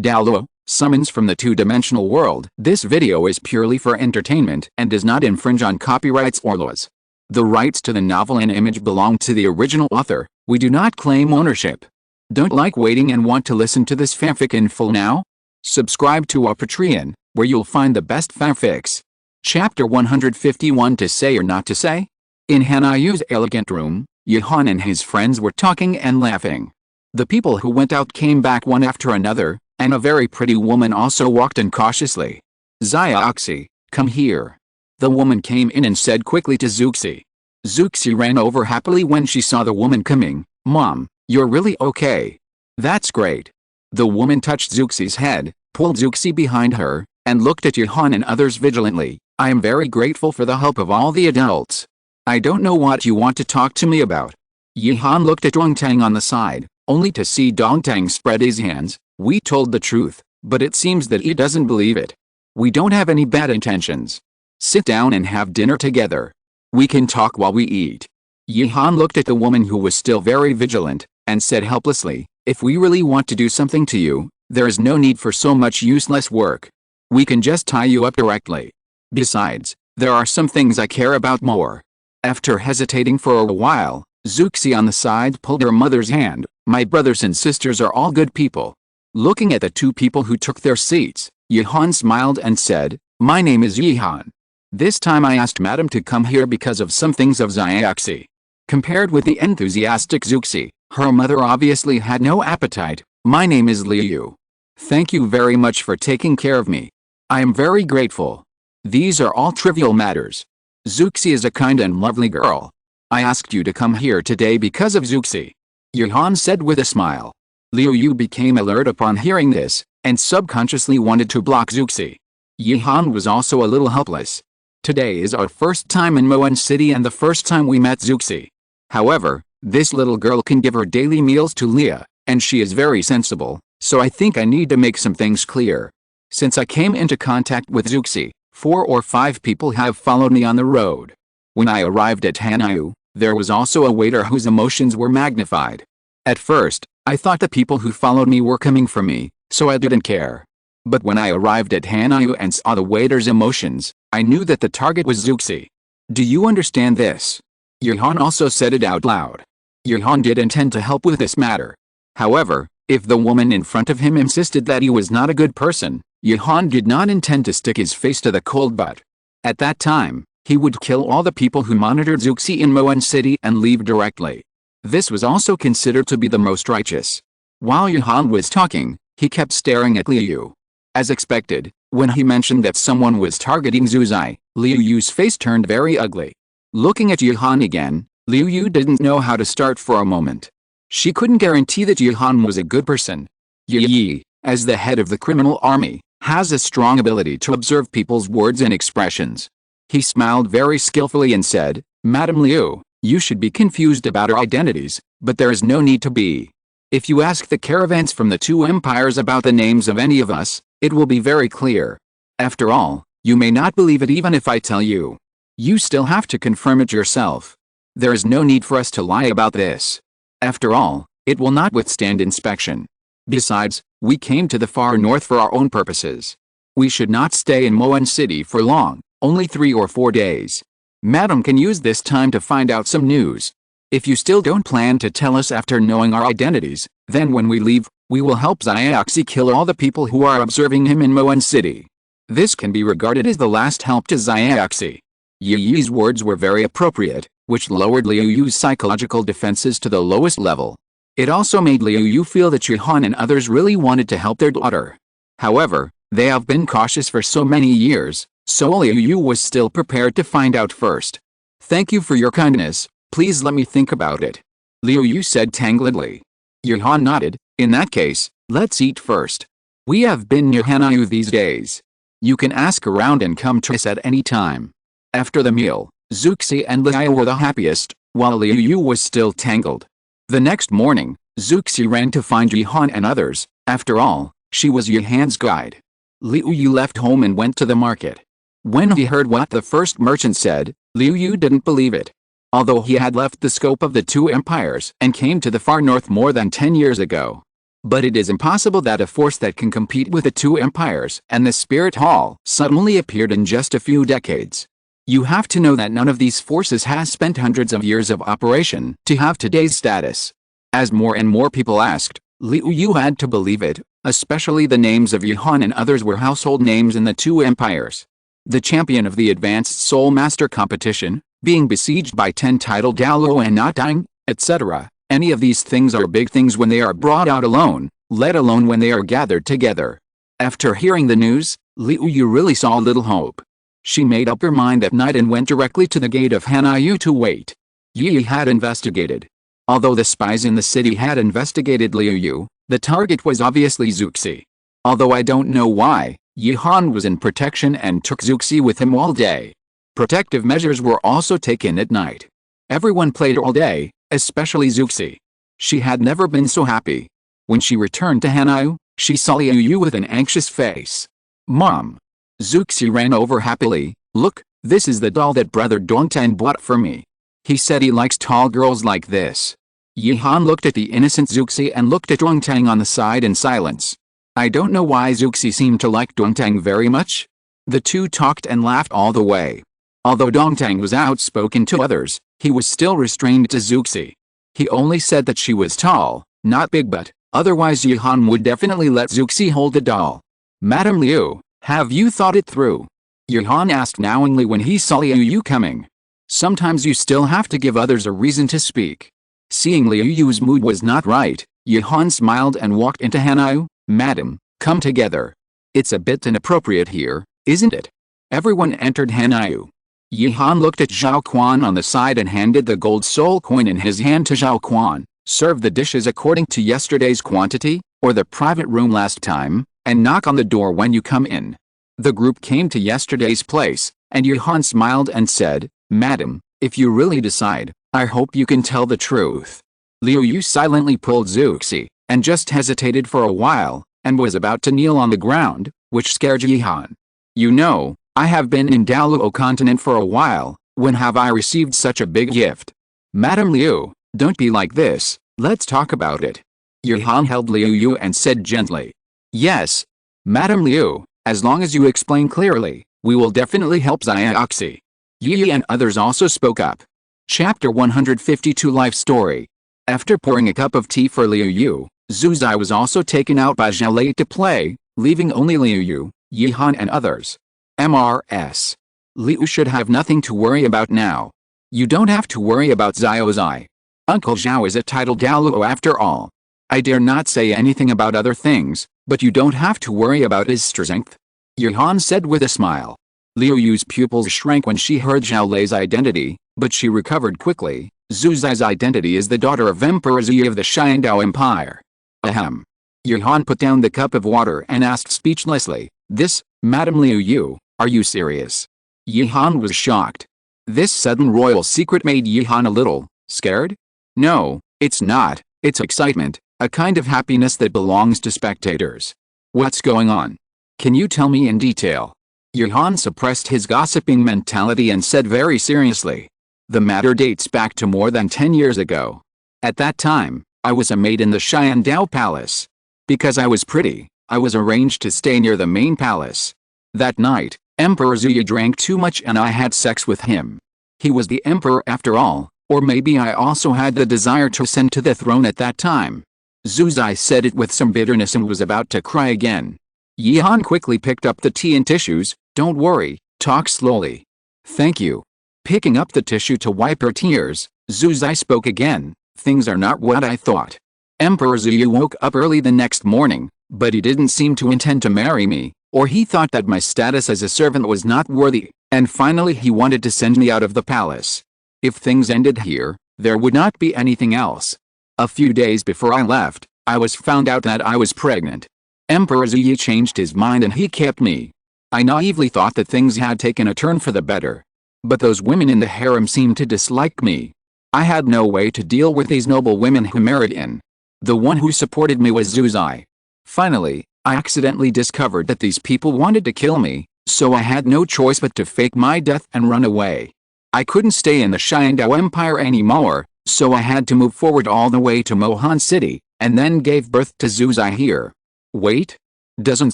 Douluo, summons from the two-dimensional world. This video is purely for entertainment and does not infringe on copyrights or laws. The rights to the novel and image belong to the original author. We do not claim ownership. Don't like waiting and want to listen to this fanfic in full now? Subscribe to our Patreon, where you'll find the best fanfics. Chapter 151 To Say or Not to Say? In Hanayu's elegant room, Yohan and his friends were talking and laughing. The people who went out came back one after another, and a very pretty woman also walked in cautiously. Xiaoxi, come here. The woman came in and said quickly to Zuxi. Zuxi ran over happily when she saw the woman coming. Mom, you're really okay. That's great. The woman touched Zuxi's head, pulled Zuxi behind her, and looked at Yohan and others vigilantly. I am very grateful for the help of all the adults. I don't know what you want to talk to me about. Yohan looked at Dongtang on the side, only to see Dongtang spread his hands. We told the truth, but it seems that he doesn't believe it. We don't have any bad intentions. Sit down and have dinner together. We can talk while we eat. Yohan looked at the woman who was still very vigilant, and said helplessly, if we really want to do something to you, there is no need for so much useless work. We can just tie you up directly. Besides, there are some things I care about more. After hesitating for a while, Zuxi on the side pulled her mother's hand. My brothers and sisters are all good people. Looking at the two people who took their seats, Yohan smiled and said, my name is Yohan. This time I asked Madam to come here because of some things of Xiaoxi. Compared with the enthusiastic Zuxi, her mother obviously had no appetite. My name is Liu. Thank you very much for taking care of me. I am very grateful. These are all trivial matters. Zuxi is a kind and lovely girl. I asked you to come here today because of Zuxi. Yohan said with a smile. Liu became alert upon hearing this, and subconsciously wanted to block Zuxi. Yohan was also a little helpless. Today is our first time in Moan City and the first time we met Zuxi. However, this little girl can give her daily meals to Leah, and she is very sensible, so I think I need to make some things clear. Since I came into contact with Zuxi, 4 or 5 people have followed me on the road. When I arrived at Hanayu, there was also a waiter whose emotions were magnified. At first, I thought the people who followed me were coming for me, so I didn't care. But when I arrived at Hanayu and saw the waiter's emotions, I knew that the target was Zuxi. Do you understand this? Yohan also said it out loud. Yohan did intend to help with this matter. However, if the woman in front of him insisted that he was not a good person, Yohan did not intend to stick his face to the cold butt. At that time, he would kill all the people who monitored Zuxi in Moan City and leave directly. This was also considered to be the most righteous. While Yohan was talking, he kept staring at Liu. As expected, when he mentioned that someone was targeting Zuzai, Liu's face turned very ugly. Looking at Yohan again, Liu didn't know how to start for a moment. She couldn't guarantee that Yohan was a good person. Yi, as the head of the criminal army, has a strong ability to observe people's words and expressions. He smiled very skillfully and said, Madam Liu, you should be confused about our identities, but there is no need to be. If you ask the caravans from the two empires about the names of any of us, it will be very clear. After all, you may not believe it even if I tell you. You still have to confirm it yourself. There is no need for us to lie about this. After all, it will not withstand inspection. Besides, we came to the far north for our own purposes. We should not stay in Moan City for long, only 3 or 4 days. Madam can use this time to find out some news. If you still don't plan to tell us after knowing our identities, then when we leave, we will help Xiaoxi kill all the people who are observing him in Moan City. This can be regarded as the last help to Xiaoxi. Yi's words were very appropriate, which lowered Liu's psychological defenses to the lowest level. It also made Liu feel that Yohan and others really wanted to help their daughter. However, they have been cautious for so many years, so Liu was still prepared to find out first. Thank you for your kindness, please let me think about it. Liu said tangledly. Yohan nodded, in that case, let's eat first. We have been near Hanayu these days. You can ask around and come to us at any time. After the meal, Zuxi and Liu were the happiest, while Liu was still tangled. The next morning, Zuxi ran to find Yohan and others. After all, she was Yohan's guide. Liu left home and went to the market. When he heard what the first merchant said, Liu didn't believe it. Although he had left the scope of the two empires and came to the far north more than 10 years ago, But it is impossible that a force that can compete with the two empires and the Spirit Hall suddenly appeared in just a few decades. You have to know that none of these forces has spent hundreds of years of operation to have today's status. As more and more people asked, Liu Yu had to believe it, especially the names of Yuhan and others were household names in the two empires. The champion of the Advanced Soul Master competition, being besieged by 10 titled Douluo and Natang, etc. Any of these things are big things when they are brought out alone, let alone when they are gathered together. After hearing the news, Liu Yu really saw little hope. She made up her mind that night and went directly to the gate of Hanyu to wait. Yi had investigated. Although the spies in the city had investigated Liu Yu, the target was obviously Zuxi. Although I don't know why, Yihan was in protection and took Zuxi with him all day. Protective measures were also taken at night. Everyone played all day, especially Zuxi. She had never been so happy. When she returned to Hanyu, she saw Liu Yu with an anxious face. "Mom." Zuxi ran over happily. "Look, this is the doll that Brother Dongtang bought for me. He said he likes tall girls like this." Yihan looked at the innocent Zuxi and looked at Dongtang on the side in silence. I don't know why Zuxi seemed to like Dongtang very much. The two talked and laughed all the way. Although Dongtang was outspoken to others, he was still restrained to Zuxi. He only said that she was tall, not big, but otherwise Yihan would definitely let Zuxi hold the doll. "Madam Liu, have you thought it through?" Yihan asked knowingly when he saw Liu Yu coming. Sometimes you still have to give others a reason to speak. Seeing Liu Yu's mood was not right, Yihan smiled and walked into Hanyu. "Madam, come together. It's a bit inappropriate here, isn't it?" Everyone entered Hanyu. Yihan looked at Zhao Quan on the side and handed the gold soul coin in his hand to Zhao Quan. "Serve the dishes according to yesterday's quantity, or the private room last time, and knock on the door when you come in." The group came to yesterday's place, and Yihan smiled and said, "Madam, if you really decide, I hope you can tell the truth." Liu Yu silently pulled Zuxi, and just hesitated for a while, and was about to kneel on the ground, which scared Yihan. "You know, I have been in Douluo Continent for a while, when have I received such a big gift?" "Madam Liu, don't be like this, let's talk about it." Yihan held Liu Yu and said gently. "Yes, Madam Liu, as long as you explain clearly, we will definitely help Xiaoxi." Yi and others also spoke up. Chapter 152 Life Story. After pouring a cup of tea for Liu Yu, Zuzai was also taken out by Zhao to play, leaving only Liu Yu, Yihan and others. Mrs. Liu should have nothing to worry about now. You don't have to worry about Xiaozai. Uncle Zhao is a titled Douluo after all. I dare not say anything about other things, but you don't have to worry about his strength. Yihan said with a smile. Liu Yu's pupils shrank when she heard Zhao Lei's identity, but she recovered quickly. Zuzai's identity is the daughter of Emperor Zi of the Xiandao Empire. Ahem. Yihan put down the cup of water and asked speechlessly, "This, Madam Liu Yu, are you serious?" Yihan was shocked. This sudden royal secret made Yihan a little scared. "No, it's not, it's excitement, a kind of happiness that belongs to spectators." "What's going on? Can you tell me in detail?" Yihan suppressed his gossiping mentality and said very seriously. "The matter dates back to more than 10 years ago. At that time, I was a maid in the Xiandao Palace. Because I was pretty, I was arranged to stay near the main palace. That night, Emperor Zuya drank too much and I had sex with him. He was the emperor after all, or maybe I also had the desire to ascend to the throne at that time." Zuzai said it with some bitterness and was about to cry again. Yihan quickly picked up the tea and tissues. "Don't worry, talk slowly." "Thank you." Picking up the tissue to wipe her tears, Zuzai spoke again. "Things are not what I thought. Emperor Zuya woke up early the next morning, but he didn't seem to intend to marry me, or he thought that my status as a servant was not worthy, and finally he wanted to send me out of the palace. If things ended here, there would not be anything else. A few days before I left, I was found out that I was pregnant. Emperor Zuya changed his mind and he kept me. I naively thought that things had taken a turn for the better. But those women in the harem seemed to dislike me. I had no way to deal with these noble women who married in. The one who supported me was Zuzai. Finally, I accidentally discovered that these people wanted to kill me, so I had no choice but to fake my death and run away. I couldn't stay in the Xiandao Empire anymore, so I had to move forward all the way to Mohan City, and then gave birth to Zuzai here. Wait? Doesn't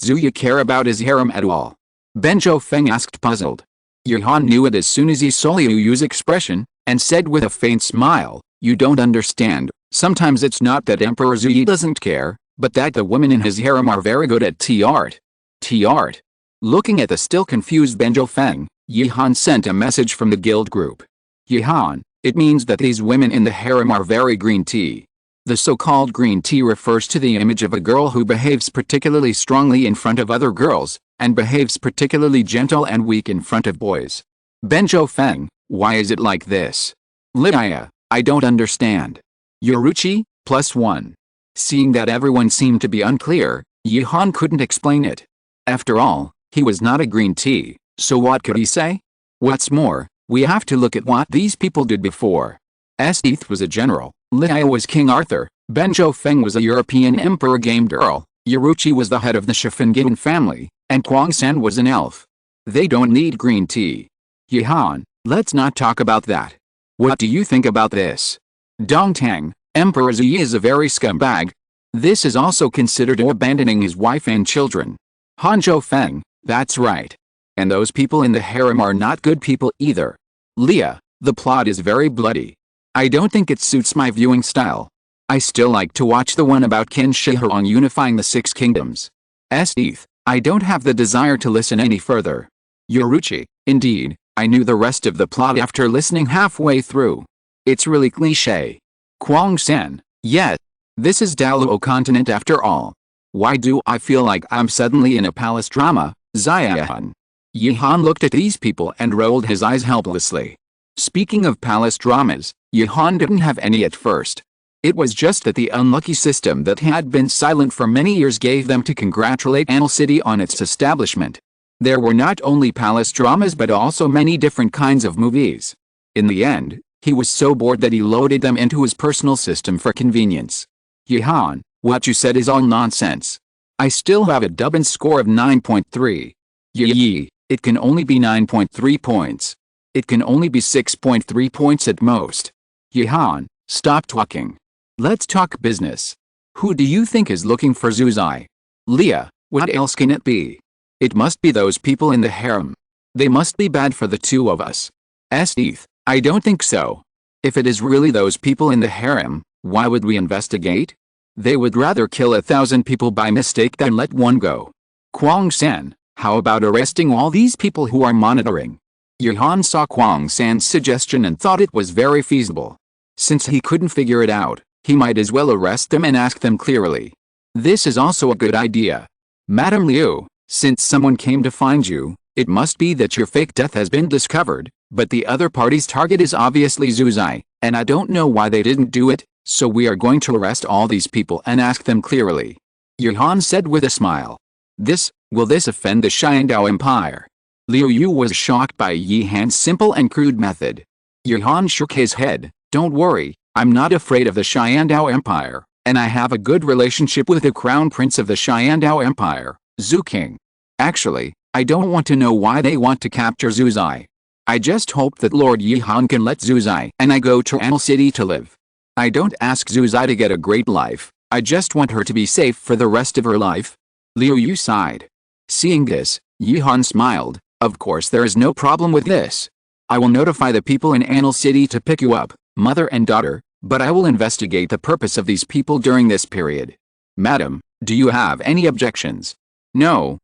Zuya care about his harem at all? Benjo Feng asked puzzled. Yuhan knew it as soon as he saw Liu Yu's expression, and said with a faint smile, "You don't understand, sometimes it's not that Emperor Zuyi doesn't care, but that the women in his harem are very good at tea art." Tea art? Looking at the still confused Benjo Feng, Yuhan sent a message from the guild group. Yuhan, it means that these women in the harem are very green tea. The so-called green tea refers to the image of a girl who behaves particularly strongly in front of other girls, and behaves particularly gentle and weak in front of boys. Benjo Feng, why is it like this? Lydia, I don't understand. Yoruichi, +1. Seeing that everyone seemed to be unclear, Yuhan couldn't explain it. After all, he was not a green tea, so what could he say? What's more, we have to look at what these people did before. Esdeath was a general, Lydia was King Arthur, Benjo Feng was a European emperor gamed earl, Yoruichi was the head of the Shifengin family, and Tang San was an elf. They don't need green tea. Yuhan, let's not talk about that. What do you think about this? Dongtang, Emperor Zuyi is a very scumbag. This is also considered abandoning his wife and children. Hanzhou Feng, that's right. And those people in the harem are not good people either. Leah, the plot is very bloody. I don't think it suits my viewing style. I still like to watch the one about Qin Shi Huang unifying the 6 kingdoms. Esdeath, I don't have the desire to listen any further. Yoruichi, indeed, I knew the rest of the plot after listening halfway through. It's really cliché. Tang San, yes. This is Douluo Continent after all. Why do I feel like I'm suddenly in a palace drama, Zion? Yuhan looked at these people and rolled his eyes helplessly. Speaking of palace dramas, Yuhan didn't have any at first. It was just that the unlucky system that had been silent for many years gave them to congratulate Anil City on its establishment. There were not only palace dramas but also many different kinds of movies. In the end, he was so bored that he loaded them into his personal system for convenience. Yuhan, what you said is all nonsense. I still have a Dubbin score of 9.3. Yee, it can only be 9.3 points. It can only be 6.3 points at most. Yuhan, stop talking. Let's talk business. Who do you think is looking for Zuzai? Leah, what else can it be? It must be those people in the harem. They must be bad for the two of us. Esdeath, I don't think so. If it is really those people in the harem, why would we investigate? They would rather kill 1,000 people by mistake than let one go. Tang San, how about arresting all these people who are monitoring? Yuhan saw Tang San's suggestion and thought it was very feasible. Since he couldn't figure it out, he might as well arrest them and ask them clearly. This is also a good idea. Madam Liu, since someone came to find you, it must be that your fake death has been discovered, but the other party's target is obviously Zuzai, and I don't know why they didn't do it, so we are going to arrest all these people and ask them clearly. Yuhan said with a smile. Will this offend the Xiandao Empire? Liu Yu was shocked by Yi Han's simple and crude method. Yuhan shook his head. Don't worry, I'm not afraid of the Xiandao Empire, and I have a good relationship with the Crown Prince of the Xiandao Empire, Zhu King. Actually, I don't want to know why they want to capture Zuzai. I just hope that Lord Yihan can let Zuzai and I go to Anil City to live. I don't ask Zuzai to get a great life, I just want her to be safe for the rest of her life. Liu Yu sighed. Seeing this, Yihan smiled. Of course there is no problem with this. I will notify the people in Anil City to pick you up, mother and daughter, but I will investigate the purpose of these people during this period. Madam, do you have any objections? No.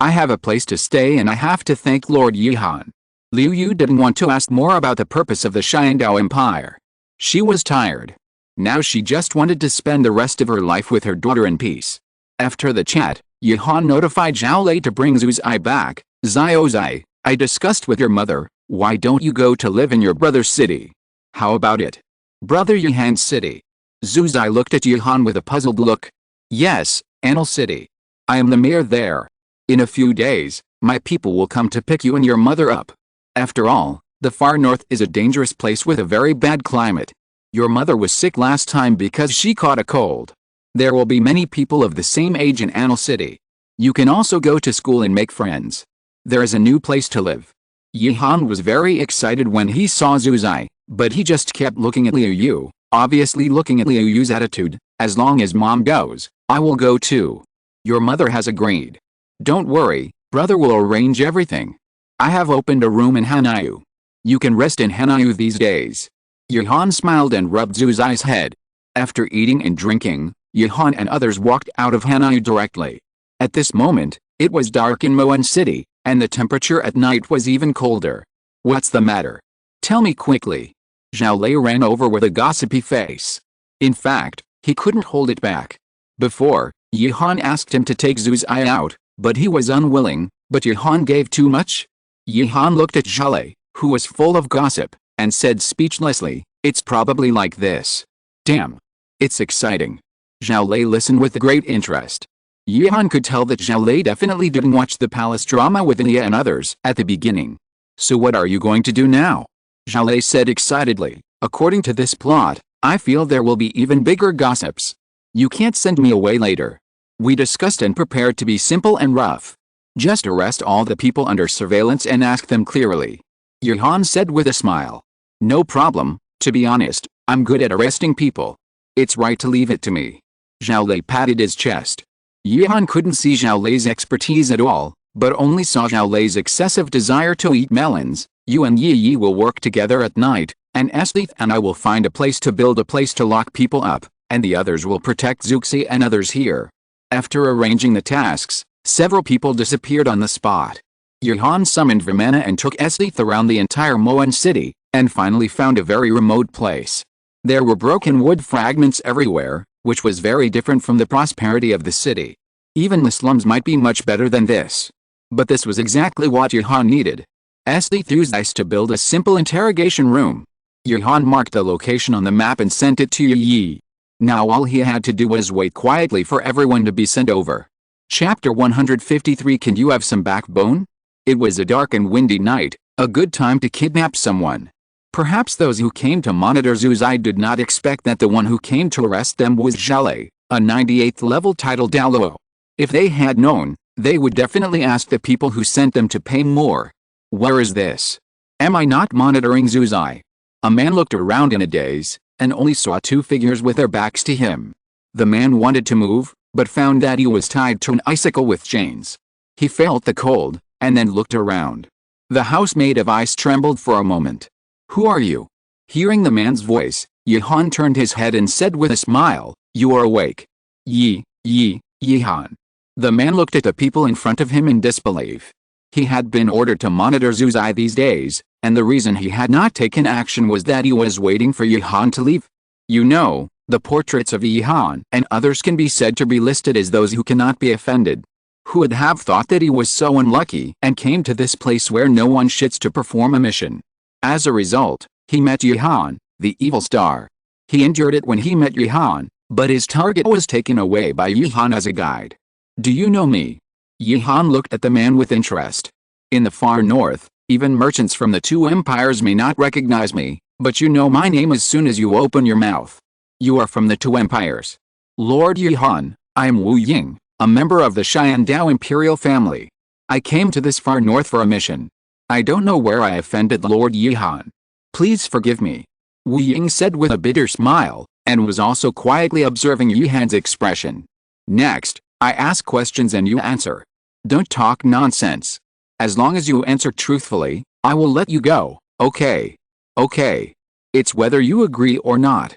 I have a place to stay and I have to thank Lord Yihan. Liu Yu didn't want to ask more about the purpose of the Xiandao Empire. She was tired. Now she just wanted to spend the rest of her life with her daughter in peace. After the chat, Yihan notified Zhao Lei to bring Zuzai back. Zai, I discussed with your mother, why don't you go to live in your brother's city? How about it? Brother Yihan's city. Zuzai looked at Yihan with a puzzled look. Yes, Anil City. I am the mayor there. In a few days, my people will come to pick you and your mother up. After all, the far north is a dangerous place with a very bad climate. Your mother was sick last time because she caught a cold. There will be many people of the same age in Anil City. You can also go to school and make friends. There is a new place to live. Yihan was very excited when he saw Zuzai, but he just kept looking at Liu Yu, obviously looking at Liu Yu's attitude. As long as mom goes, I will go too. Your mother has agreed. Don't worry, brother will arrange everything. I have opened a room in Hanayu. You can rest in Hanayu these days. Yuhan smiled and rubbed Zuzai's head. After eating and drinking, Yuhan and others walked out of Hanayu directly. At this moment, it was dark in Moan City, and the temperature at night was even colder. What's the matter? Tell me quickly. Zhao Lei ran over with a gossipy face. In fact, he couldn't hold it back. Before, Yuhan asked him to take Zuzai out, but he was unwilling, but Yuhan gave too much? Yuhan looked at Zhao Lei, who was full of gossip, and said speechlessly, it's probably like this. Damn. It's exciting. Zhao Lei listened with great interest. Yuhan could tell that Zhao Lei definitely didn't watch the palace drama with Nia and others at the beginning. So what are you going to do now? Zhao Lei said excitedly, according to this plot, I feel there will be even bigger gossips. You can't send me away later. We discussed and prepared to be simple and rough. Just arrest all the people under surveillance and ask them clearly. Yuhan said with a smile. No problem, to be honest, I'm good at arresting people. It's right to leave it to me. Zhao Lei patted his chest. Yuhan couldn't see Zhao Lei's expertise at all, but only saw Zhao Lei's excessive desire to eat melons. You and Yi will work together at night, and Esdeath and I will find a place to build a place to lock people up, and the others will protect Zuxi and others here. After arranging the tasks, several people disappeared on the spot. Yuhan summoned Vimana and took Esdeath around the entire Moan city, and finally found a very remote place. There were broken wood fragments everywhere, which was very different from the prosperity of the city. Even the slums might be much better than this. But this was exactly what Yuhan needed. Esdeath used ice to build a simple interrogation room. Yuhan marked the location on the map and sent it to Yi. Now all he had to do was wait quietly for everyone to be sent over. Chapter 153. Can you have some backbone? It was a dark and windy night, a good time to kidnap someone. Perhaps those who came to monitor Zuzai did not expect that the one who came to arrest them was Zhao Lei, a 98th level title Douluo. If they had known, they would definitely ask the people who sent them to pay more. Where is this? Am I not monitoring Zuzai? A man looked around in a daze, and only saw two figures with their backs to him. The man wanted to move, but found that he was tied to an icicle with chains. He felt the cold, and then looked around. The house made of ice trembled for a moment. Who are you? Hearing the man's voice, Yuhan turned his head and said with a smile, you are awake. Yuhan. The man looked at the people in front of him in disbelief. He had been ordered to monitor Zuzai these days, and the reason he had not taken action was that he was waiting for Yuhan to leave. You know, the portraits of Yuhan and others can be said to be listed as those who cannot be offended. Who would have thought that he was so unlucky and came to this place where no one shits to perform a mission? As a result, he met Yuhan, the evil star. He endured it when he met Yuhan, but his target was taken away by Yuhan as a guide. Do you know me? Yuhan looked at the man with interest. In the far north, even merchants from the two empires may not recognize me, but you know my name as soon as you open your mouth. You are from the two empires. Lord Yuhan, I am Wu Ying, a member of the Xiandao imperial family. I came to this far north for a mission. I don't know where I offended Lord Yuhan. Please forgive me. Wu Ying said with a bitter smile, and was also quietly observing Yuhan's expression. Next, I ask questions and you answer. Don't talk nonsense. As long as you answer truthfully, I will let you go, okay? Okay. It's whether you agree or not.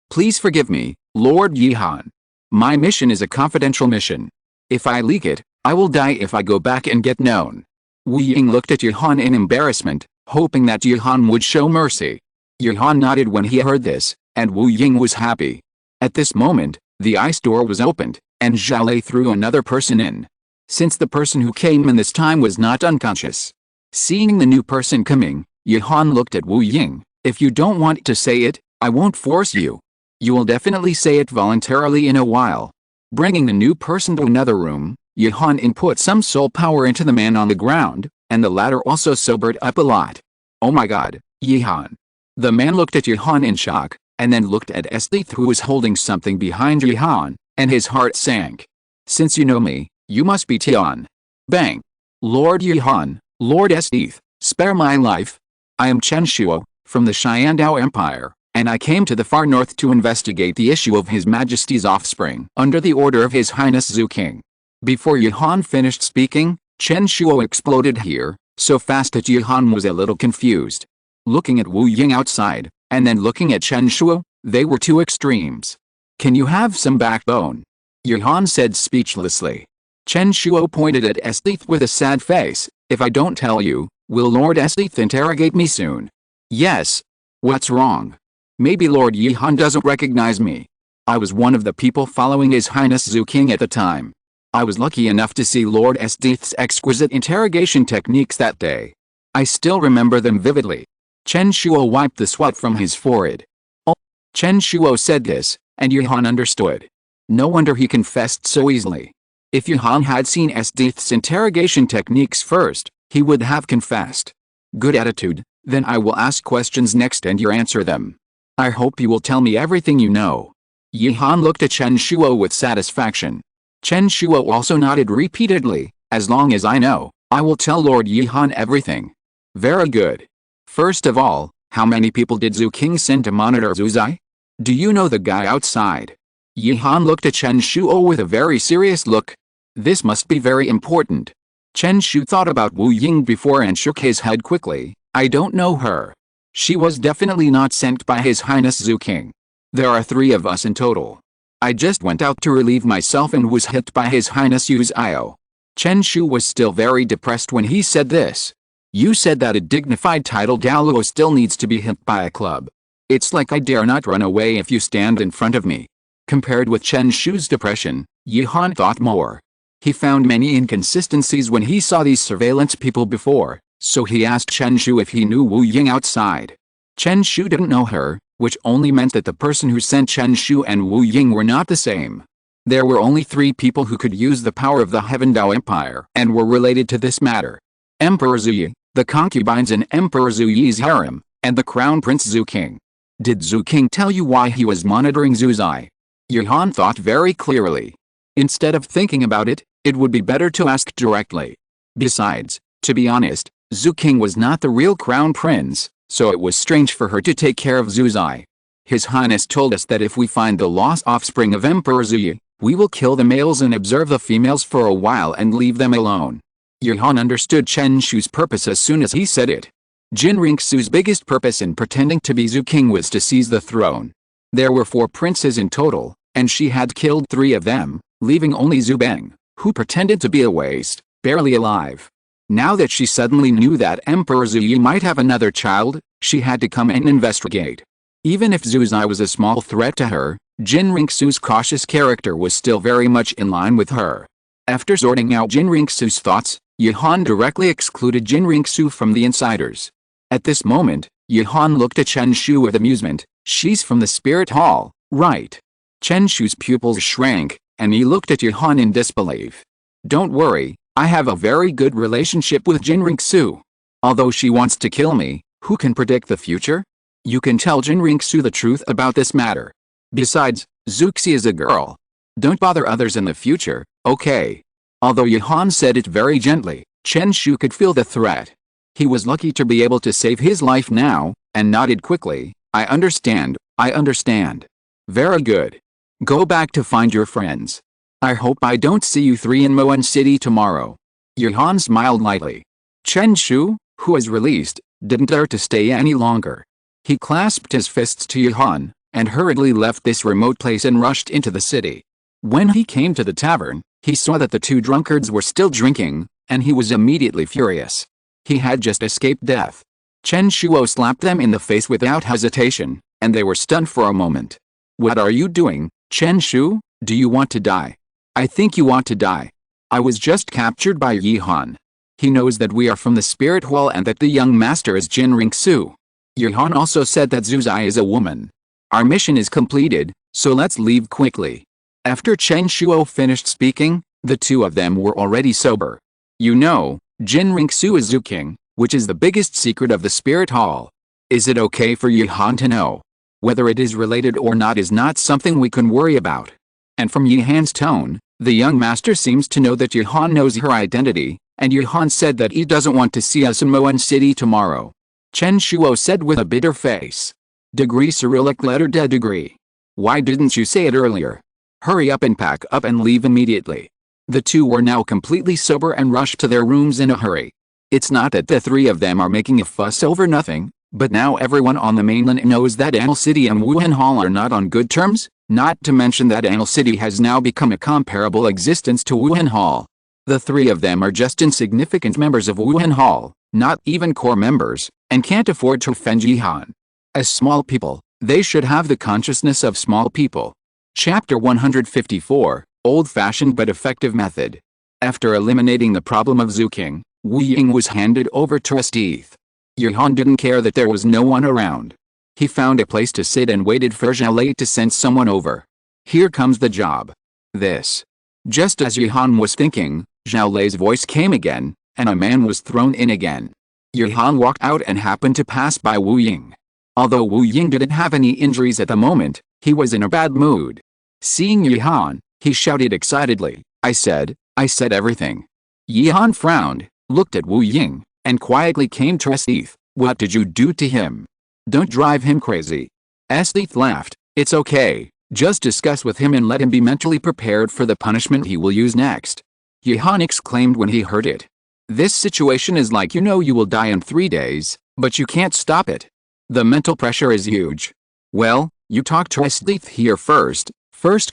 Please forgive me, Lord Yuhan. My mission is a confidential mission. If I leak it, I will die if I go back and get known. Wu Ying looked at Yuhan in embarrassment, hoping that Yuhan would show mercy. Yuhan nodded when he heard this, and Wu Ying was happy. At this moment, the ice door was opened, and Zhao Lei threw another person in. Since the person who came in this time was not unconscious. Seeing the new person coming, Yuhan looked at Wu Ying. If you don't want to say it, I won't force you. You will definitely say it voluntarily in a while. Bringing the new person to another room, Yuhan input some soul power into the man on the ground, and the latter also sobered up a lot. Oh my god, Yuhan. The man looked at Yuhan in shock, and then looked at Esdeath who was holding something behind Yuhan, and his heart sank. Since you know me, you must be Tian. Bang. Lord Yuhan, Lord Esdeath, spare my life. I am Chen Shuo, from the Xiandao Empire, and I came to the far north to investigate the issue of His Majesty's offspring under the order of His Highness Zhu King. Before Yuhan finished speaking, Chen Shuo exploded here, so fast that Yuhan was a little confused. Looking at Wu Ying outside, and then looking at Chen Shuo, they were two extremes. Can you have some backbone? Yuhan said speechlessly. Chen Shuo pointed at Esdeath with a sad face. If I don't tell you, will Lord Esdeath interrogate me soon? Yes. What's wrong? Maybe Lord Yuhan doesn't recognize me. I was one of the people following His Highness Zhu King at the time. I was lucky enough to see Lord Esdeath's exquisite interrogation techniques that day. I still remember them vividly. Chen Shuo wiped the sweat from his forehead. Oh. Chen Shuo said this, and Yuhan understood. No wonder he confessed so easily. If Yuhan had seen Esdeath's interrogation techniques first, he would have confessed. Good attitude, then I will ask questions next and you answer them. I hope you will tell me everything you know. Yuhan looked at Chen Shuo with satisfaction. Chen Shuo also nodded repeatedly. As long as I know, I will tell Lord Yuhan everything. Very good. First of all, how many people did Zhu King send to monitor Zuzai? Do you know the guy outside? Yuhan looked at Chen Shuo with a very serious look. This must be very important. Chen Shu thought about Wu Ying before and shook his head quickly. I don't know her. She was definitely not sent by His Highness Zhu King. There are 3 of us in total. I just went out to relieve myself and was hit by His Highness Yu Zhao. Chen Shu was still very depressed when he said this. You said that a dignified title Douluo still needs to be hit by a club. It's like I dare not run away if you stand in front of me. Compared with Chen Shu's depression, Yuhan thought more. He found many inconsistencies when he saw these surveillance people before, so he asked Chen Shu if he knew Wu Ying outside. Chen Shu didn't know her, which only meant that the person who sent Chen Shu and Wu Ying were not the same. There were only 3 people who could use the power of the Heaven Dao Empire and were related to this matter. Emperor Zhu Yi, the concubines in Emperor Zhu Yi's harem, and the Crown Prince Zhu King. Did Zhu King tell you why he was monitoring Zuzai? Yuhan thought very clearly. Instead of thinking about it, it would be better to ask directly. Besides, to be honest, Zhu King was not the real Crown Prince, so it was strange for her to take care of Zuzai. His Highness told us that if we find the lost offspring of Emperor Zhu Yi, we will kill the males and observe the females for a while and leave them alone. Yuhan understood Chen Shu's purpose as soon as he said it. Jin Ringsu's biggest purpose in pretending to be Zhu King was to seize the throne. There were 4 princes in total, and she had killed 3 of them, leaving only Zhu Beng, who pretended to be a waste, barely alive. Now that she suddenly knew that Emperor Zhu Yi might have another child, she had to come and investigate. Even if Zuzai was a small threat to her, Jin Ringsu's cautious character was still very much in line with her. After sorting out Jin Ringsu's thoughts, Yuhan directly excluded Jin Ringsu from the insiders. At this moment, Yuhan looked at Chen Shu with amusement. She's from the spirit hall, right? Chen Shu's pupils shrank, and he looked at Yuhan in disbelief. Don't worry, I have a very good relationship with Jin Ringsu. Although she wants to kill me, who can predict the future? You can tell Jin Ringsu the truth about this matter. Besides, Zuxi is a girl. Don't bother others in the future, okay? Although Yuhan said it very gently, Chen Shu could feel the threat. He was lucky to be able to save his life now, and nodded quickly. I understand. Very good. Go back to find your friends. I hope I don't see you 3 in Moan City tomorrow. Yuhan smiled lightly. Chen Shu, who was released, didn't dare to stay any longer. He clasped his fists to Yuhan, and hurriedly left this remote place and rushed into the city. When he came to the tavern, he saw that the 2 drunkards were still drinking, and he was immediately furious. He had just escaped death. Chen Shuo slapped them in the face without hesitation, and they were stunned for a moment. What are you doing, Chen Shu? Do you want to die? I think you want to die. I was just captured by Yuhan. He knows that we are from the spirit hall and that the young master is Jin Ringsu. Yuhan also said that Zuzai is a woman. Our mission is completed, so let's leave quickly. After Chen Shuo finished speaking, the 2 of them were already sober. You know, Jin Ringsu is Zhu King, which is the biggest secret of the spirit hall. Is it okay for Yuhan to know? Whether it is related or not is not something we can worry about. And from Yuhan's tone, the young master seems to know that Yuhan knows her identity, and Yuhan said that he doesn't want to see us in Moan City tomorrow. Chen Shuo said with a bitter face. Degree Cyrillic letter D degree. Why didn't you say it earlier? Hurry up and pack up and leave immediately. The two were now completely sober and rushed to their rooms in a hurry. It's not that the three of them are making a fuss over nothing, but now everyone on the mainland knows that Anal City and Wuhan Hall are not on good terms, not to mention that Anal City has now become a comparable existence to Wuhan Hall. The three of them are just insignificant members of Wuhan Hall, not even core members, and can't afford to offend Yihan. As small people, they should have the consciousness of small people. Chapter 154, Old-fashioned but effective method. After eliminating the problem of Zuking, Wu Ying was handed over to Esdeath. Yihan didn't care that there was no one around. He found a place to sit and waited for Zhao to send someone over. Here comes the job. This. Just as Yihan was thinking, Zhao Lei's voice came again, and a man was thrown in again. Yihan walked out and happened to pass by Wu Ying. Although Wu Ying didn't have any injuries at the moment, he was in a bad mood. Seeing Yihan, he shouted excitedly, I said everything. Yihan frowned, looked at Wu Ying, and quietly came to Esdeath. What did you do to him? Don't drive him crazy. Esdeath laughed. It's okay, just discuss with him and let him be mentally prepared for the punishment he will use next. Yihan exclaimed when he heard it. This situation is like you will die in 3 days, but you can't stop it. The mental pressure is huge. Well, you talk to Esdeath here first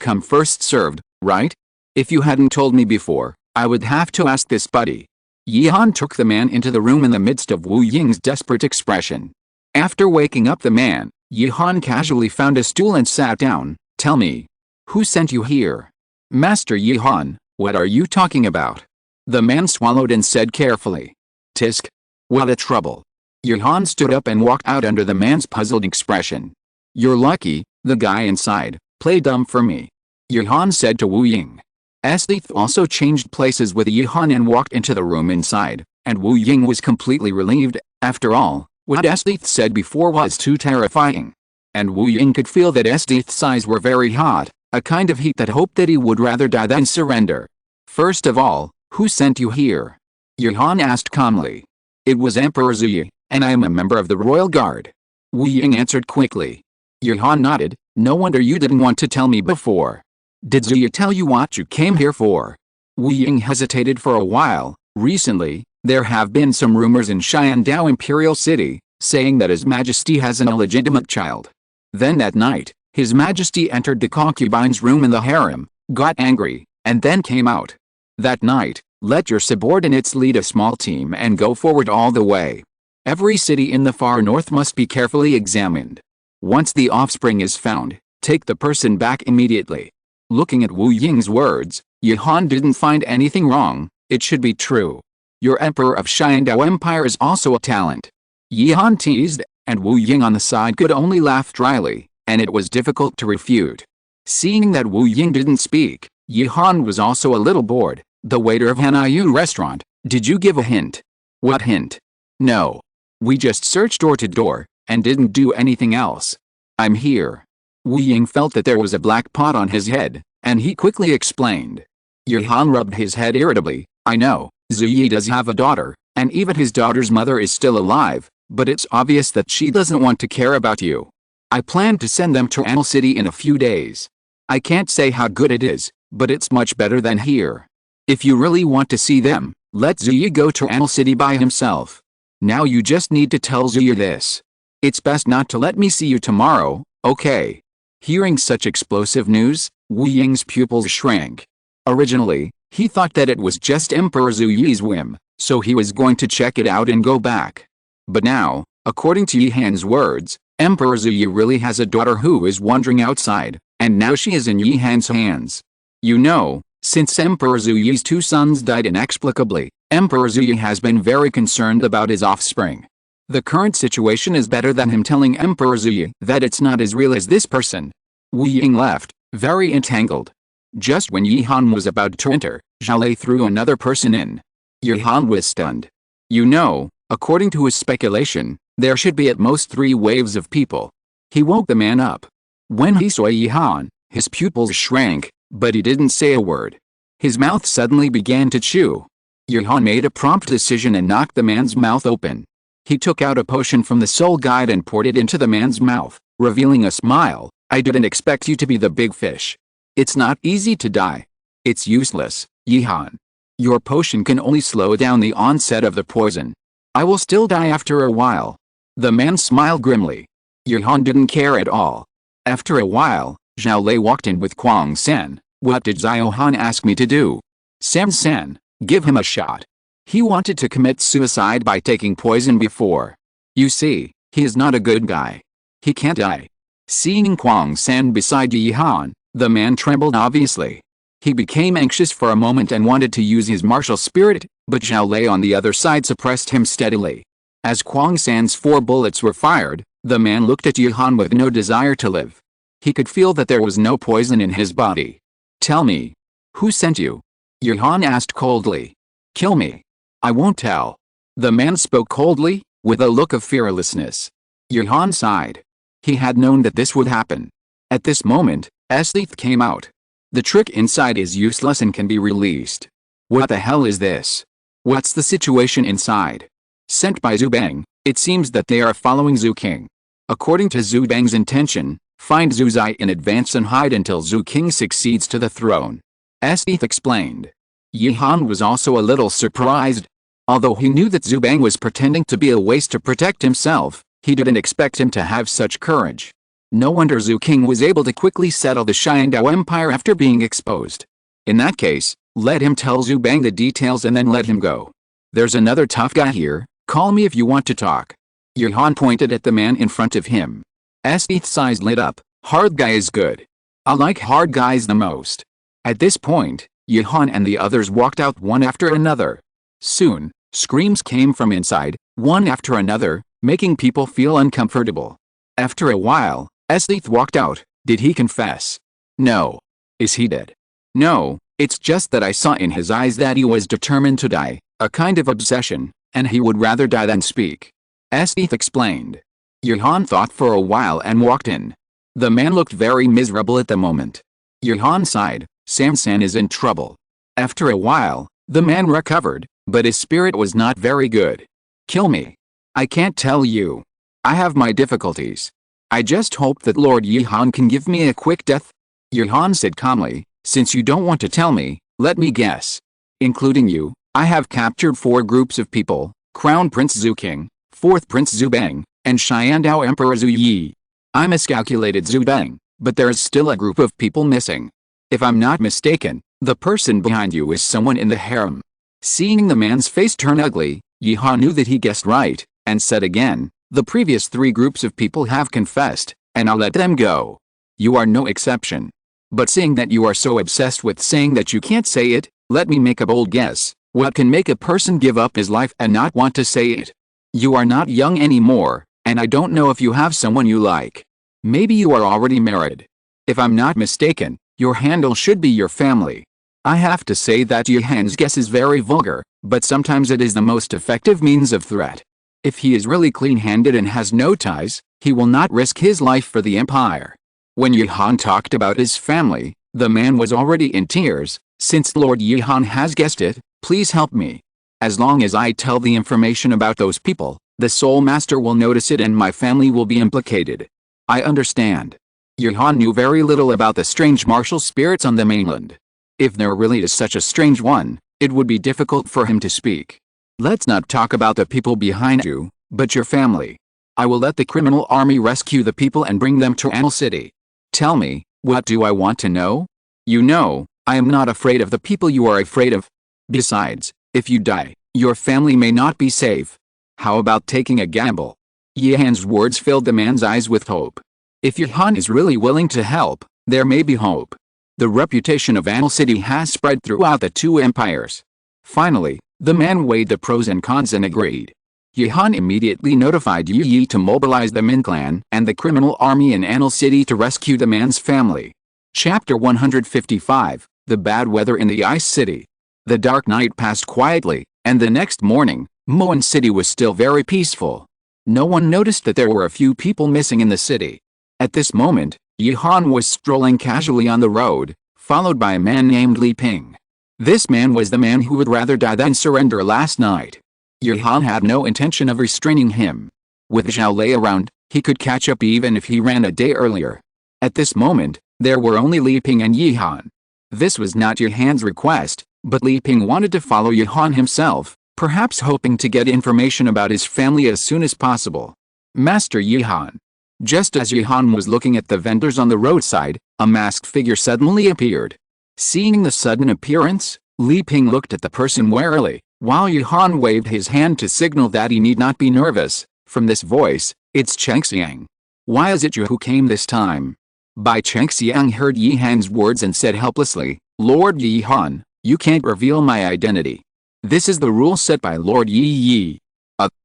come first served, right? If you hadn't told me before, I would have to ask this buddy. Yihan took the man into the room in the midst of Wu Ying's desperate expression. After waking up the man, Yihan casually found a stool and sat down. Tell me. Who sent you here? Master Yihan, what are you talking about? The man swallowed and said carefully. Tisk. What a trouble. Yihan stood up and walked out under the man's puzzled expression. You're lucky, the guy inside. Play dumb for me. Yihan said to Wu Ying. Esdeath also changed places with Yihan and walked into the room inside, and Wu Ying was completely relieved. After all, what Esdeath said before was too terrifying. And Wu Ying could feel that Esdeath's eyes were very hot, a kind of heat that hoped that he would rather die than surrender. First of all, who sent you here? Yihan asked calmly. It was Emperor Zuyi, and I am a member of the Royal Guard. Wu Ying answered quickly. Yihan nodded. No wonder you didn't want to tell me before. Did Zuyi tell you what you came here for? Wu Ying hesitated for a while. Recently, there have been some rumors in Xiandao Imperial City, saying that His Majesty has an illegitimate child. Then that night, His Majesty entered the concubine's room in the harem, got angry, and then came out. That night, let your subordinates lead a small team and go forward all the way. Every city in the far north must be carefully examined. Once the offspring is found, take the person back immediately. Looking at Wu Ying's words, Yihan didn't find anything wrong. It should be true. Your Emperor of Xiandao Empire is also a talent. Yihan teased, and Wu Ying on the side could only laugh dryly, and it was difficult to refute. Seeing that Wu Ying didn't speak, Yihan was also a little bored. The waiter of Hanayu restaurant, did you give a hint? What hint? No. We just searched door to door, and didn't do anything else. I'm here. Wu Ying felt that there was a black pot on his head, and he quickly explained. Yihan rubbed his head irritably. I know, Zuyi does have a daughter, and even his daughter's mother is still alive, but it's obvious that she doesn't want to care about you. I plan to send them to Anal City in a few days. I can't say how good it is, but it's much better than here. If you really want to see them, let Zuyi go to Anal City by himself. Now you just need to tell Zuyi this. It's best not to let me see you tomorrow, okay? Hearing such explosive news, Wu Ying's pupils shrank. Originally, he thought that it was just Emperor Zuyi's whim, so he was going to check it out and go back. But now, according to Yihan's words, Emperor Zuyi really has a daughter who is wandering outside, and now she is in Yihan's hands. You know, since Emperor Zuyi's 2 sons died inexplicably, Emperor Zuyi has been very concerned about his offspring. The current situation is better than him telling Emperor Zuyi that it's not as real as this person. Wu Ying left, very entangled. Just when Yihan was about to enter, Zhao Lei threw another person in. Yihan was stunned. You know, according to his speculation, there should be at most 3 waves of people. He woke the man up. When he saw Yihan, his pupils shrank, but he didn't say a word. His mouth suddenly began to chew. Yihan made a prompt decision and knocked the man's mouth open. He took out a potion from the soul guide and poured it into the man's mouth, revealing a smile. I didn't expect you to be the big fish. It's not easy to die. It's useless, Yihan. Your potion can only slow down the onset of the poison. I will still die after a while. The man smiled grimly. Yihan didn't care at all. After a while, Zhao Lei walked in with Tang San. What did Zhao ask me to do? Tang San, give him a shot. He wanted to commit suicide by taking poison before. You see, he is not a good guy. He can't die. Seeing Tang San beside Yihan, the man trembled obviously. He became anxious for a moment and wanted to use his martial spirit, but Zhao Lei on the other side suppressed him steadily. As Tang San's 4 bullets were fired, the man looked at Yihan with no desire to live. He could feel that there was no poison in his body. Tell me. Who sent you? Yihan asked coldly. Kill me. I won't tell. The man spoke coldly, with a look of fearlessness. Yihan sighed. He had known that this would happen. At this moment, Esdeath came out. The trick inside is useless and can be released. What the hell is this? What's the situation inside? Sent by Zhu Bang, it seems that they are following Zhu King. According to Zhu Bang's intention, find Zhu Zai in advance and hide until Zhu King succeeds to the throne. Esdeath explained. Yihan was also a little surprised. Although he knew that Zhu Bang was pretending to be a waste to protect himself, he didn't expect him to have such courage. No wonder Zhu King was able to quickly settle the Xiandao Empire after being exposed. In that case, let him tell Zhu Bang the details and then let him go. There's another tough guy here, call me if you want to talk. Yihan pointed at the man in front of him. Esdeath's eyes lit up. Hard guy is good. I like hard guys the most. At this point, Yihan and the others walked out one after another. Soon, screams came from inside, one after another, making people feel uncomfortable. After a while, Esdeath walked out. Did he confess? No. Is he dead? No, it's just that I saw in his eyes that he was determined to die, a kind of obsession, and he would rather die than speak. Esdeath explained. Yihan thought for a while and walked in. The man looked very miserable at the moment. Yihan sighed. Tang San is in trouble. After a while, the man recovered, but his spirit was not very good. Kill me. I can't tell you. I have my difficulties. I just hope that Lord Yihan can give me a quick death. Yihan said calmly, since you don't want to tell me, let me guess. Including you, I have captured 4 groups of people, Crown Prince Zhu King, 4th Prince Zhu Bang, and Xiandao Emperor Zhu Yi. I miscalculated Zhu Bang, but there is still a group of people missing. If I'm not mistaken, the person behind you is someone in the harem. Seeing the man's face turn ugly, Yihan knew that he guessed right, and said again, the previous 3 groups of people have confessed, and I'll let them go. You are no exception. But seeing that you are so obsessed with saying that you can't say it, let me make a bold guess. What can make a person give up his life and not want to say it? You are not young anymore, and I don't know if you have someone you like. Maybe you are already married. If I'm not mistaken, your handle should be your family. I have to say that Yihan's guess is very vulgar, but sometimes it is the most effective means of threat. If he is really clean-handed and has no ties, he will not risk his life for the empire. When Yihan talked about his family, the man was already in tears. Since Lord Yihan has guessed it, please help me. As long as I tell the information about those people, the Soul Master will notice it and my family will be implicated. I understand. Yihan knew very little about the strange martial spirits on the mainland. If there really is such a strange one, it would be difficult for him to speak. Let's not talk about the people behind you, but your family. I will let the criminal army rescue the people and bring them to Anal City. Tell me, what do I want to know? You know, I am not afraid of the people you are afraid of. Besides, if you die, your family may not be safe. How about taking a gamble? Yihan's words filled the man's eyes with hope. If Yihan is really willing to help, there may be hope. The reputation of Anal City has spread throughout the 2 empires. Finally, the man weighed the pros and cons and agreed. Yihan immediately notified Yu Yi to mobilize the Min clan and the criminal army in Anal City to rescue the man's family. Chapter 155, The Bad Weather in the Ice City. The dark night passed quietly, and the next morning, Moan City was still very peaceful. No one noticed that there were a few people missing in the city. At this moment, Yihan was strolling casually on the road, followed by a man named Li Ping. This man was the man who would rather die than surrender last night. Yihan had no intention of restraining him. With Zhao Lei around, He could catch up even if he ran a day earlier. At this moment, there were only Li Ping and Yi Han. This was not Yi Han's request, but Li Ping wanted to follow Yi Han himself, perhaps hoping to get information about his family as soon as possible. Master Yi Han. Just as Yi Han was looking at the vendors on the roadside, a masked figure suddenly appeared. Seeing the sudden appearance, Li Ping looked at the person warily, while Yi Han waved his hand to signal that he need not be nervous. From this voice, "It's Cheng Xiang. Why is it you who came this time?" Bai Cheng Xiang heard Yi Han's words and said helplessly, "Lord Yi Han, you can't reveal my identity. This is the rule set by Lord Yi Yi."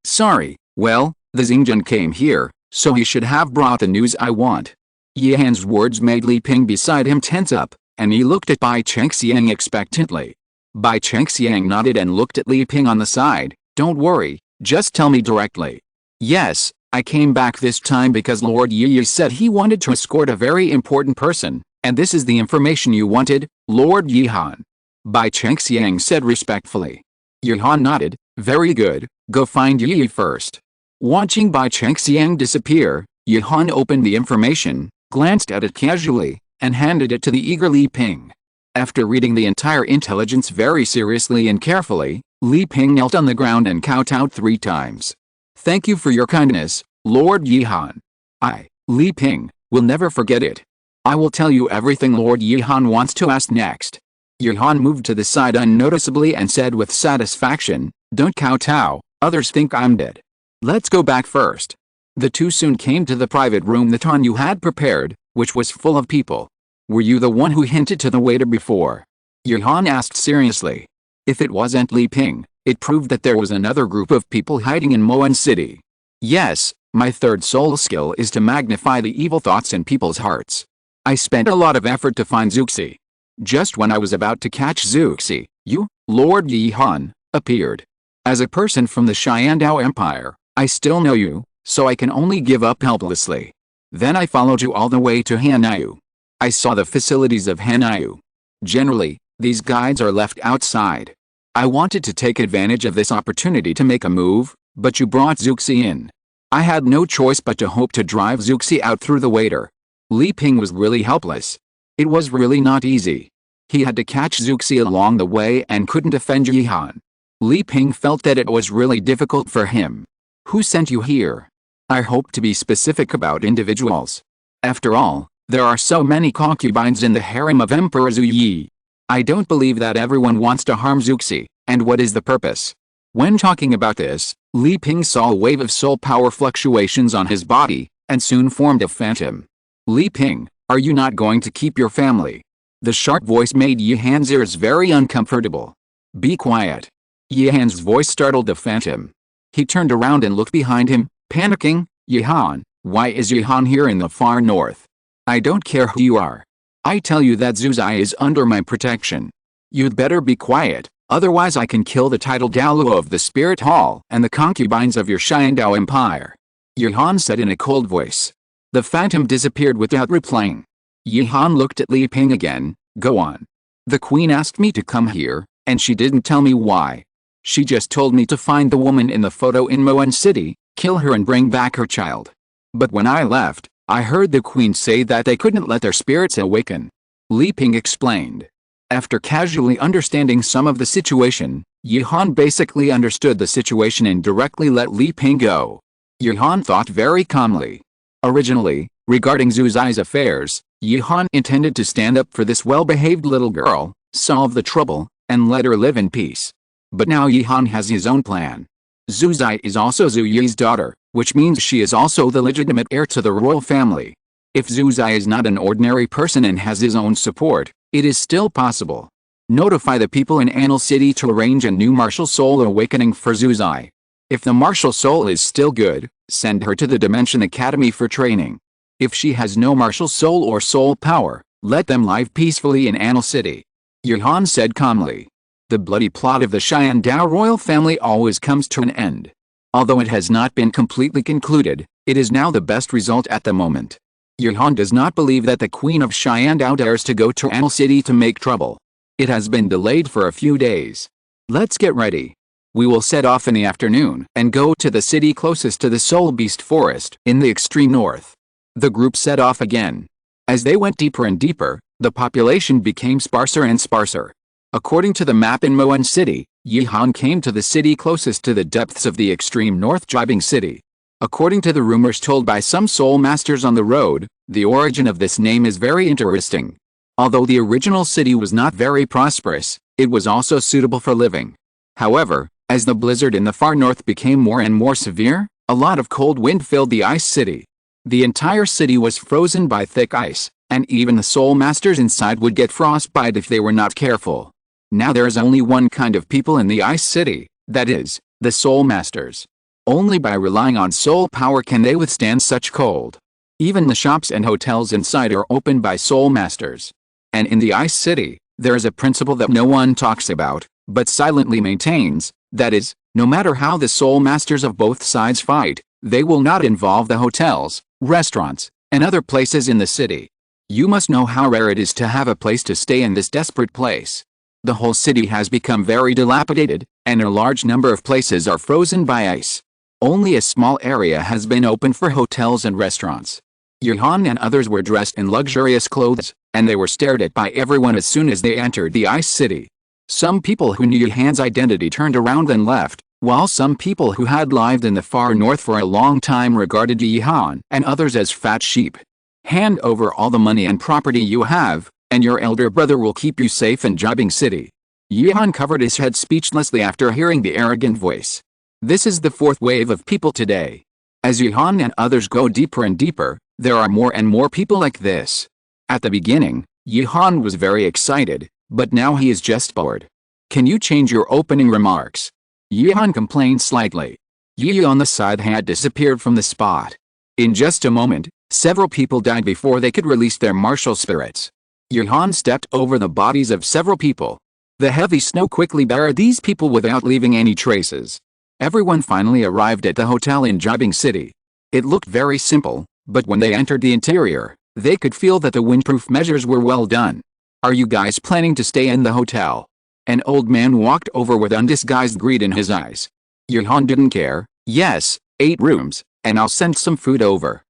Sorry. Well, the Xingjun came here, so he should have brought the news I want." Yi Han's words made Li Ping beside him tense up, and he looked at Bai Cheng Xiang expectantly. Bai Cheng Xiang nodded and looked at Li Ping on the side. "Don't worry, just tell me directly." "Yes, I came back this time because Lord Yi said he wanted to escort a very important person, and this is the information you wanted, Lord Yi Han." Bai Cheng Xiang said respectfully. Yi Han nodded. "Very good, go find Yi first." Watching Bai Cheng Xiang disappear, Yi Han opened the information, glanced at it casually, and handed it to the eager Li Ping. After reading the entire intelligence very seriously and carefully, Li Ping knelt on the ground and kowtowed 3 times. "Thank you for your kindness, Lord Yi Han. I, Li Ping, will never forget it. I will tell you everything Lord Yi Han wants to ask next." Yi Han moved to the side unnoticeably and said with satisfaction, "Don't kowtow, others think I'm dead. Let's go back first." The two soon came to the private room that Han Yu had prepared, which was full of people. "Were you the one who hinted to the waiter before?" Yi Han asked seriously. If it wasn't Li Ping, it proved that there was another group of people hiding in Moan City. "Yes, my third soul skill is to magnify the evil thoughts in people's hearts. I spent a lot of effort to find Zuxi. Just when I was about to catch Zuxi, you, Lord Yi Han, appeared. As a person from the Xiandao Empire, I still know you, so I can only give up helplessly. Then I followed you all the way to Hanyu. I saw the facilities of Hanyu. Generally, these guides are left outside. I wanted to take advantage of this opportunity to make a move, but you brought Zuxi in. I had no choice but to hope to drive Zuxi out through the waiter." Li Ping was really helpless. It was really not easy. He had to catch Zuxi along the way and couldn't defend Yi Han. Li Ping felt that it was really difficult for him. "Who sent you here?" "I hope to be specific about individuals. After all, there are so many concubines in the harem of Emperor Zhu Yi. I don't believe that everyone wants to harm Zuxi, and what is the purpose?" When talking about this, Li Ping saw a wave of soul power fluctuations on his body, and soon formed a phantom. "Li Ping, are you not going to keep your family?" The sharp voice made Yi Han's ears very uncomfortable. "Be quiet." Yi Han's voice startled the phantom. He turned around and looked behind him, panicking. "Yi Han, why is Yi Han here in the far north? I don't care who you are. I tell you that Zuzai is under my protection. You'd better be quiet, otherwise I can kill the titled Douluo of the Spirit Hall and the concubines of your Xiandao Empire," Yi Han said in a cold voice. The phantom disappeared without replying. Yi Han looked at Li Ping again. "Go on." "The queen asked me to come here, and she didn't tell me why. She just told me to find the woman in the photo in Moan City, kill her and bring back her child. But when I left, I heard the queen say that they couldn't let their spirits awaken," Li Ping explained. After casually understanding some of the situation, Yi Han basically understood the situation and directly let Li Ping go. Yi Han thought very calmly. Originally, regarding Zuzai's affairs, Yi Han intended to stand up for this well-behaved little girl, solve the trouble, and let her live in peace. But now Yi Han has his own plan. Zuzai is also Zhu Yi's daughter, which means she is also the legitimate heir to the royal family. If Zuzai is not an ordinary person and has his own support, it is still possible. Notify the people in Anil City to arrange a new martial soul awakening for Zuzai. If the martial soul is still good, send her to the Dimension Academy for training. If she has no martial soul or soul power, let them live peacefully in Anil City," Yi Han said calmly. The bloody plot of the Xiandao royal family always comes to an end. Although it has not been completely concluded, it is now the best result at the moment. Yi Han does not believe that the Queen of Xiandao dares to go to Anil City to make trouble. It has been delayed for a few days. Let's get ready. We will set off in the afternoon and go to the city closest to the Soul Beast Forest in the extreme north. The group set off again. As they went deeper and deeper, the population became sparser and sparser. According to the map in Moan City, Yihan came to the city closest to the depths of the extreme north Jibing City. According to the rumors told by some soul masters on the road, the origin of this name is very interesting. Although the original city was not very prosperous, it was also suitable for living. However, as the blizzard in the far north became more and more severe, a lot of cold wind filled the ice city. The entire city was frozen by thick ice, and even the soul masters inside would get frostbite if they were not careful. Now there is only one kind of people in the ice city, that is, the soul masters. Only by relying on soul power can they withstand such cold. Even the shops and hotels inside are opened by soul masters. And in the ice city, there is a principle that no one talks about, but silently maintains, that is, no matter how the soul masters of both sides fight, they will not involve the hotels, restaurants, and other places in the city. You must know how rare it is to have a place to stay in this desperate place. The whole city has become very dilapidated, and a large number of places are frozen by ice. Only a small area has been opened for hotels and restaurants. Yihan and others were dressed in luxurious clothes, and they were stared at by everyone as soon as they entered the ice city. Some people who knew Yihan's identity turned around and left, while some people who had lived in the far north for a long time regarded Yihan and others as fat sheep. Hand over all the money and property you have, and your elder brother will keep you safe in Jibing City. Yihan covered his head speechlessly after hearing the arrogant voice. This is the fourth wave of people today. As Yihan and others go deeper and deeper, there are more and more people like this. At the beginning, Yihan was very excited, but now he is just bored. Can you change your opening remarks? Yihan complained slightly. Yi on the side had disappeared from the spot. In just a moment, several people died before they could release their martial spirits. Yihan stepped over the bodies of several people. The heavy snow quickly buried these people without leaving any traces. Everyone finally arrived at the hotel in Jibing City. It looked very simple, but when they entered the interior, they could feel that the windproof measures were well done. Are you guys planning to stay in the hotel? An old man walked over with undisguised greed in his eyes. Yihan didn't care. Yes, 8 rooms, and I'll send some food over.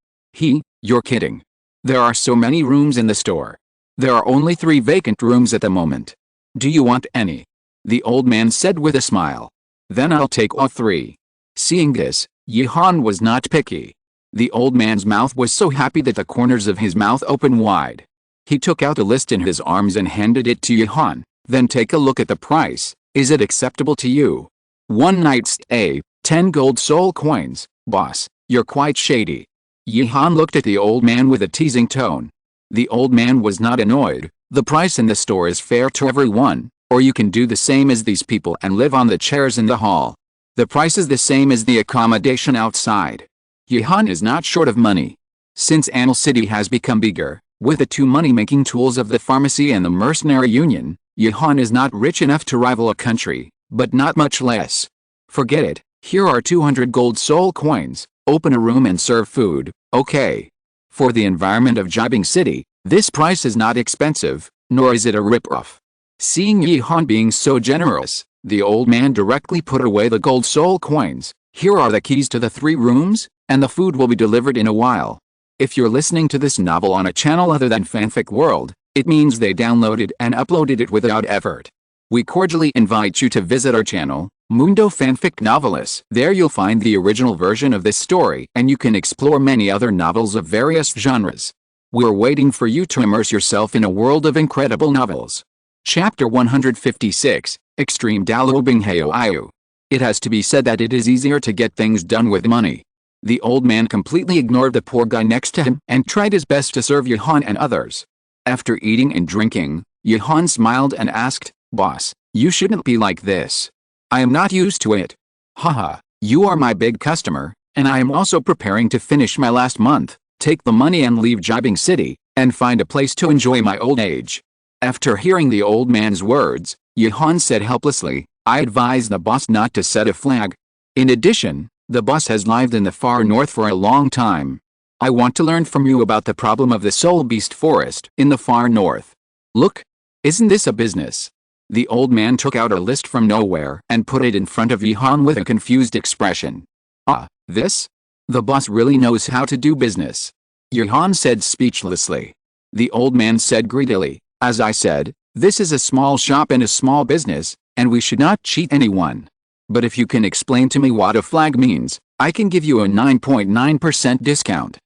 You're kidding. There are so many rooms in the store. There are only 3 vacant rooms at the moment. Do you want any? The old man said with a smile. Then I'll take all 3. Seeing this, Yihan was not picky. The old man's mouth was so happy that the corners of his mouth opened wide. He took out a list in his arms and handed it to Yihan. Then take a look at the price. Is it acceptable to you? 1 night stay, 10 gold soul coins. Boss, you're quite shady. Yihan looked at the old man with a teasing tone. The old man was not annoyed. The price in the store is fair to everyone, or you can do the same as these people and live on the chairs in the hall. The price is the same as the accommodation outside. Yihan is not short of money. Since Anil City has become bigger, with the 2 money-making tools of the pharmacy and the mercenary union, Yihan is not rich enough to rival a country, but not much less. Forget it, here are 200 gold soul coins, open a room and serve food, okay. For the environment of Jibing City, this price is not expensive, nor is it a rip-off. Seeing Yihan being so generous, the old man directly put away the gold soul coins. Here are the keys to the 3 rooms, and the food will be delivered in a while. If you're listening to this novel on a channel other than Fanfic World, it means they downloaded and uploaded it without effort. We cordially invite you to visit our channel, Mundo Fanfic Novelists. There you'll find the original version of this story and you can explore many other novels of various genres. We're waiting for you to immerse yourself in a world of incredible novels. Chapter 156, Extreme Douluo Bingheo Ayu. It has to be said that it is easier to get things done with money. The old man completely ignored the poor guy next to him and tried his best to serve Yihan and others. After eating and drinking, Yihan smiled and asked, Boss, you shouldn't be like this. I am not used to it. Haha, you are my big customer, and I am also preparing to finish my last month, take the money and leave Jibing City, and find a place to enjoy my old age. After hearing the old man's words, Yihan said helplessly, I advise the boss not to set a flag. In addition, the boss has lived in the far north for a long time. I want to learn from you about the problem of the Soul Beast Forest in the far north. Look, isn't this a business? The old man took out a list from nowhere and put it in front of Yihan with a confused expression. Ah, this? The boss really knows how to do business. Yihan said speechlessly. The old man said greedily, as I said, this is a small shop and a small business, and we should not cheat anyone. But if you can explain to me what a flag means, I can give you a 9.9% discount.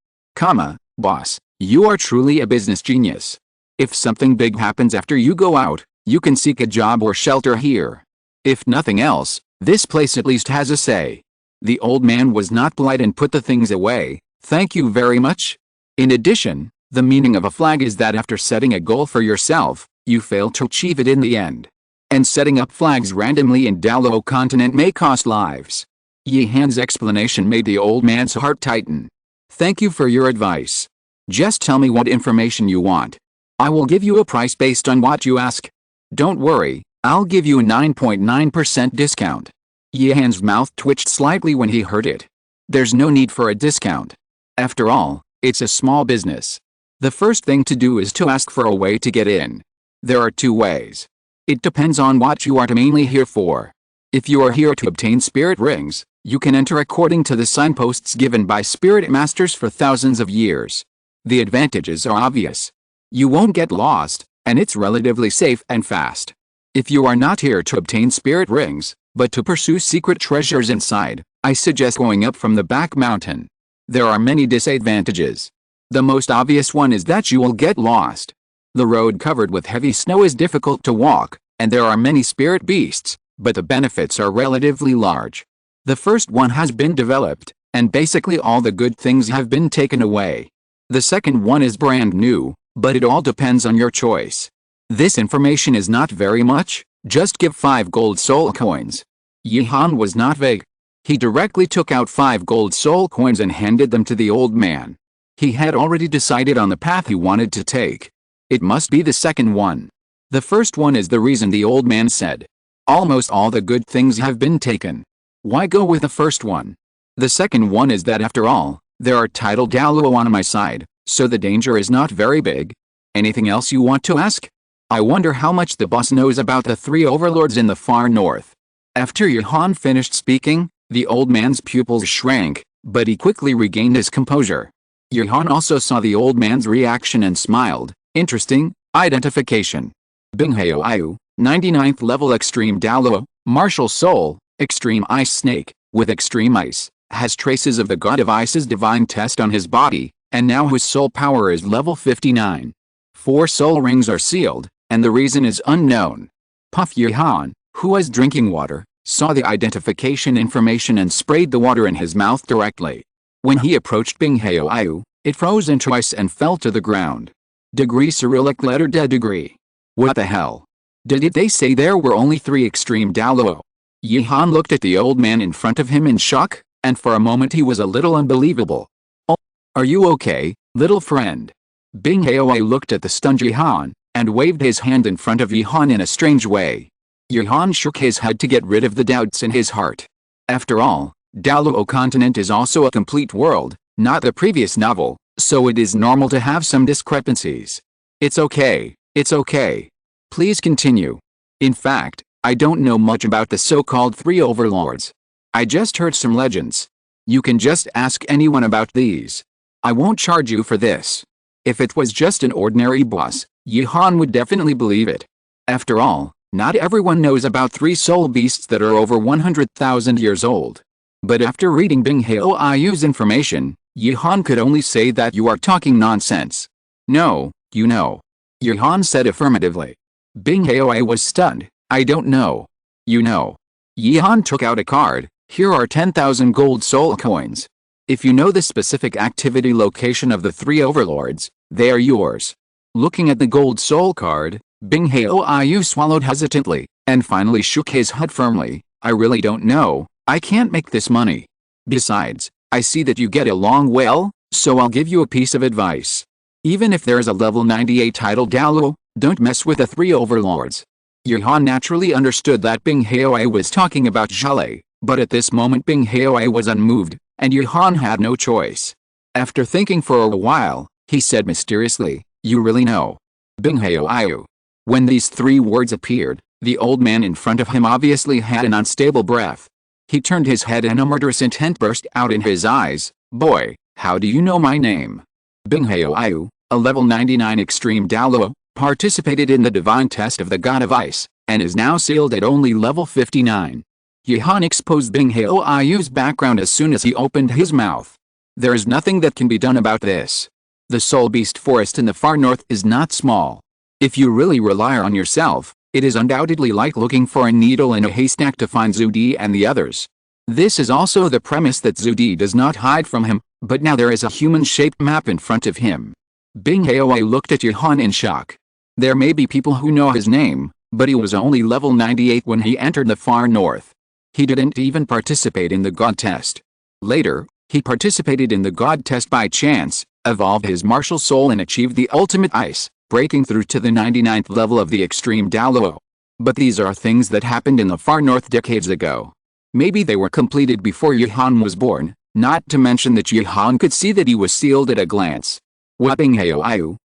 Boss, you are truly a business genius. If something big happens after you go out, you can seek a job or shelter here. If nothing else, this place at least has a say. The old man was not polite and put the things away. Thank you very much. In addition, the meaning of a flag is that after setting a goal for yourself, you fail to achieve it in the end. And setting up flags randomly in Douluo Continent may cost lives. Yihan's explanation made the old man's heart tighten. Thank you for your advice. Just tell me what information you want. I will give you a price based on what you ask. Don't worry, I'll give you a 9.9% discount. Yihan's mouth twitched slightly when he heard it. There's no need for a discount. After all, it's a small business. The first thing to do is to ask for a way to get in. There are two ways. It depends on what you are mainly here for. If you are here to obtain spirit rings, you can enter according to the signposts given by spirit masters for thousands of years. The advantages are obvious. You won't get lost, and it's relatively safe and fast. If you are not here to obtain spirit rings, but to pursue secret treasures inside, I suggest going up from the back mountain. There are many disadvantages. The most obvious one is that you will get lost. The road covered with heavy snow is difficult to walk, and there are many spirit beasts, but the benefits are relatively large. The first one has been developed, and basically all the good things have been taken away. The second one is brand new, but it all depends on your choice. This information is not very much, just give 5 gold soul coins. Yihan was not vague. He directly took out 5 gold soul coins and handed them to the old man. He had already decided on the path he wanted to take. It must be the second one. The first one is the reason the old man said. Almost all the good things have been taken. Why go with the first one? The second one is that after all, there are tidal Douluo on my side, so the danger is not very big. Anything else you want to ask? I wonder how much the boss knows about the 3 overlords in the far north. After Yihan finished speaking, the old man's pupils shrank, but he quickly regained his composure. Yihan also saw the old man's reaction and smiled. Interesting. Identification. Bingheo Ayu, 99th level Extreme Douluo, Martial Soul, Extreme Ice Snake, with Extreme Ice, has traces of the God of Ice's divine test on his body, and now his soul power is level 59. 4 soul rings are sealed, and the reason is unknown. Puff Yihan, who was drinking water, saw the identification information and sprayed the water in his mouth directly. When he approached Bingheo Ayu, it froze into ice and fell to the ground. Degree Cyrillic letter D degree. What the hell? Did they say there were only 3 extreme Douluo? Yihan looked at the old man in front of him in shock, and for a moment he was a little unbelievable. Oh, are you okay, little friend? Bingheo Ayu looked at the stunned Yihan, and waved his hand in front of Yihan in a strange way. Yihan shook his head to get rid of the doubts in his heart. After all, Douluo Continent is also a complete world, not the previous novel, so it is normal to have some discrepancies. It's okay, it's okay. Please continue. In fact, I don't know much about the so-called 3 overlords. I just heard some legends. You can just ask anyone about these. I won't charge you for this. If it was just an ordinary boss, Yihan would definitely believe it. After all, not everyone knows about 3 soul beasts that are over 100,000 years old. But after reading Bingheo Ayu's information, Yihan could only say that you are talking nonsense. No, you know. Yihan said affirmatively. Bingheo Ayu was stunned. I don't know. You know. Yihan took out a card. Here are 10,000 gold soul coins. If you know the specific activity location of the 3 overlords, they are yours. Looking at the gold soul card, Bingheo Ayu swallowed hesitantly, and finally shook his head firmly. I really don't know. I can't make this money. Besides, I see that you get along well, so I'll give you a piece of advice. Even if there's a level 98 title Douluo, don't mess with the 3 overlords. Yihan naturally understood that Bingheo Ayu was talking about Zhale, but at this moment Bingheo Ayu was unmoved, and Yihan had no choice. After thinking for a while, he said mysteriously, you really know. Bingheo Ayu. When these 3 words appeared, The old man in front of him obviously had an unstable breath. He turned his head and a murderous intent burst out in his eyes. Boy, how do you know my name? Bingheo, a level 99 extreme Douluo, participated in the divine test of the god of ice, and is now sealed at only level 59. Yihan exposed Bingheo's background as soon as he opened his mouth. There is nothing that can be done about this. The Soul Beast Forest in the far north is not small. If you really rely on yourself, it is undoubtedly like looking for a needle in a haystack to find Zudi and the others. This is also the premise that Zudi does not hide from him, but now there is a human-shaped map in front of him. Bingheo looked at Yihan in shock. There may be people who know his name, but he was only level 98 when he entered the far north. He didn't even participate in the god test. Later, he participated in the god test by chance, evolved his martial soul and achieved the ultimate ice, breaking through to the 99th level of the extreme Douluo. But these are things that happened in the far north decades ago. Maybe they were completed before Yihan was born, not to mention that Yihan could see that he was sealed at a glance. Bingheo,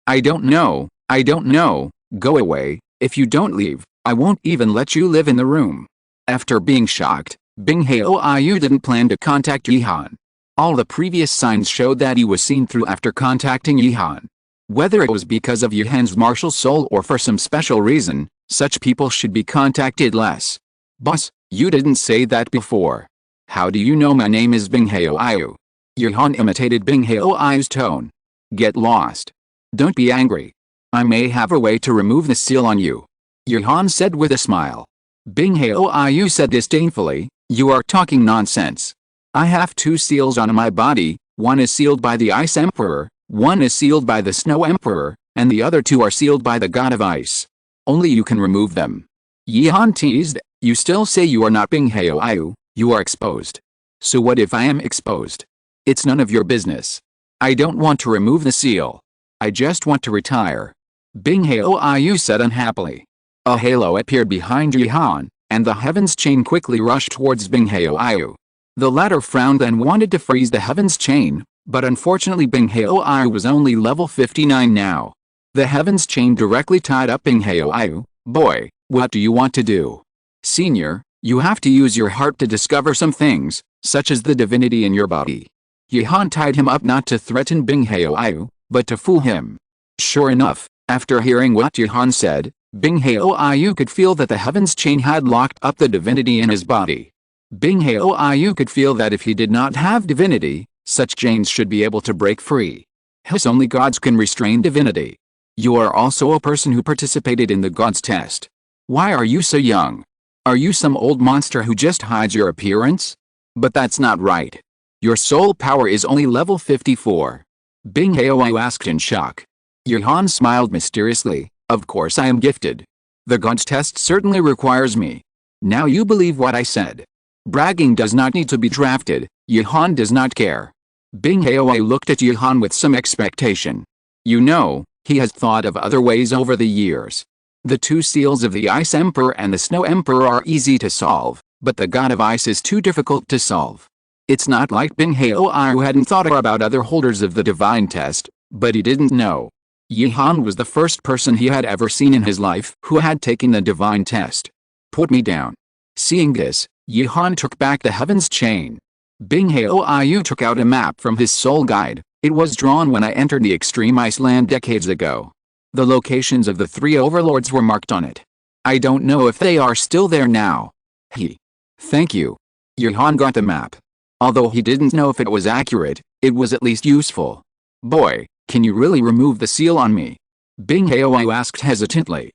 I don't know, go away, if you don't leave, I won't even let you live in the room. After being shocked, Bingheo didn't plan to contact Yihan. All the previous signs showed that he was seen through after contacting Yihan. Whether it was because of Yihan's martial soul or for some special reason, such people should be contacted less. Boss, you didn't say that before. How do you know my name is Bingheo? Yihan imitated Bingheo's tone. Get lost. Don't be angry. I may have a way to remove the seal on you. Yihan said with a smile. Bingheo said disdainfully, you are talking nonsense. I have 2 seals on my body, one is sealed by the Ice Emperor, one is sealed by the Snow Emperor, and the other 2 are sealed by the God of Ice. Only you can remove them. Yihan teased, you still say you are not Bingheo, you are exposed. So what if I am exposed? It's none of your business. I don't want to remove the seal. I just want to retire. Bingheo said unhappily. A halo appeared behind Yihan, and the heavens chain quickly rushed towards Bingheo. The latter frowned and wanted to freeze the heavens chain, but unfortunately Bingheo was only level 59 now. The heavens chain directly tied up Bingheo. Boy, what do you want to do? Senior, you have to use your heart to discover some things, such as the divinity in your body. Yihan tied him up not to threaten Bingheo, but to fool him. Sure enough, after hearing what Yihan said, Bingheo could feel that the heavens chain had locked up the divinity in his body. Bingheo could feel that if he did not have divinity, such chains should be able to break free. His only gods can restrain divinity. You are also a person who participated in the gods test. Why are you so young? Are you some old monster who just hides your appearance? But that's not right. Your soul power is only level 54. Bingheo asked in shock. Yihan smiled mysteriously. Of course I am gifted. The gods test certainly requires me. Now you believe what I said. Bragging does not need to be drafted, Yihan does not care. Bingheo looked at Yihan with some expectation. You know, he has thought of other ways over the years. The 2 seals of the Ice Emperor and the Snow Emperor are easy to solve, but the God of Ice is too difficult to solve. It's not like Bingheo who hadn't thought about other holders of the divine test, but he didn't know. Yihan was the first person he had ever seen in his life who had taken the divine test. Put me down. Seeing this, Yihan took back the heavens chain. Bingheo took out a map from his soul guide. It was drawn when I entered the extreme Iceland decades ago. The locations of the 3 overlords were marked on it. I don't know if they are still there now. Thank you. Yihan got the map. Although he didn't know if it was accurate, it was at least useful. Boy, can you really remove the seal on me? Bingheo asked hesitantly.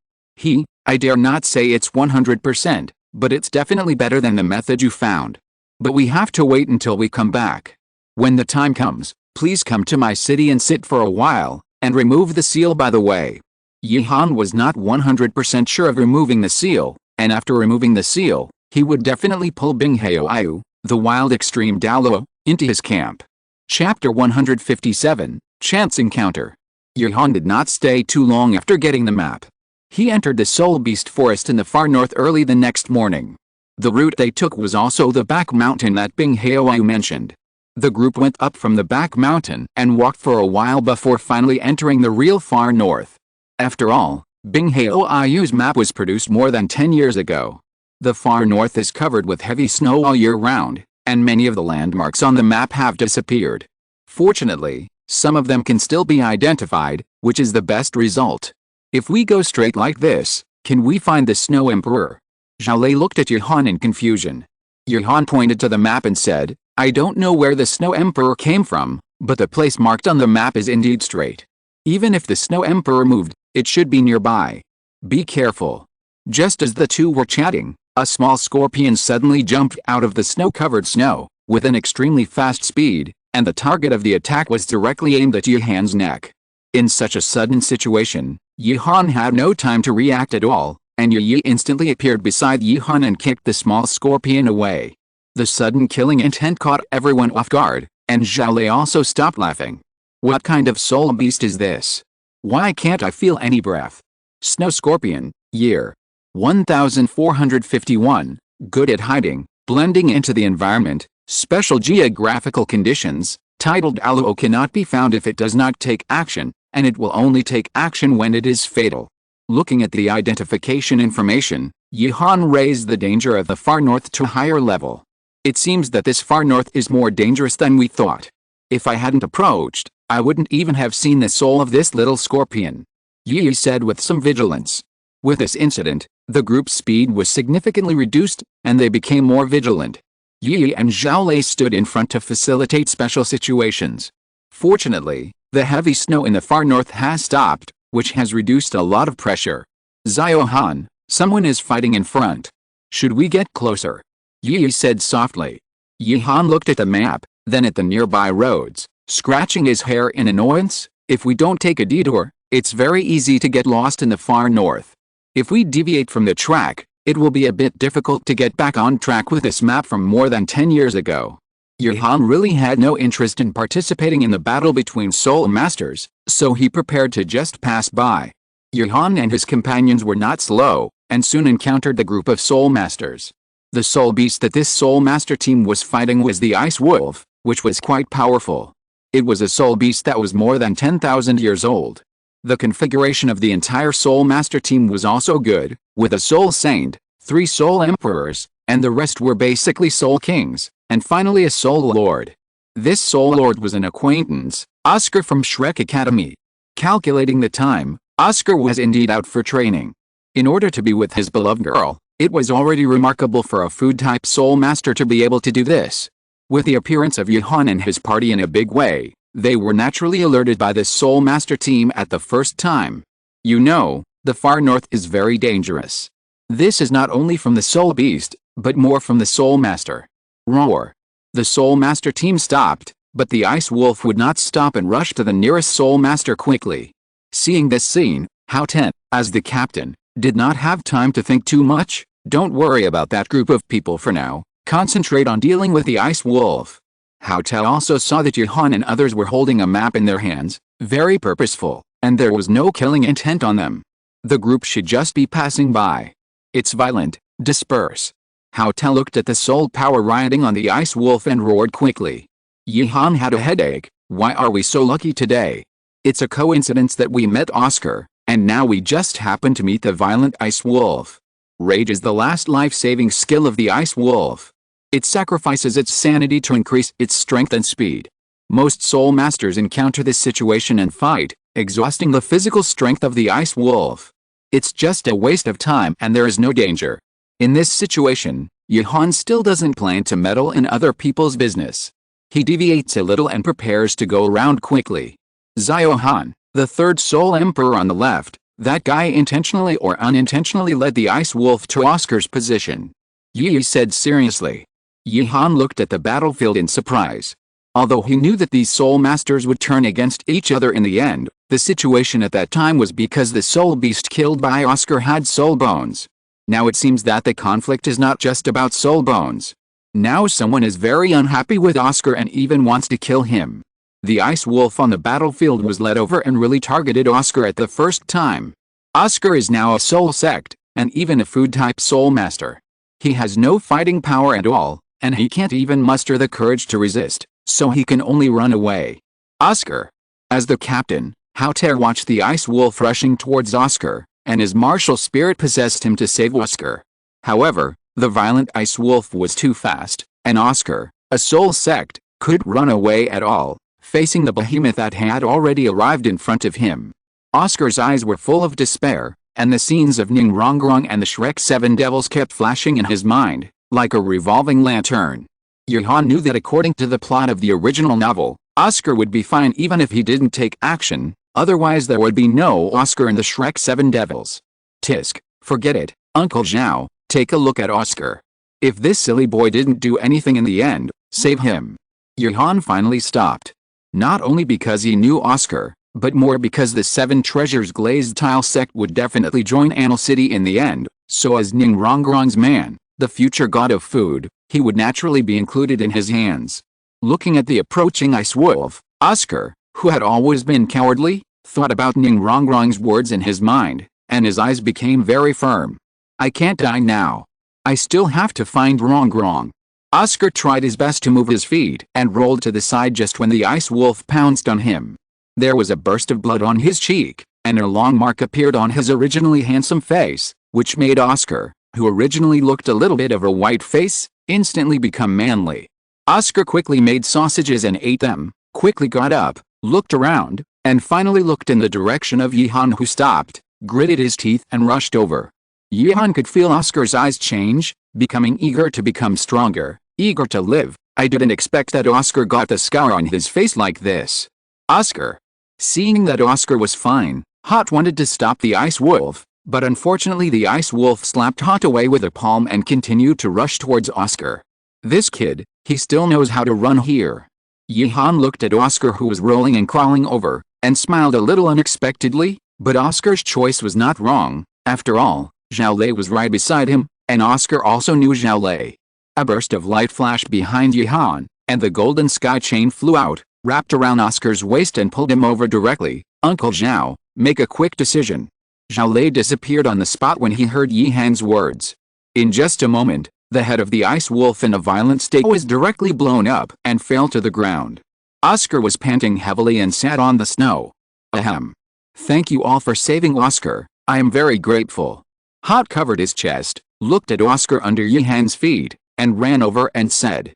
I dare not say it's 100%, but it's definitely better than the method you found. But we have to wait until we come back. When the time comes, please come to my city and sit for a while, and remove the seal by the way. Yihan was not 100% sure of removing the seal, and after removing the seal, he would definitely pull Bingheo, the wild extreme Douluo, into his camp. Chapter 157, Chance Encounter. Yihan did not stay too long after getting the map. He entered the Soul Beast Forest in the far north early the next morning. The route they took was also the back mountain that Bingheo mentioned. The group went up from the back mountain and walked for a while before finally entering the real far north. After all, Binghaoiu's map was produced more than 10 years ago. The far north is covered with heavy snow all year round, and many of the landmarks on the map have disappeared. Fortunately, some of them can still be identified, which is the best result. If we go straight like this, can we find the Snow Emperor? Zhao Lei looked at Yuhan in confusion. Yuhan pointed to the map and said, I don't know where the Snow Emperor came from, but the place marked on the map is indeed straight. Even if the Snow Emperor moved, it should be nearby. Be careful. Just as the two were chatting, a small scorpion suddenly jumped out of the snow-covered snow, with an extremely fast speed, and the target of the attack was directly aimed at Yuhan's neck. In such a sudden situation, Yuhan had no time to react at all, and Yi instantly appeared beside Yuhan and kicked the small scorpion away. The sudden killing intent caught everyone off guard, and Zhao Lei also stopped laughing. What kind of soul beast is this? Why can't I feel any breath? Snow Scorpion, year 1451, good at hiding, blending into the environment, special geographical conditions, titled Douluo cannot be found if it does not take action, and it will only take action when it is fatal. Looking at the identification information, Yuhan raised the danger of the far north to a higher level. It seems that this far north is more dangerous than we thought. If I hadn't approached, I wouldn't even have seen the soul of this little scorpion, Yi said with some vigilance. With this incident, the group's speed was significantly reduced, and they became more vigilant. Yi and Zhao Lei stood in front to facilitate special situations. Fortunately, the heavy snow in the far north has stopped, which has reduced a lot of pressure. Ziohan, someone is fighting in front. Should we get closer? Yi said softly. Yihan looked at the map, then at the nearby roads, scratching his hair in annoyance. If we don't take a detour, it's very easy to get lost in the far north. If we deviate from the track, it will be a bit difficult to get back on track with this map from more than 10 years ago. Yuhan really had no interest in participating in the battle between Soul Masters, so he prepared to just pass by. Yuhan and his companions were not slow, and soon encountered the group of Soul Masters. The soul beast that this Soul Master team was fighting was the Ice Wolf, which was quite powerful. It was a soul beast that was more than 10,000 years old. The configuration of the entire Soul Master team was also good, with a Soul Saint, 3 Soul Emperors, and the rest were basically Soul Kings, and finally a Soul Lord. This Soul Lord was an acquaintance, Oscar from Shrek Academy. Calculating the time, Oscar was indeed out for training. In order to be with his beloved girl, it was already remarkable for a food-type Soul Master to be able to do this. With the appearance of Yuhan and his party in a big way, they were naturally alerted by the Soul Master team at the first time. You know, the far north is very dangerous. This is not only from the Soul Beast, but more from the Soul Master. Roar. The Soul Master team stopped, but the Ice Wolf would not stop and rushed to the nearest Soul Master quickly. Seeing this scene, Hao Ten, as the captain, did not have time to think too much. Don't worry about that group of people for now, concentrate on dealing with the Ice Wolf. Hao Ten also saw that Yuhan and others were holding a map in their hands, very purposeful, and there was no killing intent on them. The group should just be passing by. It's violent, disperse. Hao Ten looked at the soul power riding on the Ice Wolf and roared quickly. Yuhan had a headache. Why are we so lucky today? It's a coincidence that we met Oscar, and now we just happen to meet the violent Ice Wolf. Rage is the last life-saving skill of the Ice Wolf. It sacrifices its sanity to increase its strength and speed. Most Soul Masters encounter this situation and fight, exhausting the physical strength of the Ice Wolf. It's just a waste of time and there is no danger. In this situation, Yuhan still doesn't plan to meddle in other people's business. He deviates a little and prepares to go around quickly. Ziohan, the 3rd Soul Emperor on the left, that guy intentionally or unintentionally led the Ice Wolf to Oscar's position. Yi said seriously. Yuhan looked at the battlefield in surprise. Although he knew that these Soul Masters would turn against each other in the end, the situation at that time was because the Soul Beast killed by Oscar had soul bones. Now it seems that the conflict is not just about soul bones. Now someone is very unhappy with Oscar and even wants to kill him. The Ice Wolf on the battlefield was led over and really targeted Oscar at the first time. Oscar is now a Soul Sect, and even a food-type Soul Master. He has no fighting power at all, and he can't even muster the courage to resist, so he can only run away. Oscar. As the captain, Hao Te watched the Ice Wolf rushing towards Oscar, and his martial spirit possessed him to save Oscar. However, the violent ice wolf was too fast, and Oscar, a soul sect, couldn't run away at all, facing the behemoth that had already arrived in front of him. Oscar's eyes were full of despair, and the scenes of Ningrongrong and the Shrek 7 devils kept flashing in his mind, like a revolving lantern. Johan knew that according to the plot of the original novel, Oscar would be fine even if he didn't take action, otherwise there would be no Oscar in the Shrek 7 devils. Tisk, forget it, Uncle Zhao, take a look at Oscar. If this silly boy didn't do anything in the end, save him. Johan finally stopped. Not only because he knew Oscar, but more because the 7 Treasures Glazed Tile sect would definitely join Anil City in the end, so as Ningrongrong's man, the future god of food, he would naturally be included in his hands. Looking at the approaching ice wolf, Oscar, who had always been cowardly, thought about Ningrongrong's words in his mind, and his eyes became very firm. I can't die now. I still have to find Rongrong. Oscar tried his best to move his feet and rolled to the side just when the ice wolf pounced on him. There was a burst of blood on his cheek, and a long mark appeared on his originally handsome face, which made Oscar, who originally looked a little bit of a white face, instantly become manly. Oscar quickly made sausages and ate them, quickly got up, looked around, and finally looked in the direction of Johan, who stopped, gritted his teeth and rushed over. Johan could feel Oscar's eyes change, becoming eager to become stronger, eager to live. I didn't expect that Oscar got the scar on his face like this. Oscar. Seeing that Oscar was fine, Hot wanted to stop the ice wolf, but unfortunately the ice wolf slapped Hot away with a palm and continued to rush towards Oscar. This kid, he still knows how to run here. Johan looked at Oscar, who was rolling and crawling over, and smiled a little unexpectedly, but Oscar's choice was not wrong. After all, Zhao Lei was right beside him, and Oscar also knew Zhao Lei. A burst of light flashed behind Johan, and the golden sky chain flew out, wrapped around Oscar's waist and pulled him over directly. Uncle Zhao, make a quick decision. Zhao Lei disappeared on the spot when he heard Johan's words. In just a moment, the head of the ice wolf in a violent state was directly blown up and fell to the ground. Oscar was panting heavily and sat on the snow. Ahem. Thank you all for saving Oscar, I am very grateful. Hot covered his chest, looked at Oscar under Johan's feet, and ran over and said.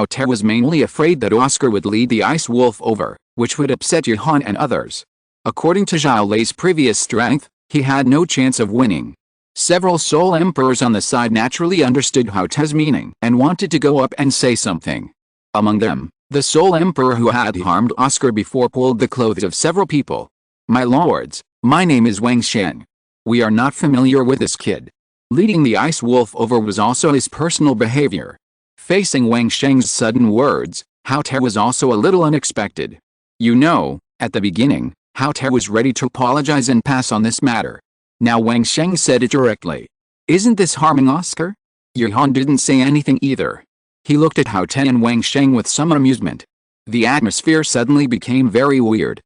Te was mainly afraid that Oscar would lead the ice wolf over, which would upset Johan and others. According to Zhao Lei's previous strength, he had no chance of winning. Several Soul Emperors on the side naturally understood Te's meaning and wanted to go up and say something. Among them, the Soul Emperor who had harmed Oscar before pulled the clothes of several people. My lords, my name is Wang Sheng. We are not familiar with this kid. Leading the ice wolf over was also his personal behavior. Facing Wang Sheng's sudden words, Te was also a little unexpected. You know, at the beginning, Te was ready to apologize and pass on this matter. Now Wang Sheng said it directly. Isn't this harming Oscar? Johan didn't say anything either. He looked at Te and Wang Sheng with some amusement. The atmosphere suddenly became very weird.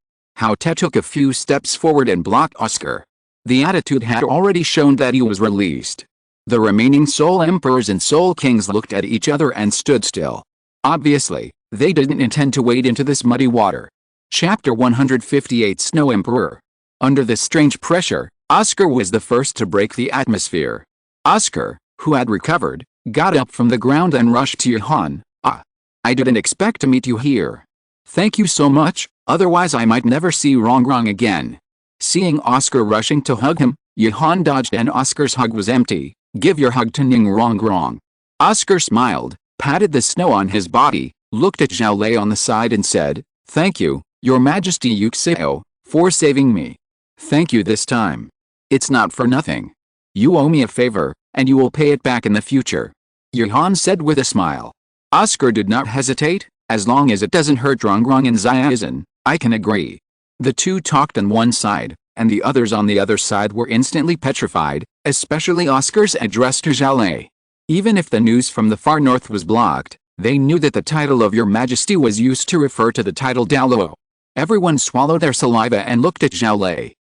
Te took a few steps forward and blocked Oscar. The attitude had already shown that he was released. The remaining Soul Emperors and Soul Kings looked at each other and stood still. Obviously, they didn't intend to wade into this muddy water. Chapter 158 Snow Emperor. Under this strange pressure, Oscar was the first to break the atmosphere. Oscar, who had recovered, got up from the ground and rushed to Johan. I didn't expect to meet you here. Thank you so much, otherwise I might never see Rongrong again. Seeing Oscar rushing to hug him, Johan dodged and Oscar's hug was empty. Give your hug to Ningrongrong. Oscar smiled, patted the snow on his body, looked at Zhao Lei on the side and said, Thank you, Your Majesty Yuxio, for saving me. Thank you this time. It's not for nothing. You owe me a favor, and you will pay it back in the future. Johan said with a smile. Oscar did not hesitate. As long as it doesn't hurt Rongrong and Xiaizhen, I can agree. The two talked on one side, and the others on the other side were instantly petrified, especially Oscar's address to Zhao Lei. Even if the news from the far north was blocked, they knew that the title of Your Majesty was used to refer to the title Douluo. Everyone swallowed their saliva and looked at Zhao Lei.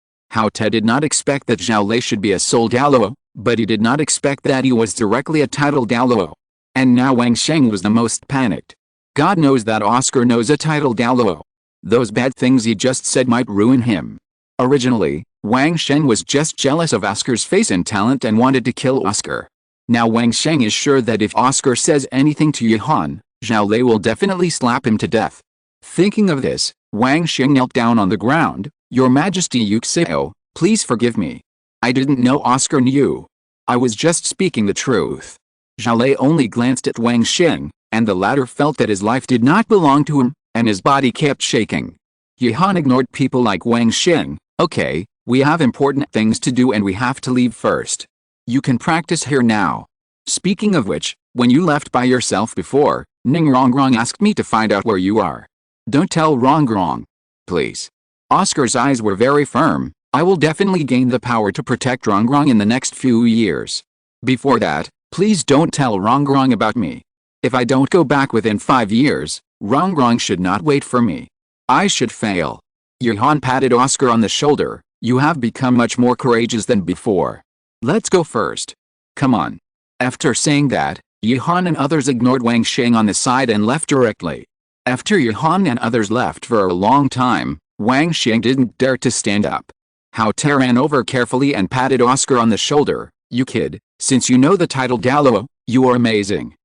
Te did not expect that Zhao Lei should be a soul Douluo, but he did not expect that he was directly a title Douluo. And now Wang Sheng was the most panicked. God knows that Oscar knows a title Douluo. Those bad things he just said might ruin him. Originally, Wang Sheng was just jealous of Oscar's face and talent and wanted to kill Oscar. Now Wang Sheng is sure that if Oscar says anything to Yuhan, Zhao Lei will definitely slap him to death. Thinking of this, Wang Sheng knelt down on the ground. Your Majesty Yuxio, please forgive me. I didn't know Oscar knew. I was just speaking the truth. Zhao Lei only glanced at Wang Sheng, and the latter felt that his life did not belong to him, and his body kept shaking. Yuhan ignored people like Wang Sheng. Okay, we have important things to do and we have to leave first. You can practice here now. Speaking of which, when you left by yourself before, Ning Rongrong asked me to find out where you are. Don't tell Rongrong. Please. Oscar's eyes were very firm. I will definitely gain the power to protect Rongrong in the next few years. Before that, please don't tell Rongrong about me. If I don't go back within 5 years, Rongrong should not wait for me. I should fail. Yuhan patted Oscar on the shoulder. You have become much more courageous than before. Let's go first. Come on. After saying that, Yuhan and others ignored Wang Sheng on the side and left directly. After Yuhan and others left for a long time, Wang Sheng didn't dare to stand up. Hao Te ran over carefully and patted Oscar on the shoulder. You kid, since you know the title Douluo, you are amazing.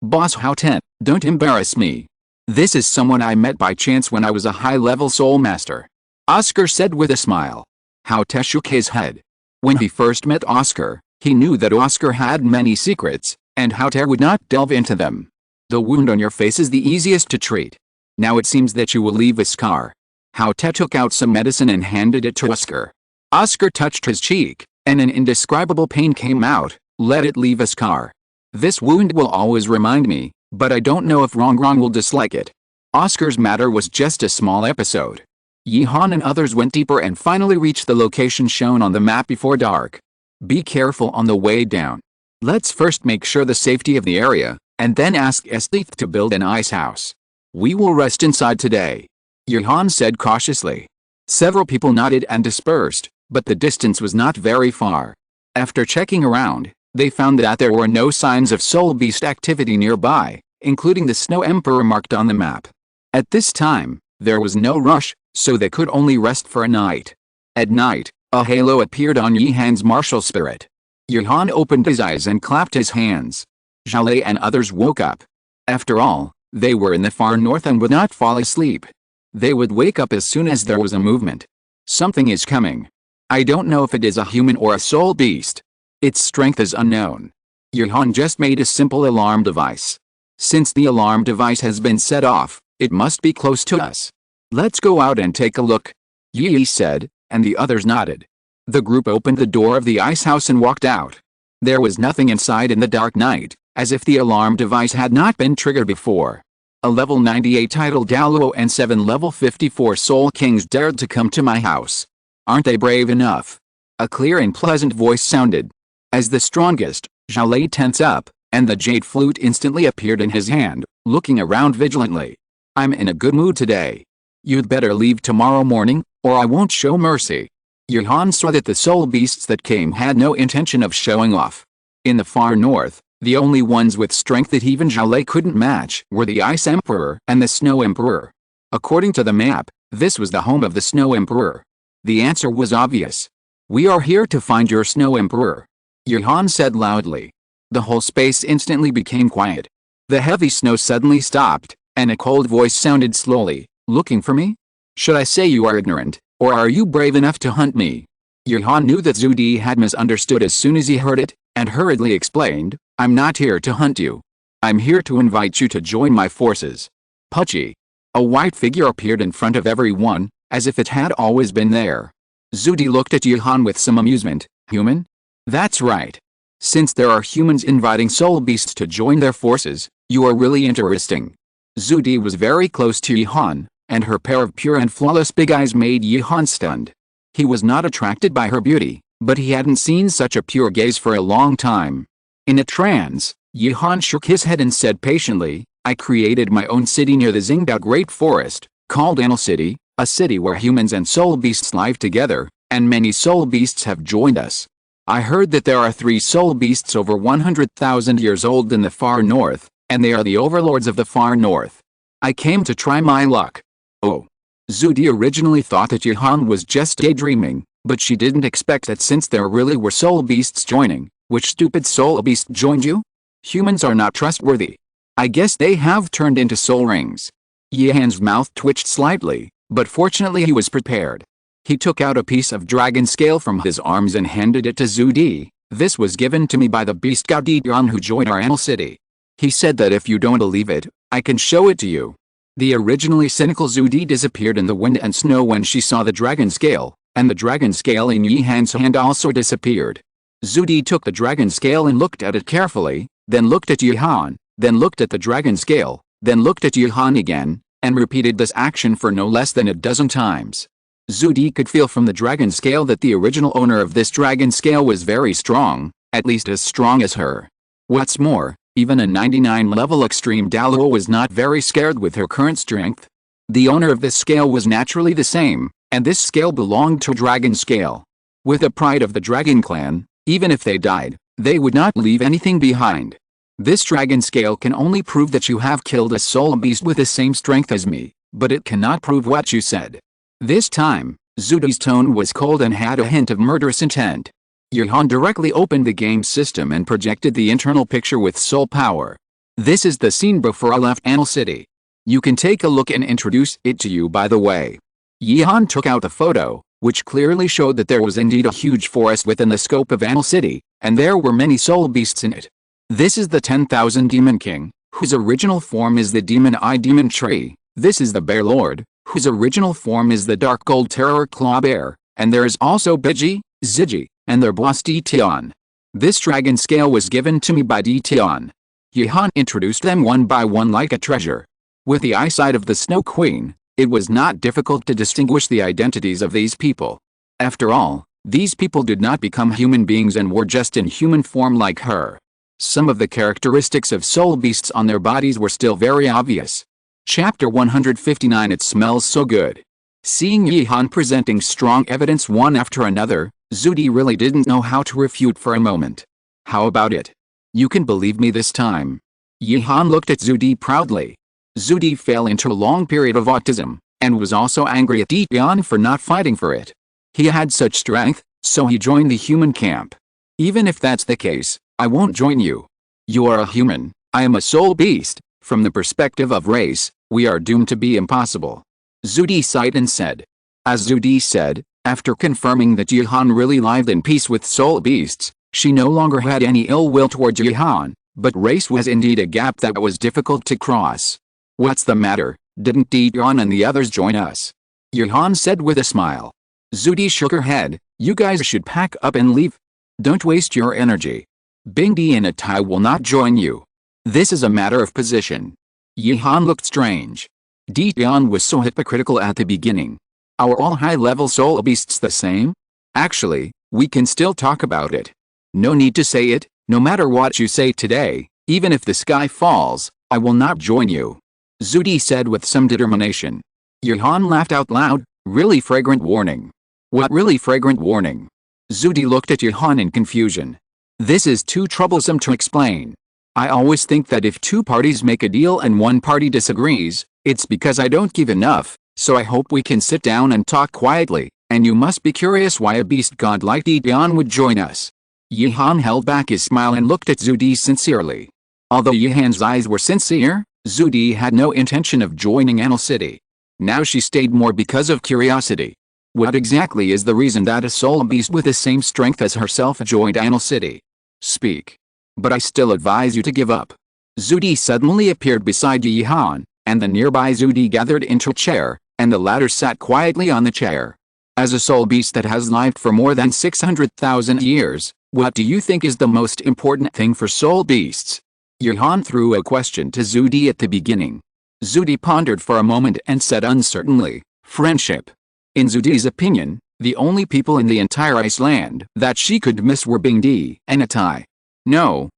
Boss Hao Te, don't embarrass me. This is someone I met by chance when I was a high-level soul master. Oscar said with a smile. Hao Te shook his head. When he first met Oscar, he knew that Oscar had many secrets, and Hao Te would not delve into them. The wound on your face is the easiest to treat. Now it seems that you will leave a scar. Hao Te took out some medicine and handed it to Oscar. Oscar touched his cheek, and an indescribable pain came out. Let it leave a scar. This wound will always remind me, but I don't know if Rongrong will dislike it. Oscar's matter was just a small episode. Yuhan and others went deeper and finally reached the location shown on the map before dark. Be careful on the way down. Let's first make sure the safety of the area, and then ask Esdeath to build an ice house. We will rest inside today. Yuhan said cautiously. Several people nodded and dispersed, but the distance was not very far. After checking around, they found that there were no signs of soul beast activity nearby, including the Snow Emperor marked on the map. At this time, there was no rush, so they could only rest for a night. At night, a halo appeared on Yuhan's martial spirit. Yuhan opened his eyes and clapped his hands. Zhao Lei and others woke up. After all, they were in the far north and would not fall asleep. They would wake up as soon as there was a movement. Something is coming. I don't know if it is a human or a soul beast. Its strength is unknown. Yuhan just made a simple alarm device. Since the alarm device has been set off, it must be close to us. Let's go out and take a look, Yi said, and the others nodded. The group opened the door of the ice house and walked out. There was nothing inside in the dark night, as if the alarm device had not been triggered before. A level 98 title Douluo and 7 level 54 Soul Kings dared to come to my house. Aren't they brave enough? A clear and pleasant voice sounded. As the strongest, Zhao Lei tensed up, and the jade flute instantly appeared in his hand, looking around vigilantly. I'm in a good mood today. You'd better leave tomorrow morning, or I won't show mercy. Yuhan saw that the soul beasts that came had no intention of showing off. In the far north, the only ones with strength that even Zhao Lei couldn't match were the Ice Emperor and the Snow Emperor. According to the map, this was the home of the Snow Emperor. The answer was obvious. We are here to find your Snow Emperor, Yuhan said loudly. The whole space instantly became quiet. The heavy snow suddenly stopped, and a cold voice sounded slowly. Looking for me? Should I say you are ignorant, or are you brave enough to hunt me? Yuhan knew that Zhu Di had misunderstood as soon as he heard it, and hurriedly explained, I'm not here to hunt you. I'm here to invite you to join my forces. Pucci. A white figure appeared in front of everyone, as if it had always been there. Zhu Di looked at Yuhan with some amusement. Human? That's right. Since there are humans inviting soul beasts to join their forces, you are really interesting. Zhu Di was very close to Yuhan, and her pair of pure and flawless big eyes made Yuhan stunned. He was not attracted by her beauty, but he hadn't seen such a pure gaze for a long time. In a trance, Yuhan shook his head and said patiently, I created my own city near the Xingdao Great Forest, called Anil City, a city where humans and soul beasts live together, and many soul beasts have joined us. I heard that there are 3 soul beasts over 100,000 years old in the far north, and they are the overlords of the far north. I came to try my luck. Oh. Zhu Di originally thought that Yuhan was just daydreaming, But she didn't expect that since there really were soul beasts joining. Which stupid soul beast joined you? Humans are not trustworthy. I guess they have turned into soul rings. Yihan's mouth twitched slightly, but fortunately he was prepared. He took out a piece of dragon scale from his arms and handed it to Zhu Di. This was given to me by the beast god Dian who joined our animal city. He said that if you don't believe it, I can show it to you. The originally cynical Zhu Di disappeared in the wind and snow when she saw the dragon scale, and the dragon scale in Yihan's hand also disappeared. Zhu Di took the dragon scale and looked at it carefully, then looked at Yihan, then looked at the dragon scale, then looked at Yihan again, and repeated this action for no less than a dozen times. Zhu Di could feel from the dragon scale that the original owner of this dragon scale was very strong, at least as strong as her. What's more, even a 99-level extreme Douluo was not very scared with her current strength. The owner of this scale was naturally the same, and this scale belonged to dragon scale. With the pride of the dragon clan, even if they died, they would not leave anything behind. This dragon scale can only prove that you have killed a soul beast with the same strength as me, but it cannot prove what you said. This time, Zhu Di's tone was cold and had a hint of murderous intent. Yihan directly opened the game system and projected the internal picture with soul power. This is the scene before I left Animal City. You can take a look and introduce it to you by the way. Yihan took out the photo, which clearly showed that there was indeed a huge forest within the scope of Animal City, and there were many soul beasts in it. This is the 10,000 Demon King, whose original form is the Demon Eye Demon Tree. This is the Bear Lord, whose original form is the Dark Gold Terror Claw Bear, and there is also Beji, Ziji, and their boss Tian. This dragon scale was given to me by Tian. Yihan introduced them one by one like a treasure. With the eyesight of the Snow Queen, it was not difficult to distinguish the identities of these people. After all, these people did not become human beings and were just in human form like her. Some of the characteristics of soul beasts on their bodies were still very obvious. Chapter 159 It smells so good. Seeing Yihan presenting strong evidence one after another, Zhu Di really didn't know how to refute for a moment. How about it? You can believe me this time. Yihan looked at Zhu Di proudly. Zhu Di fell into a long period of autism, and was also angry at Tian for not fighting for it. He had such strength, so he joined the human camp. Even if that's the case, I won't join you. You are a human, I am a soul beast. From the perspective of race, we are doomed to be impossible. Zhu Di sighed and said. As Zhu Di said, after confirming that Yihan really lived in peace with soul beasts, she no longer had any ill will towards Yihan, but race was indeed a gap that was difficult to cross. What's the matter, didn't Tian and the others join us? Yihan said with a smile. Zhu Di shook her head, you guys should pack up and leave. Don't waste your energy. Bing Di and Atai will not join you. This is a matter of position. Yihan looked strange. Tian was so hypocritical at the beginning. Are all high-level soul beasts the same? Actually, we can still talk about it. No need to say it, no matter what you say today, even if the sky falls, I will not join you. Zhu Di said with some determination. Yihan laughed out loud, really fragrant warning. What really fragrant warning? Zhu Di looked at Yihan in confusion. This is too troublesome to explain. I always think that if two parties make a deal and one party disagrees, it's because I don't give enough, so I hope we can sit down and talk quietly, and you must be curious why a beast god like Tian would join us. Yihan held back his smile and looked at Zhu Di sincerely. Although Yihan's eyes were sincere, Zhu Di had no intention of joining Animal City. Now she stayed more because of curiosity. What exactly is the reason that a soul beast with the same strength as herself joined Animal City? Speak. But I still advise you to give up. Zhu Di suddenly appeared beside Yihan, and the nearby Zhu Di gathered into a chair, and the latter sat quietly on the chair. As a soul beast that has lived for more than 600,000 years, what do you think is the most important thing for soul beasts? Yihan threw a question to Zhu Di at the beginning. Zhu Di pondered for a moment and said uncertainly, friendship. In Zhu Di's opinion, the only people in the entire Iceland that she could miss were Bing Di and Atai. No,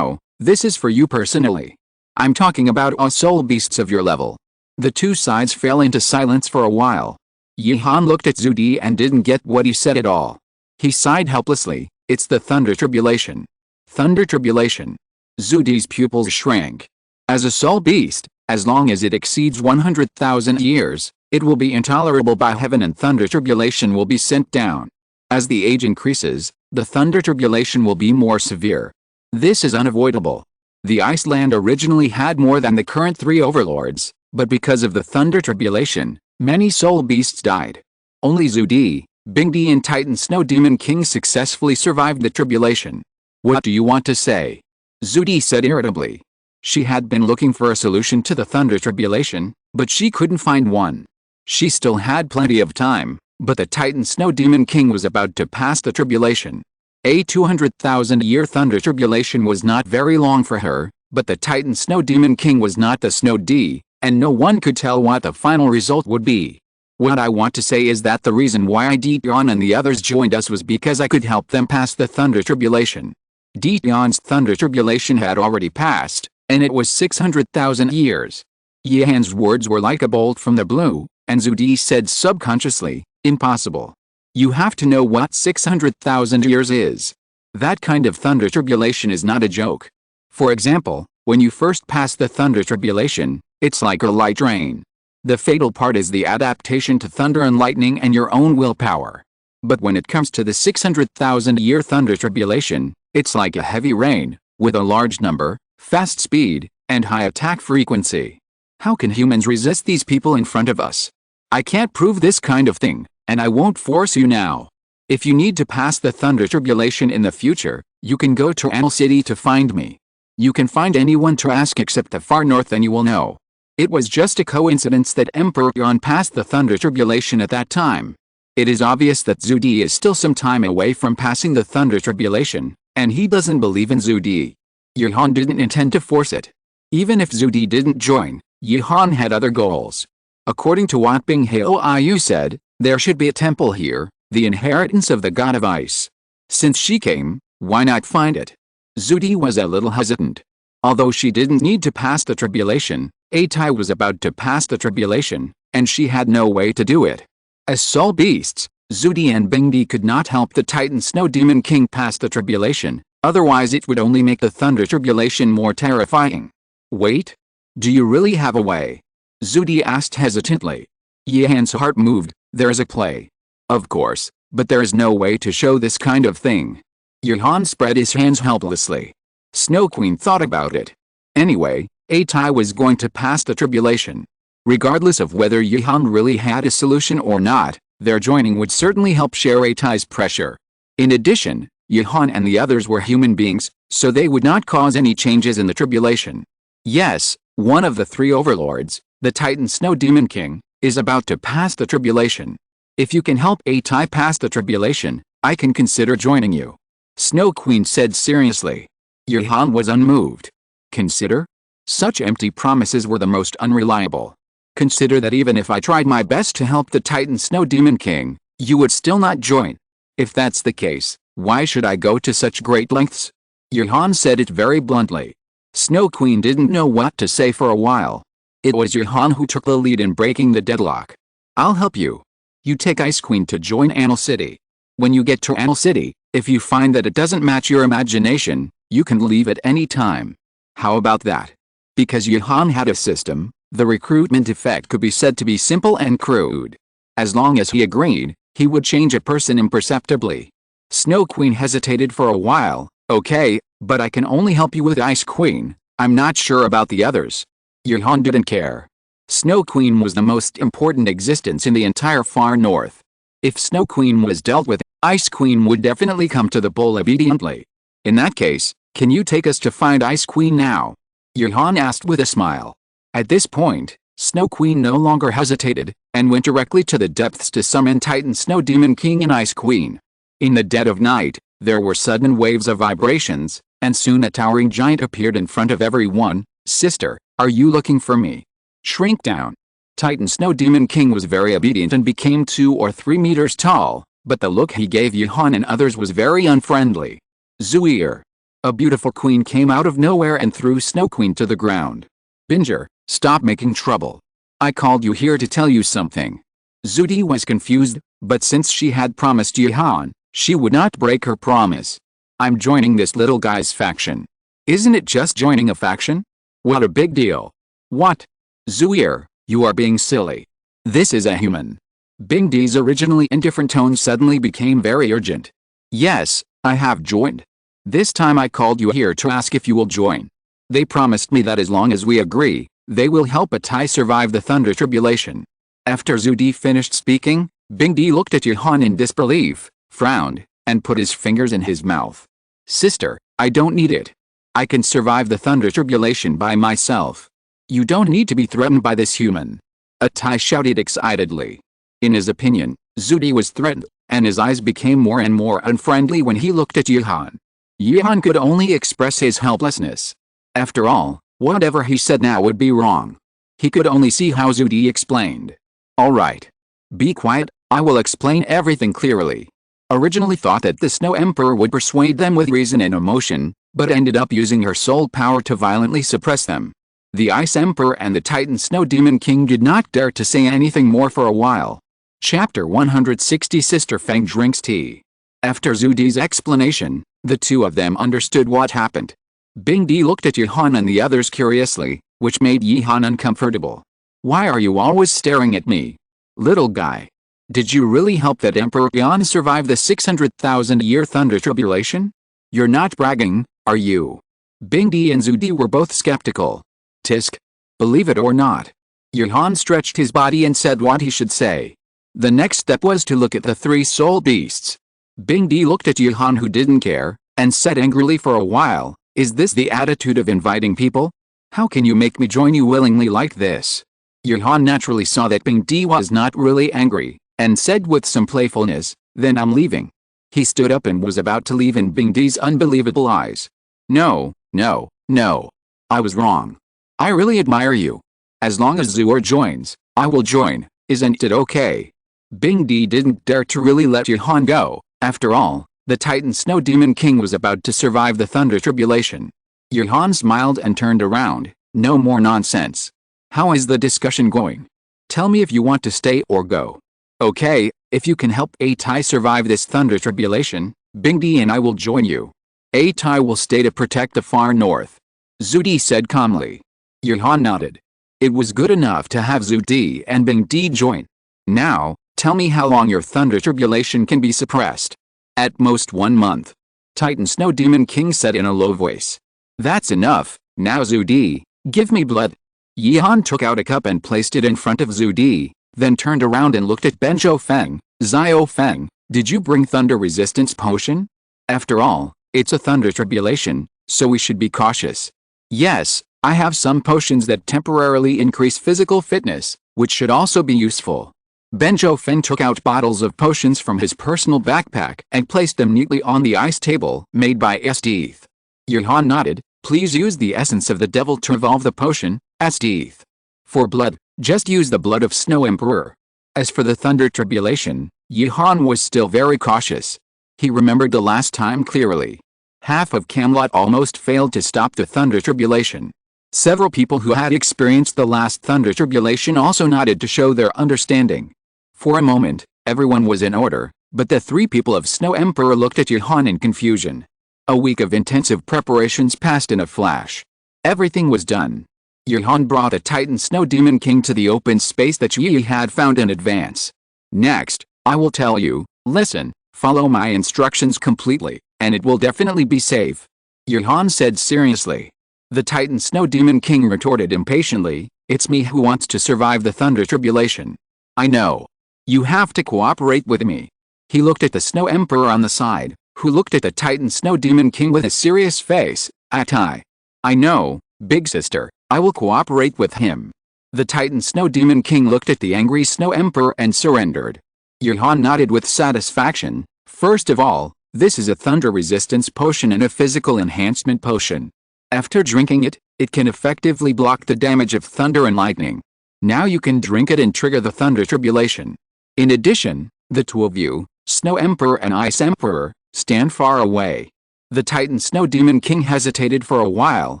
this is for you personally. I'm talking about all soul beasts of your level. The two sides fell into silence for a while. Yihan looked at Zhu Di and didn't get what he said at all. He sighed helplessly, it's the thunder tribulation. Thunder tribulation. Zhu Di's pupils shrank. As a soul beast, as long as it exceeds 100,000 years, It will be intolerable by heaven and thunder tribulation will be sent down. As the age increases, the thunder tribulation will be more severe. This is unavoidable. The ice land originally had more than the current 3 overlords, but because of the thunder tribulation, many soul beasts died. Only Zudi, Bingdi and Titan Snow Demon King successfully survived the tribulation. What do you want to say? Zudi said irritably. She had been looking for a solution to the thunder tribulation, but she couldn't find one. She still had plenty of time, but the Titan Snow Demon King was about to pass the tribulation. A 200,000-year thunder tribulation was not very long for her, but the Titan Snow Demon King was not the Snow D, and no one could tell what the final result would be. What I want to say is that the reason why Deepyon and the others joined us was because I could help them pass the thunder tribulation. Deepyon's thunder tribulation had already passed, and it was 600,000 years. Yehan's words were like a bolt from the blue, and Zudi said subconsciously, impossible. You have to know what 600,000 years is. That kind of thunder tribulation is not a joke. For example, when you first pass the thunder tribulation, it's like a light rain. The fatal part is the adaptation to thunder and lightning and your own willpower. But when it comes to the 600,000-year thunder tribulation, it's like a heavy rain, with a large number, fast speed, and high attack frequency. How can humans resist these people in front of us? I can't prove this kind of thing, and I won't force you now. If you need to pass the thunder tribulation in the future, you can go to Anil City to find me. You can find anyone to ask except the far north and you will know. It was just a coincidence that Emperor Yon passed the thunder tribulation at that time. It is obvious that Zudi is still some time away from passing the thunder tribulation, and he doesn't believe in Zudi. Yehan didn't intend to force it. Even if Zudi didn't join, Yehan had other goals. According to what Bing Hao Ayu said, there should be a temple here, the inheritance of the god of ice. Since she came, why not find it? Zudi was a little hesitant. Although she didn't need to pass the tribulation, Atai was about to pass the tribulation, and she had no way to do it. As soul beasts, Zudi and Bingdi could not help the Titan Snow Demon King pass the tribulation, otherwise it would only make the thunder tribulation more terrifying. Wait? Do you really have a way? Zudi asked hesitantly. Yehan's heart moved. There's a play. Of course, but there is no way to show this kind of thing. Yehan spread his hands helplessly. Snow Queen thought about it. Anyway, Atai was going to pass the tribulation. Regardless of whether Yehan really had a solution or not, their joining would certainly help share Atai's pressure. In addition, Yehan and the others were human beings, so they would not cause any changes in the tribulation. Yes, one of the 3 overlords, the Titan Snow Demon King, is about to pass the tribulation. If you can help Atai pass the tribulation, I can consider joining you. Snow Queen said seriously. Yehan was unmoved. Consider? Such empty promises were the most unreliable. Consider that even if I tried my best to help the Titan Snow Demon King, you would still not join. If that's the case, why should I go to such great lengths? Yehan said it very bluntly. Snow Queen didn't know what to say for a while. It was Yehan who took the lead in breaking the deadlock. I'll help you. You take Ice Queen to join Anil City. When you get to Anil City, if you find that it doesn't match your imagination, you can leave at any time. How about that? Because Yehan had a system, the recruitment effect could be said to be simple and crude. As long as he agreed, he would change a person imperceptibly. Snow Queen hesitated for a while. Okay, but I can only help you with Ice Queen. I'm not sure about the others. Yehan didn't care. Snow Queen was the most important existence in the entire far north. If Snow Queen was dealt with, Ice Queen would definitely come to the bowl obediently. In that case, can you take us to find Ice Queen now? Yehan asked with a smile. At this point, Snow Queen no longer hesitated, and went directly to the depths to summon Titan Snow Demon King and Ice Queen. In the dead of night, there were sudden waves of vibrations, and soon a towering giant appeared in front of everyone. Sister, are you looking for me? Shrink down. Titan Snow Demon King was very obedient and became 2 or 3 meters tall, but the look he gave Yehan and others was very unfriendly. Zuir. A beautiful queen came out of nowhere and threw Snow Queen to the ground. Binger, stop making trouble. I called you here to tell you something. Zudi was confused, but since she had promised Yehan, she would not break her promise. I'm joining this little guy's faction. Isn't it just joining a faction? What a big deal. What? Zuir, you are being silly. This is a human. Bing D's originally indifferent tone suddenly became very urgent. Yes, I have joined. This time I called you here to ask if you will join. They promised me that as long as we agree, they will help a Thai survive the Thunder Tribulation. After Zhu Di finished speaking, Bing Di looked at Yuhan in disbelief, frowned, and put his fingers in his mouth. Sister, I don't need it. I can survive the Thunder Tribulation by myself. You don't need to be threatened by this human. A Thai shouted excitedly. In his opinion, Zhu Di was threatened, and his eyes became more and more unfriendly when he looked at Yuhan. Yuhan could only express his helplessness. After all, whatever he said now would be wrong. He could only see how Zhu Di explained. All right. Be quiet, I will explain everything clearly. Originally thought that the Snow Emperor would persuade them with reason and emotion, but ended up using her soul power to violently suppress them. The Ice Emperor and the Titan Snow Demon King did not dare to say anything more for a while. Chapter 160 Sister Feng drinks tea. After Zhu Di's explanation, the two of them understood what happened. Bing Di looked at Yuhan and the others curiously, which made Yuhan uncomfortable. Why are you always staring at me? Little guy. Did you really help that Emperor Yan survive the 600,000-year Thunder Tribulation? You're not bragging, are you? Bing Di and Zhu Di were both skeptical. Tisk. Believe it or not. Yuhan stretched his body and said what he should say. The next step was to look at the three soul beasts. Bing Di looked at Yuhan, who didn't care, and said angrily for a while, is this the attitude of inviting people? How can you make me join you willingly like this? Yuhan naturally saw that Bing Di was not really angry, and said with some playfulness, then I'm leaving. He stood up and was about to leave in Bing Di's unbelievable eyes. No, no, no. I was wrong. I really admire you. As long as Zuor joins, I will join, isn't it okay? Bing Di didn't dare to really let Yuhan go. After all, the Titan Snow Demon King was about to survive the Thunder Tribulation. Yuhan smiled and turned around. No more nonsense. How is the discussion going? Tell me if you want to stay or go. Okay, if you can help A Tai survive this Thunder Tribulation, Bing Di and I will join you. A Tai will stay to protect the far north. Zhu Di said calmly. Yuhan nodded. It was good enough to have Zhu Di and Bing Di join. Now, tell me how long your Thunder Tribulation can be suppressed. At most 1 month. Titan Snow Demon King said in a low voice. That's enough, now Zhu Di, give me blood. Yuhan took out a cup and placed it in front of Zhu Di, then turned around and looked at Benjo Feng. Zio Feng, did you bring Thunder Resistance Potion? After all, it's a Thunder Tribulation, so we should be cautious. Yes, I have some potions that temporarily increase physical fitness, which should also be useful. Benjo Feng took out bottles of potions from his personal backpack and placed them neatly on the ice table made by Esdeath. Yuhan nodded, please use the essence of the devil to evolve the potion, Esdeath. For blood, just use the blood of Snow Emperor. As for the Thunder Tribulation, Yuhan was still very cautious. He remembered the last time clearly. Half of Camelot almost failed to stop the Thunder Tribulation. Several people who had experienced the last Thunder Tribulation also nodded to show their understanding. For a moment, everyone was in order, but the three people of Snow Emperor looked at Yuhan in confusion. A week of intensive preparations passed in a flash. Everything was done. Yuhan brought a Titan Snow Demon King to the open space that Yi had found in advance. Next, I will tell you, listen, follow my instructions completely, and it will definitely be safe. Yuhan said seriously. The Titan Snow Demon King retorted impatiently, it's me who wants to survive the Thunder Tribulation. I know. You have to cooperate with me. He looked at the Snow Emperor on the side, who looked at the Titan Snow Demon King with a serious face. Atai. I know, big sister, I will cooperate with him. The Titan Snow Demon King looked at the angry Snow Emperor and surrendered. Yuhan nodded with satisfaction. First of all, this is a thunder resistance potion and a physical enhancement potion. After drinking it, it can effectively block the damage of thunder and lightning. Now you can drink it and trigger the Thunder Tribulation. In addition, the two of you, Snow Emperor and Ice Emperor, stand far away. The Titan Snow Demon King hesitated for a while,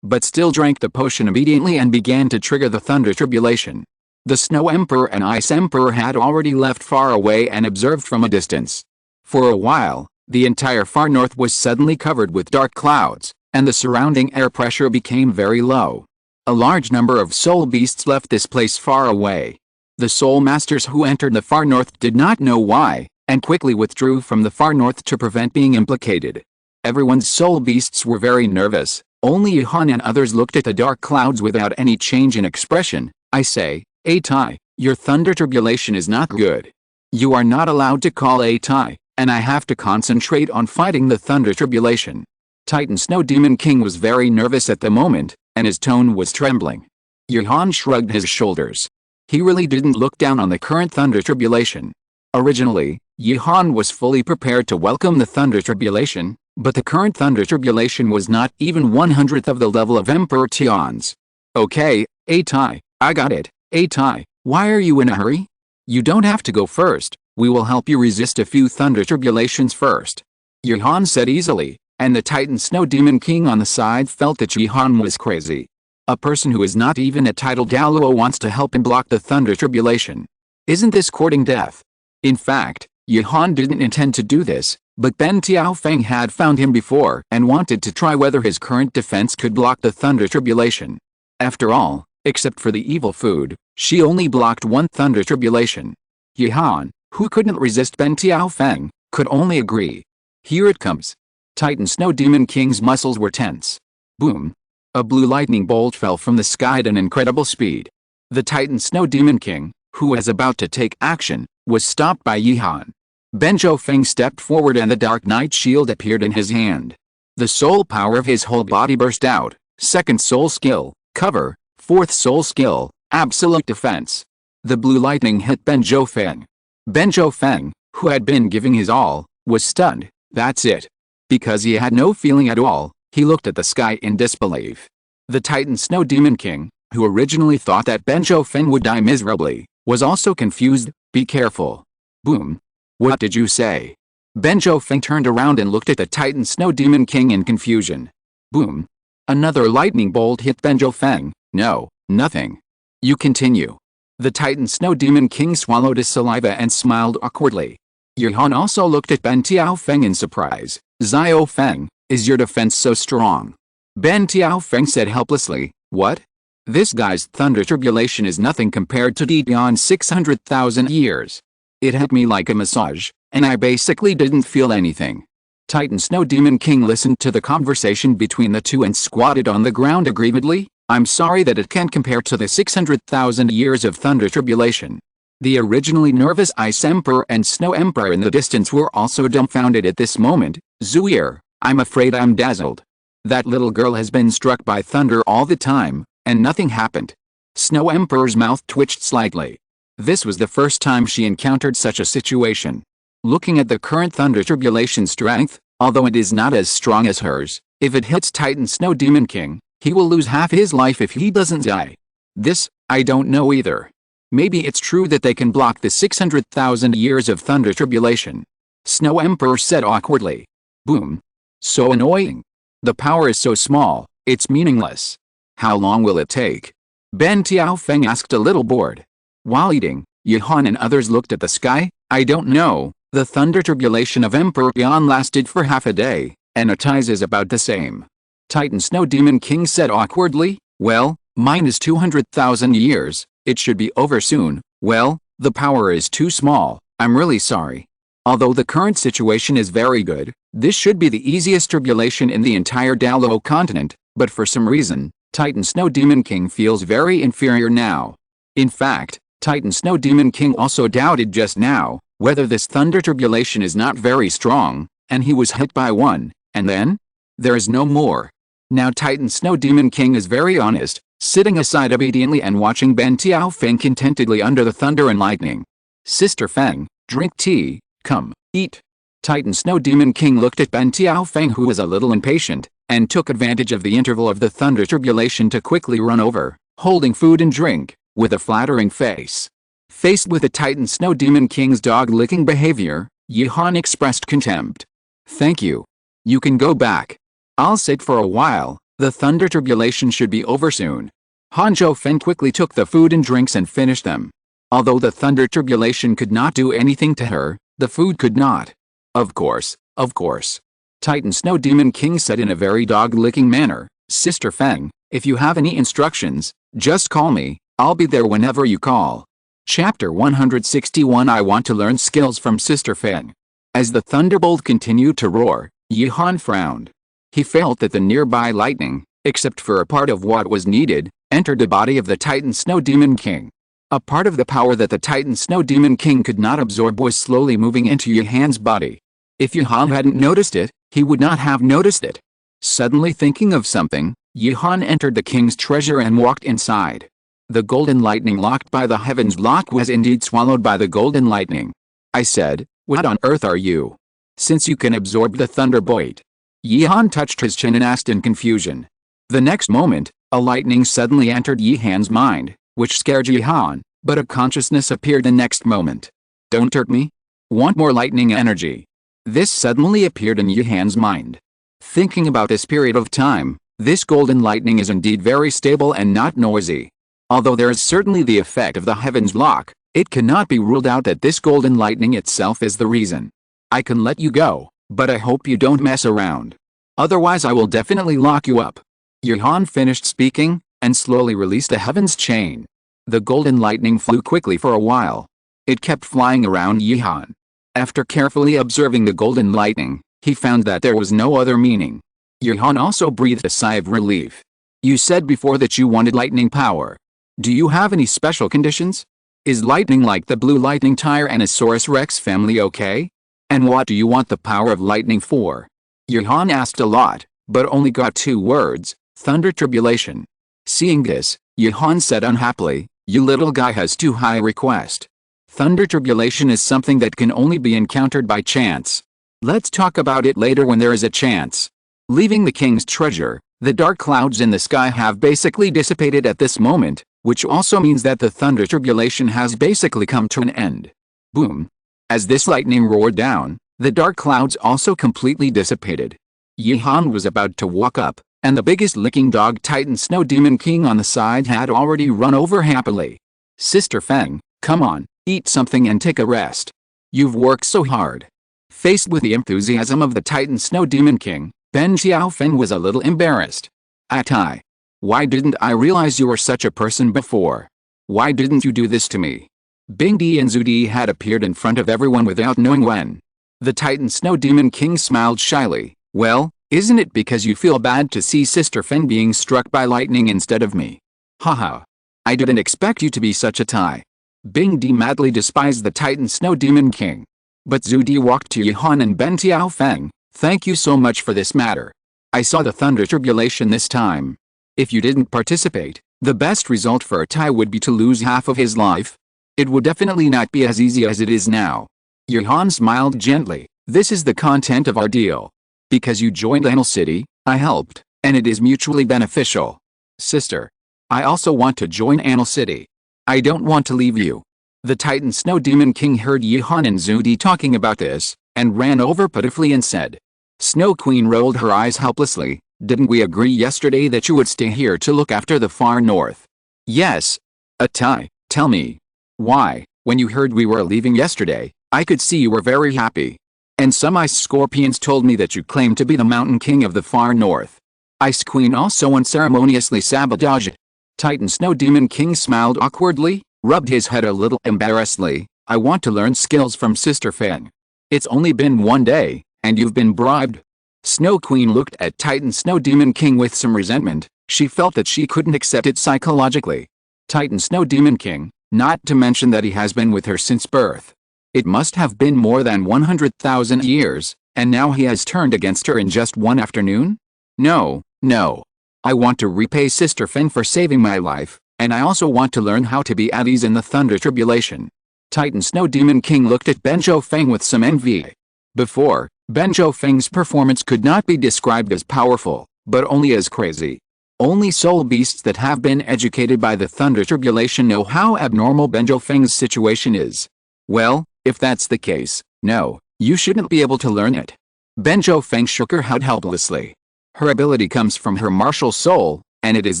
but still drank the potion immediately and began to trigger the Thunder Tribulation. The Snow Emperor and Ice Emperor had already left far away and observed from a distance. For a while, the entire far north was suddenly covered with dark clouds, and the surrounding air pressure became very low. A large number of soul beasts left this place far away. The soul masters who entered the far north did not know why, and quickly withdrew from the far north to prevent being implicated. Everyone's soul beasts were very nervous. Only Yuhan and others looked at the dark clouds without any change in expression. I say, Atai, your thunder tribulation is not good. You are not allowed to call Atai, and I have to concentrate on fighting the thunder tribulation. Titan Snow Demon King was very nervous at the moment, and his tone was trembling. Yuhan shrugged his shoulders. He really didn't look down on the current thunder tribulation. Originally, Yuhan was fully prepared to welcome the thunder tribulation, but the current thunder tribulation was not even 1/100th of the level of Emperor Tian's. Okay, Atai, I got it. Atai, why are you in a hurry? You don't have to go first, we will help you resist a few thunder tribulations first. Yuhan said easily, and the Titan Snow Demon King on the side felt that Yuhan was crazy. A person who is not even a titled Douluo wants to help him block the thunder tribulation. Isn't this courting death? In fact, Yuhan didn't intend to do this, but Ben Tiaofeng had found him before and wanted to try whether his current defense could block the thunder tribulation. After all, except for the evil food, she only blocked one thunder tribulation. Yuhan, who couldn't resist Ben Tiaofeng, could only agree. Here it comes. Titan Snow Demon King's muscles were tense. Boom. A blue lightning bolt fell from the sky at an incredible speed. The Titan Snow Demon King, who was about to take action, was stopped by Yuhan. Ben Zhofeng stepped forward and the Dark Knight shield appeared in his hand. The soul power of his whole body burst out. Second soul skill, cover. Fourth soul skill, absolute defense. The blue lightning hit Ben Zhofeng. Ben Zhofeng, who had been giving his all, was stunned. That's it. Because he had no feeling at all, he looked at the sky in disbelief. The Titan Snow Demon King, who originally thought that Ben Zhofeng would die miserably, was also confused. Be careful. Boom. What did you say? Ben Zhofeng turned around and looked at the Titan Snow Demon King in confusion. Boom. Another lightning bolt hit Ben Zhofeng. No, nothing. You continue. The Titan Snow Demon King swallowed his saliva and smiled awkwardly. Yuhan also looked at Ben Tiaofeng in surprise. Xiao Feng, is your defense so strong? Ben Tiaofeng said helplessly, what? This guy's thunder tribulation is nothing compared to beyond 600,000 years. It hit me like a massage, and I basically didn't feel anything. Titan Snow Demon King listened to the conversation between the two and squatted on the ground aggrievedly. I'm sorry that it can't compare to the 600,000 years of thunder tribulation. The originally nervous Ice Emperor and Snow Emperor in the distance were also dumbfounded at this moment. Zuir, I'm afraid I'm dazzled. That little girl has been struck by thunder all the time, and nothing happened. Snow Emperor's mouth twitched slightly. This was the first time she encountered such a situation. Looking at the current thunder tribulation strength, although it is not as strong as hers, if it hits Titan Snow Demon King, he will lose half his life if he doesn't die. This, I don't know either. Maybe it's true that they can block the 600,000 years of thunder tribulation. Snow Emperor said awkwardly. Boom. So annoying. The power is so small, it's meaningless. How long will it take? Ben Tiaofeng asked a little bored. While eating, Yuhan and others looked at the sky. I don't know. The thunder tribulation of Emperor Yan lasted for half a day, and Atai's is about the same. Titan Snow Demon King said awkwardly, well, mine is 200,000 years, it should be over soon. Well, the power is too small, I'm really sorry. Although the current situation is very good, this should be the easiest tribulation in the entire Douluo Continent, but for some reason, Titan Snow Demon King feels very inferior now. In fact, Titan Snow Demon King also doubted just now whether this thunder tribulation is not very strong, and he was hit by one, and then? There is no more. Now Titan Snow Demon King is very honest, sitting aside obediently and watching Ben Tiaofeng contentedly under the thunder and lightning. Sister Feng, drink tea, come, eat. Titan Snow Demon King looked at Ben Tiaofeng, who was a little impatient, and took advantage of the interval of the thunder tribulation to quickly run over, holding food and drink, with a flattering face. Faced with the Titan Snow Demon King's dog-licking behavior, Yuhan expressed contempt. Thank you. You can go back. I'll sit for a while, the thunder tribulation should be over soon. Han Zhofeng quickly took the food and drinks and finished them. Although the thunder tribulation could not do anything to her, the food could not. Of course, of course. Titan Snow Demon King said in a very dog-licking manner, Sister Feng, if you have any instructions, just call me, I'll be there whenever you call. Chapter 161 I want to learn skills from Sister Feng. As the thunderbolt continued to roar, Yihan frowned. He felt that the nearby lightning, except for a part of what was needed, entered the body of the Titan Snow Demon King. A part of the power that the Titan Snow Demon King could not absorb was slowly moving into Yihan's body. If Yihan hadn't noticed it, he would not have noticed it. Suddenly thinking of something, Yihan entered the king's treasure and walked inside. The golden lightning locked by the heavens block was indeed swallowed by the golden lightning. I said, "What on earth are you? Since you can absorb the thunderbolt." Yihan touched his chin and asked in confusion. The next moment, a lightning suddenly entered Yihan's mind, which scared Yihan, but a consciousness appeared the next moment. "Don't hurt me? Want more lightning energy?" This suddenly appeared in Yihan's mind. Thinking about this period of time, this golden lightning is indeed very stable and not noisy. Although there is certainly the effect of the heavens block, it cannot be ruled out that this golden lightning itself is the reason. I can let you go, but I hope you don't mess around. Otherwise I will definitely lock you up. Yihan finished speaking, and slowly released the heavens chain. The golden lightning flew quickly for a while. It kept flying around Yihan. After carefully observing the golden lightning, he found that there was no other meaning. Yihan also breathed a sigh of relief. "You said before that you wanted lightning power. Do you have any special conditions? Is lightning like the blue lightning Tyrannosaurus Rex family okay? And what do you want the power of lightning for?" Yihan asked a lot, but only got 2 words, thunder tribulation. Seeing this, Yihan said unhappily, "You little guy has too high a request. Thunder tribulation is something that can only be encountered by chance. Let's talk about it later when there is a chance." Leaving the king's treasure, the dark clouds in the sky have basically dissipated at this moment, which also means that the thunder tribulation has basically come to an end. Boom. As this lightning roared down, the dark clouds also completely dissipated. Yihan was about to walk up, and the biggest licking dog Titan Snow Demon King on the side had already run over happily. "Sister Feng, come on, eat something and take a rest. You've worked so hard." Faced with the enthusiasm of the Titan Snow Demon King, Ben Xiaofeng was a little embarrassed. "Atai. Why didn't I realize you were such a person before? Why didn't you do this to me?" Bingdi and Zudi had appeared in front of everyone without knowing when. The Titan Snow Demon King smiled shyly. "Well, isn't it because you feel bad to see Sister Feng being struck by lightning instead of me? Haha. I didn't expect you to be such a tie." Bingdi madly despised the Titan Snow Demon King. But Zudi walked to Yihan and Ben Xiaofeng. "Thank you so much for this matter. I saw the thunder tribulation this time. If you didn't participate, the best result for a tie would be to lose half of his life. It would definitely not be as easy as it is now." Yihan smiled gently. "This is the content of our deal. Because you joined Anal City, I helped, and it is mutually beneficial. Sister, I also want to join Anal City. I don't want to leave you." The Titan Snow Demon King heard Yihan and Zudi talking about this, and ran over pitifully and said. Snow Queen rolled her eyes helplessly. "Didn't we agree yesterday that you would stay here to look after the far north?" "Yes." "Atai, tell me. Why, when you heard we were leaving yesterday, I could see you were very happy. And some ice scorpions told me that you claimed to be the mountain king of the far north. Ice Queen also unceremoniously sabotaged." Titan Snow Demon King smiled awkwardly, rubbed his head a little embarrassedly. "I want to learn skills from Sister Feng. It's only been 1 day, and you've been bribed." Snow Queen looked at Titan Snow Demon King with some resentment. She felt that she couldn't accept it psychologically. Titan Snow Demon King, not to mention that he has been with her since birth. It must have been more than 100,000 years, and now he has turned against her in just one afternoon? No, no. I want to repay Sister Feng for saving my life, and I also want to learn how to be at ease in the thunder tribulation. Titan Snow Demon King looked at Ben Feng with some envy. Before, Ben Feng's performance could not be described as powerful, but only as crazy. Only soul beasts that have been educated by the thunder tribulation know how abnormal Ben Feng's situation is. Well, if that's the case, no, you shouldn't be able to learn it. Ben Feng shook her head helplessly. Her ability comes from her martial soul, and it is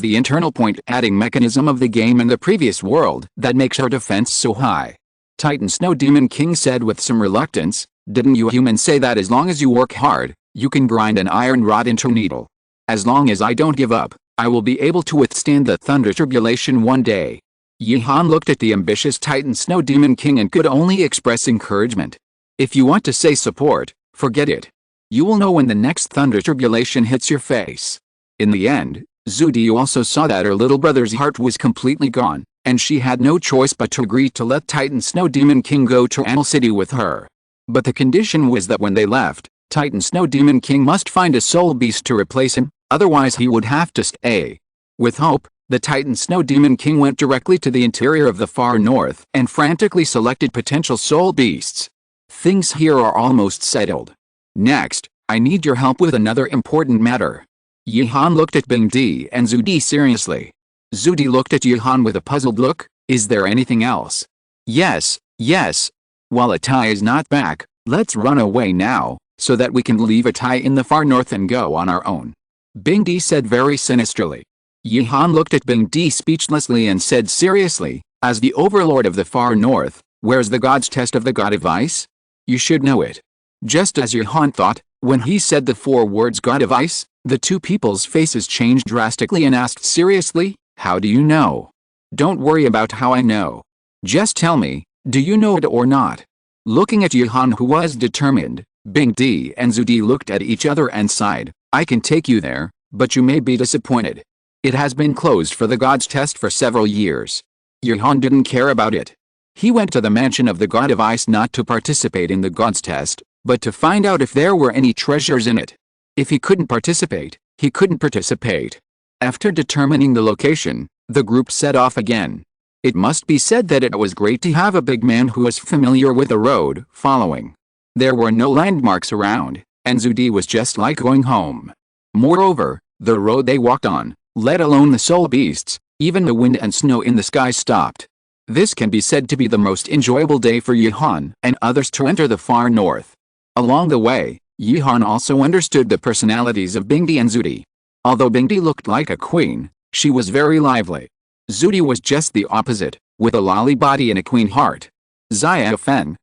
the internal point-adding mechanism of the game in the previous world that makes her defense so high. Titan Snow Demon King said with some reluctance. "Didn't you humans say that as long as you work hard, you can grind an iron rod into a needle? As long as I don't give up, I will be able to withstand the thunder tribulation one day." Yihan looked at the ambitious Titan Snow Demon King and could only express encouragement. If you want to say support, forget it. You will know when the next thunder tribulation hits your face. In the end, Zudi also saw that her little brother's heart was completely gone, and she had no choice but to agree to let Titan Snow Demon King go to Anil City with her. But the condition was that when they left, Titan Snow Demon King must find a soul beast to replace him, otherwise he would have to stay. With hope, the Titan Snow Demon King went directly to the interior of the far north and frantically selected potential soul beasts. Things here are almost settled. Next, I need your help with another important matter. Yihan looked at Bingdi and Zudi seriously. Zudi looked at Yihan with a puzzled look. Is there anything else? Yes. While Atai is not back, let's run away now, so that we can leave Atai in the far north and go on our own. Bingdi said very sinisterly. Yihan looked at Bingdi speechlessly and said seriously, as the overlord of the far north, where's the god's test of the god of ice? You should know it. Just as Yihan thought, when he said the 4 words god of ice, the two people's faces changed drastically and asked seriously, how do you know? Don't worry about how I know. Just tell me, do you know it or not? Looking at Yihan, who was determined, Bingdi and Zudi looked at each other and sighed. I can take you there, but you may be disappointed. It has been closed for the god's test for several years. Yihan didn't care about it. He went to the mansion of the god of ice not to participate in the god's test, but to find out if there were any treasures in it. If he couldn't participate, he couldn't participate. After determining the location, the group set off again. It must be said that it was great to have a big man who was familiar with the road following. There were no landmarks around, and Zudi was just like going home. Moreover, the road they walked on, let alone the soul beasts, even the wind and snow in the sky stopped. This can be said to be the most enjoyable day for Yihan and others to enter the far north. Along the way, Yihan also understood the personalities of Bingdi and Zudi. Although Bingdi looked like a queen, she was very lively. Zudi was just the opposite, with a lolly body and a queen heart. Fen,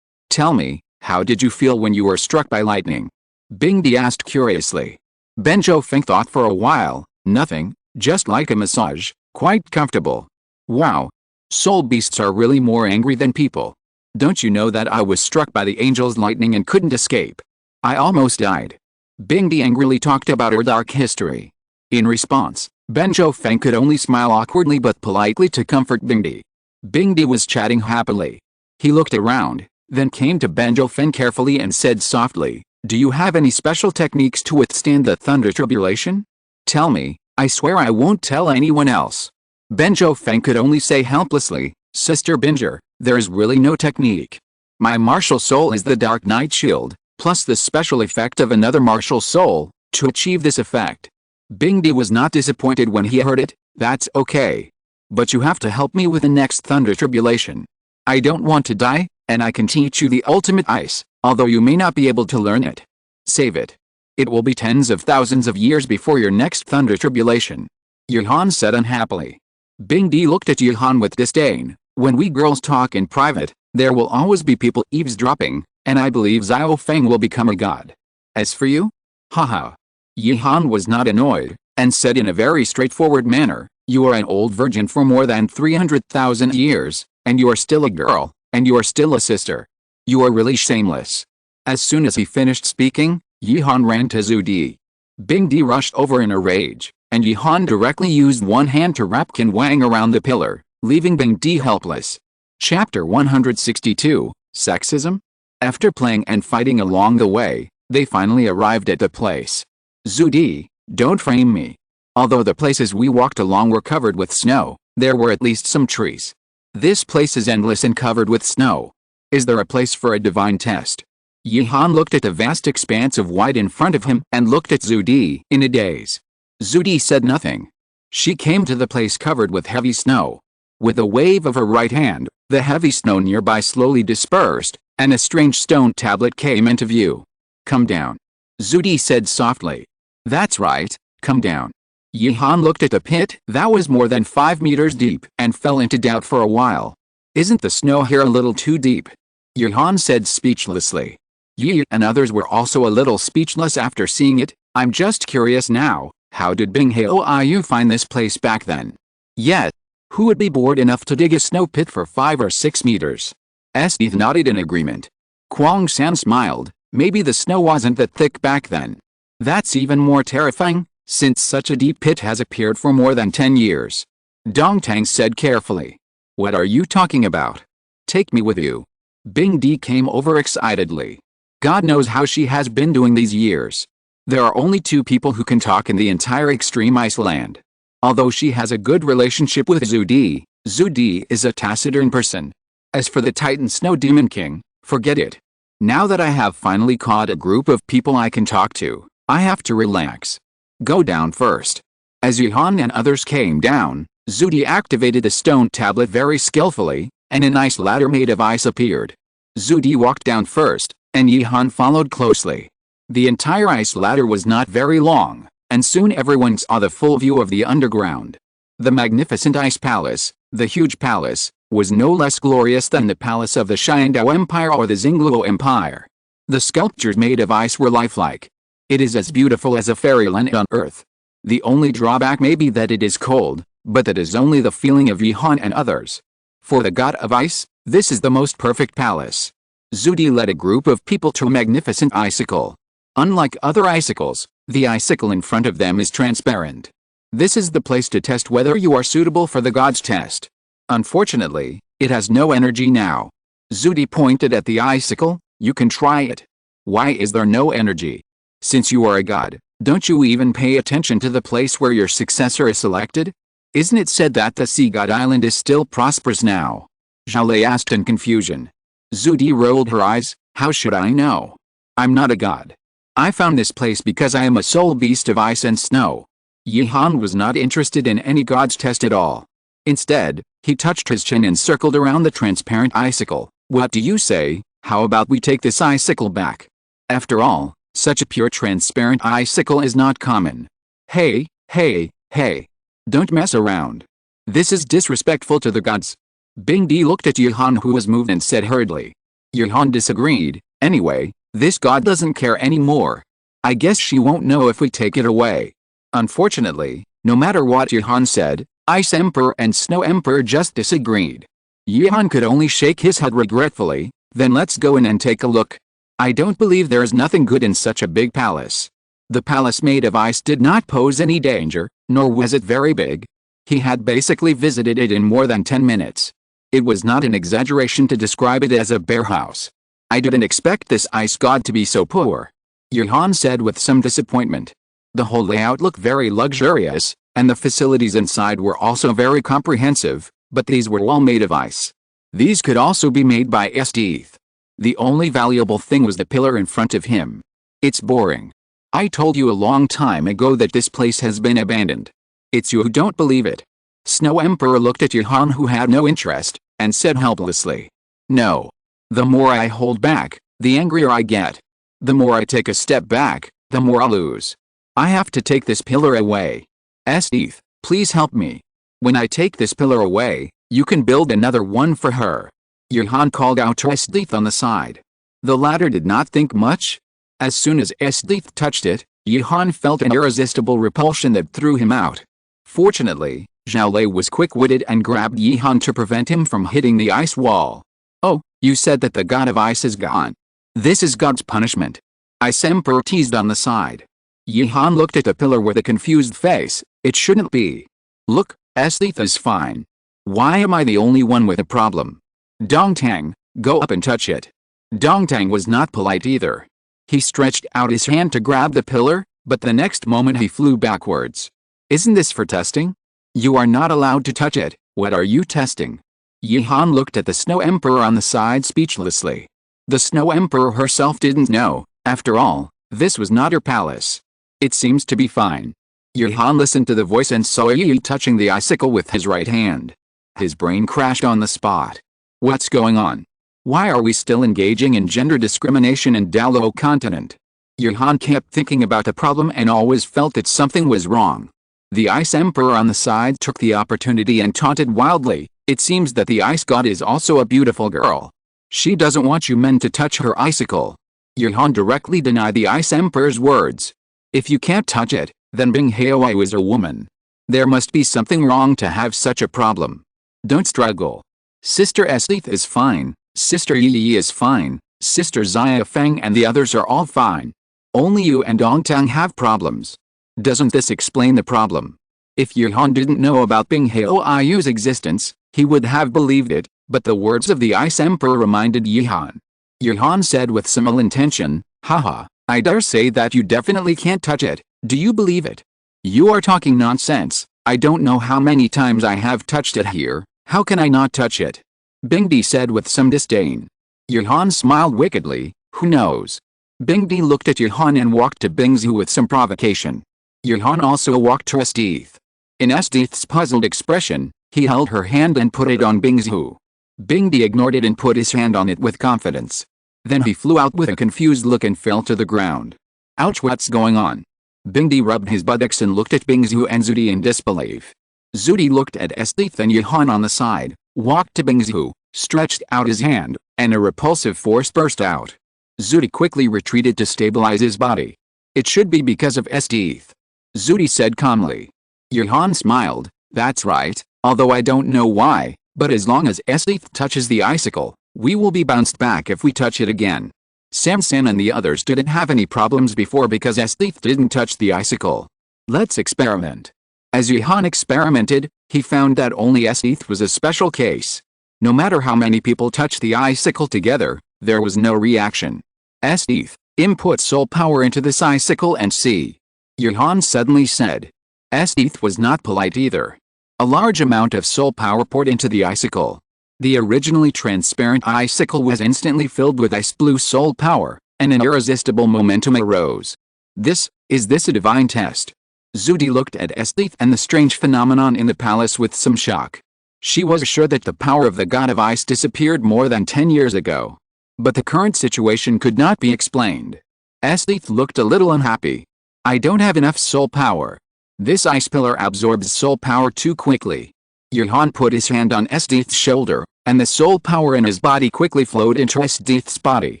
tell me, how did you feel when you were struck by lightning? Bingdi asked curiously. Benjo Feng thought for a while. Nothing, just like a massage, quite comfortable. Wow. Soul beasts are really more angry than people. Don't you know that I was struck by the angel's lightning and couldn't escape? I almost died. Bingdi angrily talked about her dark history. In response, Benjo Feng could only smile awkwardly but politely to comfort Bingdi. Bingdi was chatting happily. He looked around, then came to Benjo Feng carefully and said softly, do you have any special techniques to withstand the thunder tribulation? Tell me, I swear I won't tell anyone else. Benjo Feng could only say helplessly, Sister Binger, there's really no technique. My martial soul is the Dark Knight Shield, plus the special effect of another martial soul, to achieve this effect. Bingdi was not disappointed when he heard it. That's okay. But you have to help me with the next thunder tribulation. I don't want to die, and I can teach you the ultimate ice, although you may not be able to learn it. Save it. It will be tens of thousands of years before your next thunder tribulation. Yihan said unhappily. Bingdi looked at Yihan with disdain. When we girls talk in private, there will always be people eavesdropping, and I believe Xiao Feng will become a god. As for you? Haha. Yihan was not annoyed, and said in a very straightforward manner, you are an old virgin for more than 300,000 years, and you are still a girl, and you are still a sister. You are really shameless. As soon as he finished speaking, Yihan ran to Zudi. Bingdi rushed over in a rage, and Yihan directly used one hand to wrap Qin Wang around the pillar, leaving Bingdi helpless. Chapter 162, Sexism? After playing and fighting along the way, they finally arrived at the place. Zudi, don't frame me. Although the places we walked along were covered with snow, there were at least some trees. This place is endless and covered with snow. Is there a place for a divine test? Yihan looked at the vast expanse of white in front of him and looked at Zudi in a daze. Zudi said nothing. She came to the place covered with heavy snow. With a wave of her right hand, the heavy snow nearby slowly dispersed, and a strange stone tablet came into view. Come down. Zudi said softly. That's right, come down. Yihan looked at the pit that was more than 5 meters deep and fell into doubt for a while. Isn't the snow here a little too deep? Yihan said speechlessly. Yi and others were also a little speechless after seeing it. I'm just curious now, how did Bing Hao Ayu find this place back then? Yes. Who would be bored enough to dig a snow pit for 5 or 6 meters? Esdeath nodded in agreement. Tang San smiled. Maybe the snow wasn't that thick back then. That's even more terrifying, since such a deep pit has appeared for more than 10 years. Dong Tang said carefully. What are you talking about? Take me with you. Bing Di came over excitedly. God knows how she has been doing these years. There are only 2 people who can talk in the entire extreme Iceland. Although she has a good relationship with Zudi, Zudi is a taciturn person. As for the Titan Snow Demon King, forget it. Now that I have finally caught a group of people I can talk to, I have to relax. Go down first. As Yihan and others came down, Zudi activated the stone tablet very skillfully, and an ice ladder made of ice appeared. Zudi walked down first, and Yihan followed closely. The entire ice ladder was not very long, and soon everyone saw the full view of the underground. The magnificent ice palace, the huge palace, was no less glorious than the palace of the Xiandao Empire or the Xingluo Empire. The sculptures made of ice were lifelike. It is as beautiful as a fairyland on earth. The only drawback may be that it is cold, but that is only the feeling of Yihan and others. For the god of ice, this is the most perfect palace. Zudi led a group of people to a magnificent icicle. Unlike other icicles, the icicle in front of them is transparent. This is the place to test whether you are suitable for the god's test. Unfortunately, it has no energy now. Zudi pointed at the icicle. You can try it. Why is there no energy? Since you are a god, don't you even pay attention to the place where your successor is selected? Isn't it said that the sea god island is still prosperous now? Xiaolei asked in confusion. Zudi rolled her eyes. How should I know? I'm not a god. I found this place because I am a soul beast of ice and snow. Yihan was not interested in any god's test at all. Instead, he touched his chin and circled around the transparent icicle. What do you say? How about we take this icicle back? After all, such a pure transparent icicle is not common. Hey, hey, hey. Don't mess around. This is disrespectful to the gods. Bing Di looked at Yihan, who was moved, and said hurriedly. Yihan disagreed. Anyway, this god doesn't care anymore. I guess she won't know if we take it away. Unfortunately, no matter what Yihan said, Ice Emperor and Snow Emperor just disagreed. Yihan could only shake his head regretfully. Then let's go in and take a look. I don't believe there is nothing good in such a big palace. The palace made of ice did not pose any danger, nor was it very big. He had basically visited it in more than 10 minutes. It was not an exaggeration to describe it as a bear house. I didn't expect this ice god to be so poor. Yihan said with some disappointment. The whole layout looked very luxurious, and the facilities inside were also very comprehensive, but these were all made of ice. These could also be made by Esdeath. The only valuable thing was the pillar in front of him. It's boring. I told you a long time ago that this place has been abandoned. It's you who don't believe it. Snow Emperor looked at Yihan, who had no interest, and said helplessly. No. The more I hold back, the angrier I get. The more I take a step back, the more I lose. I have to take this pillar away. Esdeath, please help me. When I take this pillar away, you can build another one for her. Yihan called out to Esdeath on the side. The latter did not think much. As soon as Esdeath touched it, Yihan felt an irresistible repulsion that threw him out. Fortunately, Xiaolei was quick-witted and grabbed Yihan to prevent him from hitting the ice wall. Oh, you said that the god of ice is gone. This is God's punishment. Ice Emperor teased on the side. Yihan looked at the pillar with a confused face. It shouldn't be. Look, Esdeath is fine. Why am I the only one with a problem? Dong Tang, go up and touch it. Dong Tang was not polite either. He stretched out his hand to grab the pillar, but the next moment he flew backwards. Isn't this for testing? You are not allowed to touch it. What are you testing? Yihan looked at the Snow Emperor on the side speechlessly. The Snow Emperor herself didn't know. After all, this was not her palace. It seems to be fine. Yihan listened to the voice and saw Yi touching the icicle with his right hand. His brain crashed on the spot. What's going on? Why are we still engaging in gender discrimination in Douluo Continent? Yihan kept thinking about the problem and always felt that something was wrong. The Ice Emperor on the side took the opportunity and taunted wildly. It seems that the ice god is also a beautiful girl. She doesn't want you men to touch her icicle. Yihan directly denied the Ice Emperor's words. If you can't touch it, then Bing Haoai is a woman. There must be something wrong to have such a problem. Don't struggle. Sister Esdeath is fine, Sister Yi is fine, Sister Xia Feng and the others are all fine. Only you and Dongtang have problems. Doesn't this explain the problem? If Yihan didn't know about Bing Haoiu's existence, he would have believed it, but the words of the Ice Emperor reminded Yihan. Yihan said with some ill intention, haha, I dare say that you definitely can't touch it, do you believe it? You are talking nonsense, I don't know how many times I have touched it here, how can I not touch it? Bingdi said with some disdain. Yihan smiled wickedly, who knows? Bingdi looked at Yihan and walked to Bingzhu with some provocation. Yihan also walked to Esdeath. In Esdeath's puzzled expression, he held her hand and put it on Bingzhu. Bingdi ignored it and put his hand on it with confidence. Then he flew out with a confused look and fell to the ground. Ouch, what's going on? Bingdi rubbed his buttocks and looked at Bingzhu and Zudi in disbelief. Zudi looked at Esdeath and Yihan on the side, walked to Bingzhu, stretched out his hand, and a repulsive force burst out. Zudi quickly retreated to stabilize his body. It should be because of Esdeath. Zudi said calmly. Yihan smiled, that's right, although I don't know why, but as long as Esdeath touches the icicle, we will be bounced back if we touch it again. Tang San and the others didn't have any problems before because Esdeath didn't touch the icicle. Let's experiment. As Yihan experimented, he found that only Esdeath was a special case. No matter how many people touched the icicle together, there was no reaction. Esdeath, input soul power into this icicle and see. Yihan suddenly said. Esdeath was not polite either. A large amount of soul power poured into the icicle. The originally transparent icicle was instantly filled with ice blue soul power, and an irresistible momentum arose. Is this a divine test? Zudi looked at Esdeath and the strange phenomenon in the palace with some shock. She was sure that the power of the god of ice disappeared more than 10 years ago. But the current situation could not be explained. Esdeath looked a little unhappy. I don't have enough soul power. This ice pillar absorbs soul power too quickly. Yihan put his hand on Esdeath's shoulder, and the soul power in his body quickly flowed into Esdeath's body.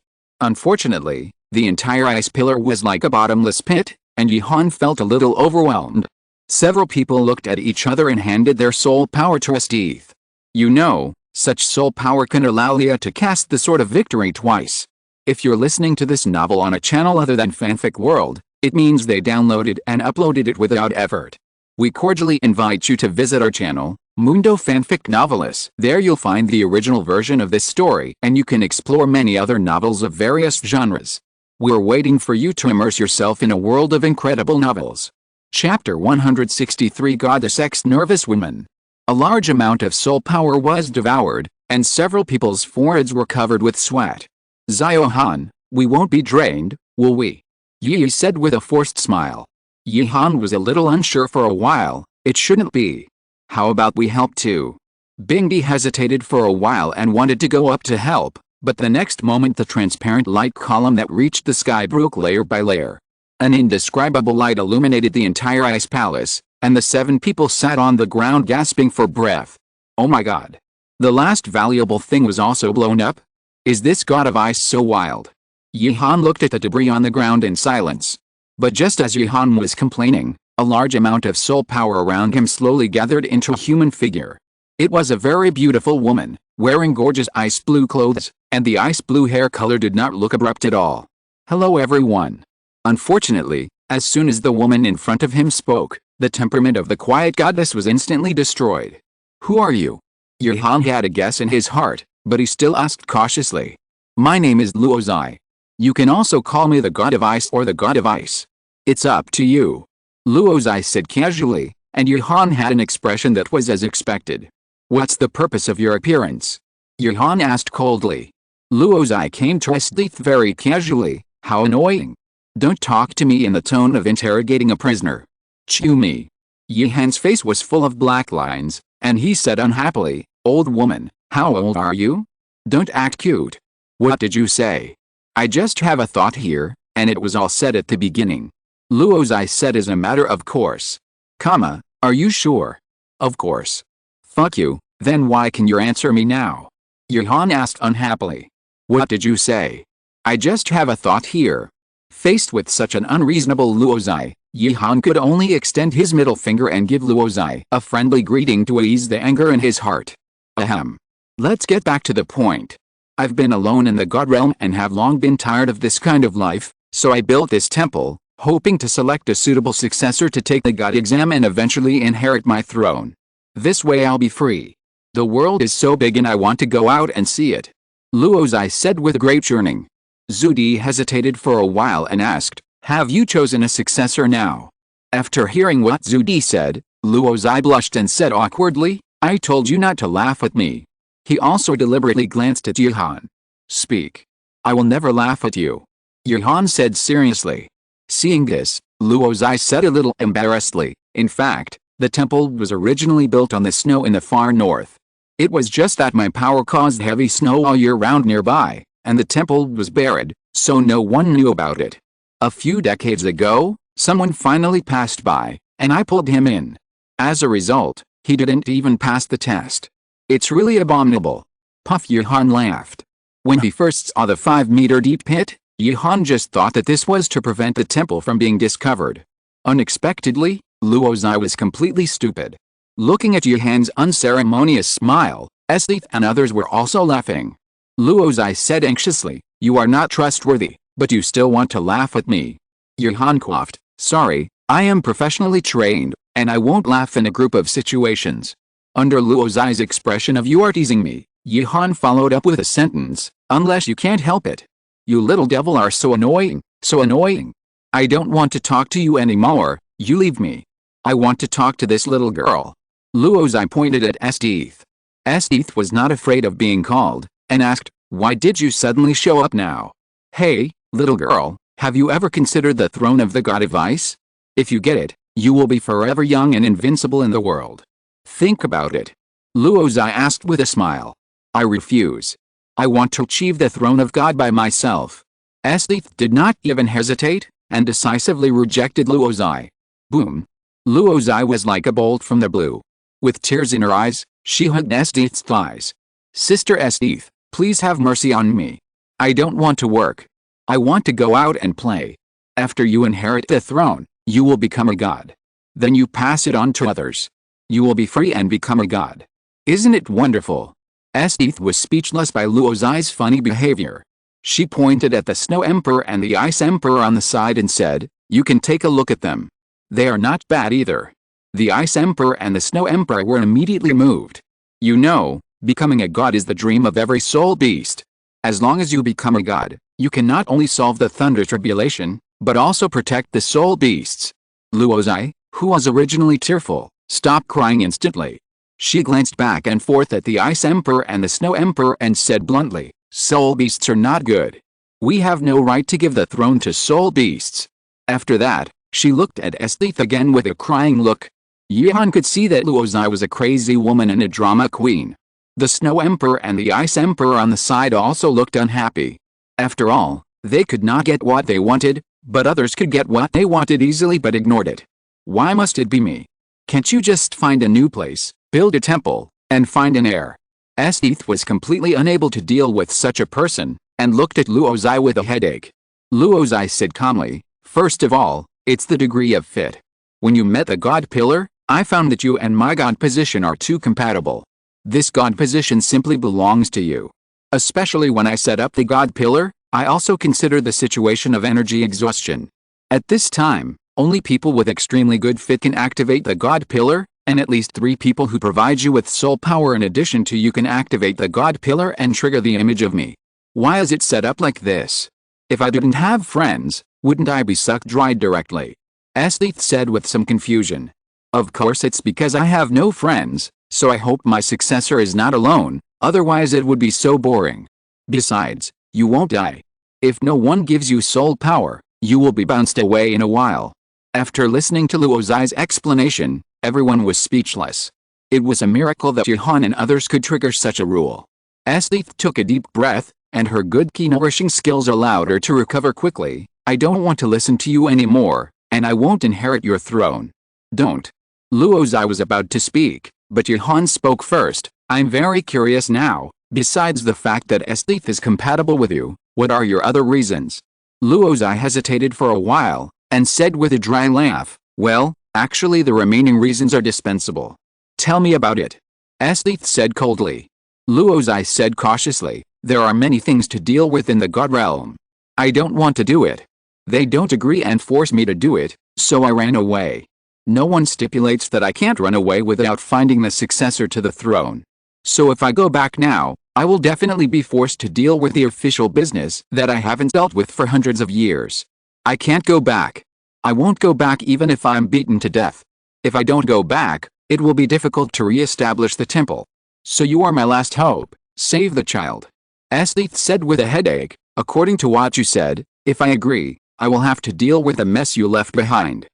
Unfortunately, the entire ice pillar was like a bottomless pit, and Yihan felt a little overwhelmed. Several people looked at each other and handed their soul power to Esdeath. You know, such soul power can allow Leah to cast the Sword of Victory twice. If you're listening to this novel on a channel other than Fanfic World, it means they downloaded and uploaded it without effort. We cordially invite you to visit our channel, Mundo Fanfic Novelist. There you'll find the original version of this story and you can explore many other novels of various genres. We're waiting for you to immerse yourself in a world of incredible novels. Chapter 163 Goddess X Nervous Woman. A large amount of soul power was devoured, and several people's foreheads were covered with sweat. Ziohan, we won't be drained, will we? Yi said with a forced smile. Yihan was a little unsure for a while, it shouldn't be. How about we help too? Bingdi hesitated for a while and wanted to go up to help, but the next moment the transparent light column that reached the sky broke layer by layer. An indescribable light illuminated the entire ice palace, and the 7 people sat on the ground gasping for breath. Oh my god. The last valuable thing was also blown up? Is this god of ice so wild? Yihan looked at the debris on the ground in silence. But just as Yihan was complaining, a large amount of soul power around him slowly gathered into a human figure. It was a very beautiful woman, wearing gorgeous ice blue clothes, and the ice blue hair color did not look abrupt at all. Hello everyone. Unfortunately, as soon as the woman in front of him spoke, the temperament of the quiet goddess was instantly destroyed. Who are you? Yihan had a guess in his heart, but he still asked cautiously. My name is Luozai. You can also call me the god of ice or the god of ice. It's up to you. Luozai said casually, and Yihan had an expression that was as expected. What's the purpose of your appearance? Yihan asked coldly. Luozai came to Esdeath very casually. How annoying. Don't talk to me in the tone of interrogating a prisoner. Chew me. Yihan's face was full of black lines, and he said unhappily, Old woman, how old are you? Don't act cute. What did you say? I just have a thought here, and it was all said at the beginning. Luozai said as a matter of course. Comma, are you sure? Of course. Fuck you, then why can you answer me now? Yihan asked unhappily. What did you say? I just have a thought here. Faced with such an unreasonable Luozai, Yihan could only extend his middle finger and give Luozai a friendly greeting to ease the anger in his heart. Ahem. Let's get back to the point. I've been alone in the God realm and have long been tired of this kind of life, so I built this temple, hoping to select a suitable successor to take the God exam and eventually inherit my throne. This way I'll be free. The world is so big and I want to go out and see it. Luozai said with great yearning. Zudi hesitated for a while and asked, have you chosen a successor now? After hearing what Zudi said, Luozai blushed and said awkwardly, I told you not to laugh at me. He also deliberately glanced at Yihan. Speak. I will never laugh at you. Yihan said seriously. Seeing this, Luozai said a little embarrassedly, in fact, the temple was originally built on the snow in the far north. It was just that my power caused heavy snow all year round nearby, and the temple was buried, so no one knew about it. A few decades ago, someone finally passed by, and I pulled him in. As a result, he didn't even pass the test. It's really abominable. Puff Yihan laughed. When he first saw the 5-meter deep pit, Yihan just thought that this was to prevent the temple from being discovered. Unexpectedly, Luozai was completely stupid. Looking at Yihan's unceremonious smile, Esdeath and others were also laughing. Luozai said anxiously, you are not trustworthy, but you still want to laugh at me. Yihan coughed, sorry, I am professionally trained, and I won't laugh in a group of situations. Under Luozai's expression of you are teasing me, Yihan followed up with a sentence, unless you can't help it. You little devil are so annoying, so annoying. I don't want to talk to you anymore, you leave me. I want to talk to this little girl. Luozai pointed at Esdeath. Esdeath was not afraid of being called, and asked, why did you suddenly show up now? Hey, little girl, have you ever considered the throne of the god of ice? If you get it, you will be forever young and invincible in the world. Think about it. Luozai asked with a smile. I refuse. I want to achieve the throne of God by myself. Esdeath did not even hesitate, and decisively rejected Luozai. Boom. Luozai was like a bolt from the blue. With tears in her eyes, she hugged Esdeath's thighs. Sister Esdeath, please have mercy on me. I don't want to work. I want to go out and play. After you inherit the throne, you will become a god. Then you pass it on to others. You will be free and become a god. Isn't it wonderful? Esdeath was speechless by Luozai's funny behavior. She pointed at the Snow Emperor and the Ice Emperor on the side and said, you can take a look at them. They are not bad either. The Ice Emperor and the Snow Emperor were immediately moved. You know, becoming a god is the dream of every soul beast. As long as you become a god, you can not only solve the thunder tribulation, but also protect the soul beasts. Luozai, who was originally tearful, stopped crying instantly. She glanced back and forth at the Ice Emperor and the Snow Emperor and said bluntly, soul beasts are not good. We have no right to give the throne to soul beasts. After that, she looked at Esdeath again with a crying look. Yihan could see that Luozai was a crazy woman and a drama queen. The Snow Emperor and the Ice Emperor on the side also looked unhappy. After all, they could not get what they wanted, but others could get what they wanted easily but ignored it. Why must it be me? Can't you just find a new place, build a temple, and find an heir? Esdeath was completely unable to deal with such a person, and looked at Luozai with a headache. Luozai said calmly, first of all, it's the degree of fit. When you met the God Pillar, I found that you and my God position are too compatible. This God position simply belongs to you. Especially when I set up the God Pillar, I also consider the situation of energy exhaustion. At this time, only people with extremely good fit can activate the God Pillar, and at least 3 people who provide you with soul power in addition to you can activate the God Pillar and trigger the image of me. Why is it set up like this? If I didn't have friends, wouldn't I be sucked dry directly? Esdeath said with some confusion. Of course it's because I have no friends, so I hope my successor is not alone, otherwise it would be so boring. Besides, you won't die. If no one gives you soul power, you will be bounced away in a while. After listening to Luozai's explanation, everyone was speechless. It was a miracle that Yihan and others could trigger such a rule. Esdeath took a deep breath, and her good ki nourishing skills allowed her to recover quickly. I don't want to listen to you anymore, and I won't inherit your throne. Don't. Luozai was about to speak, but Yihan spoke first. I'm very curious now, besides the fact that Esdeath is compatible with you, what are your other reasons? Luozai hesitated for a while, and said with a dry laugh, well, actually the remaining reasons are dispensable. Tell me about it. Esdeath said coldly. Luozai said cautiously, there are many things to deal with in the god realm. I don't want to do it. They don't agree and force me to do it, so I ran away. No one stipulates that I can't run away without finding the successor to the throne. So if I go back now, I will definitely be forced to deal with the official business that I haven't dealt with for hundreds of years. I can't go back. I won't go back even if I'm beaten to death. If I don't go back, it will be difficult to re-establish the temple. So you are my last hope. Save the child. Esdeath said with a headache, according to what you said, if I agree, I will have to deal with the mess you left behind.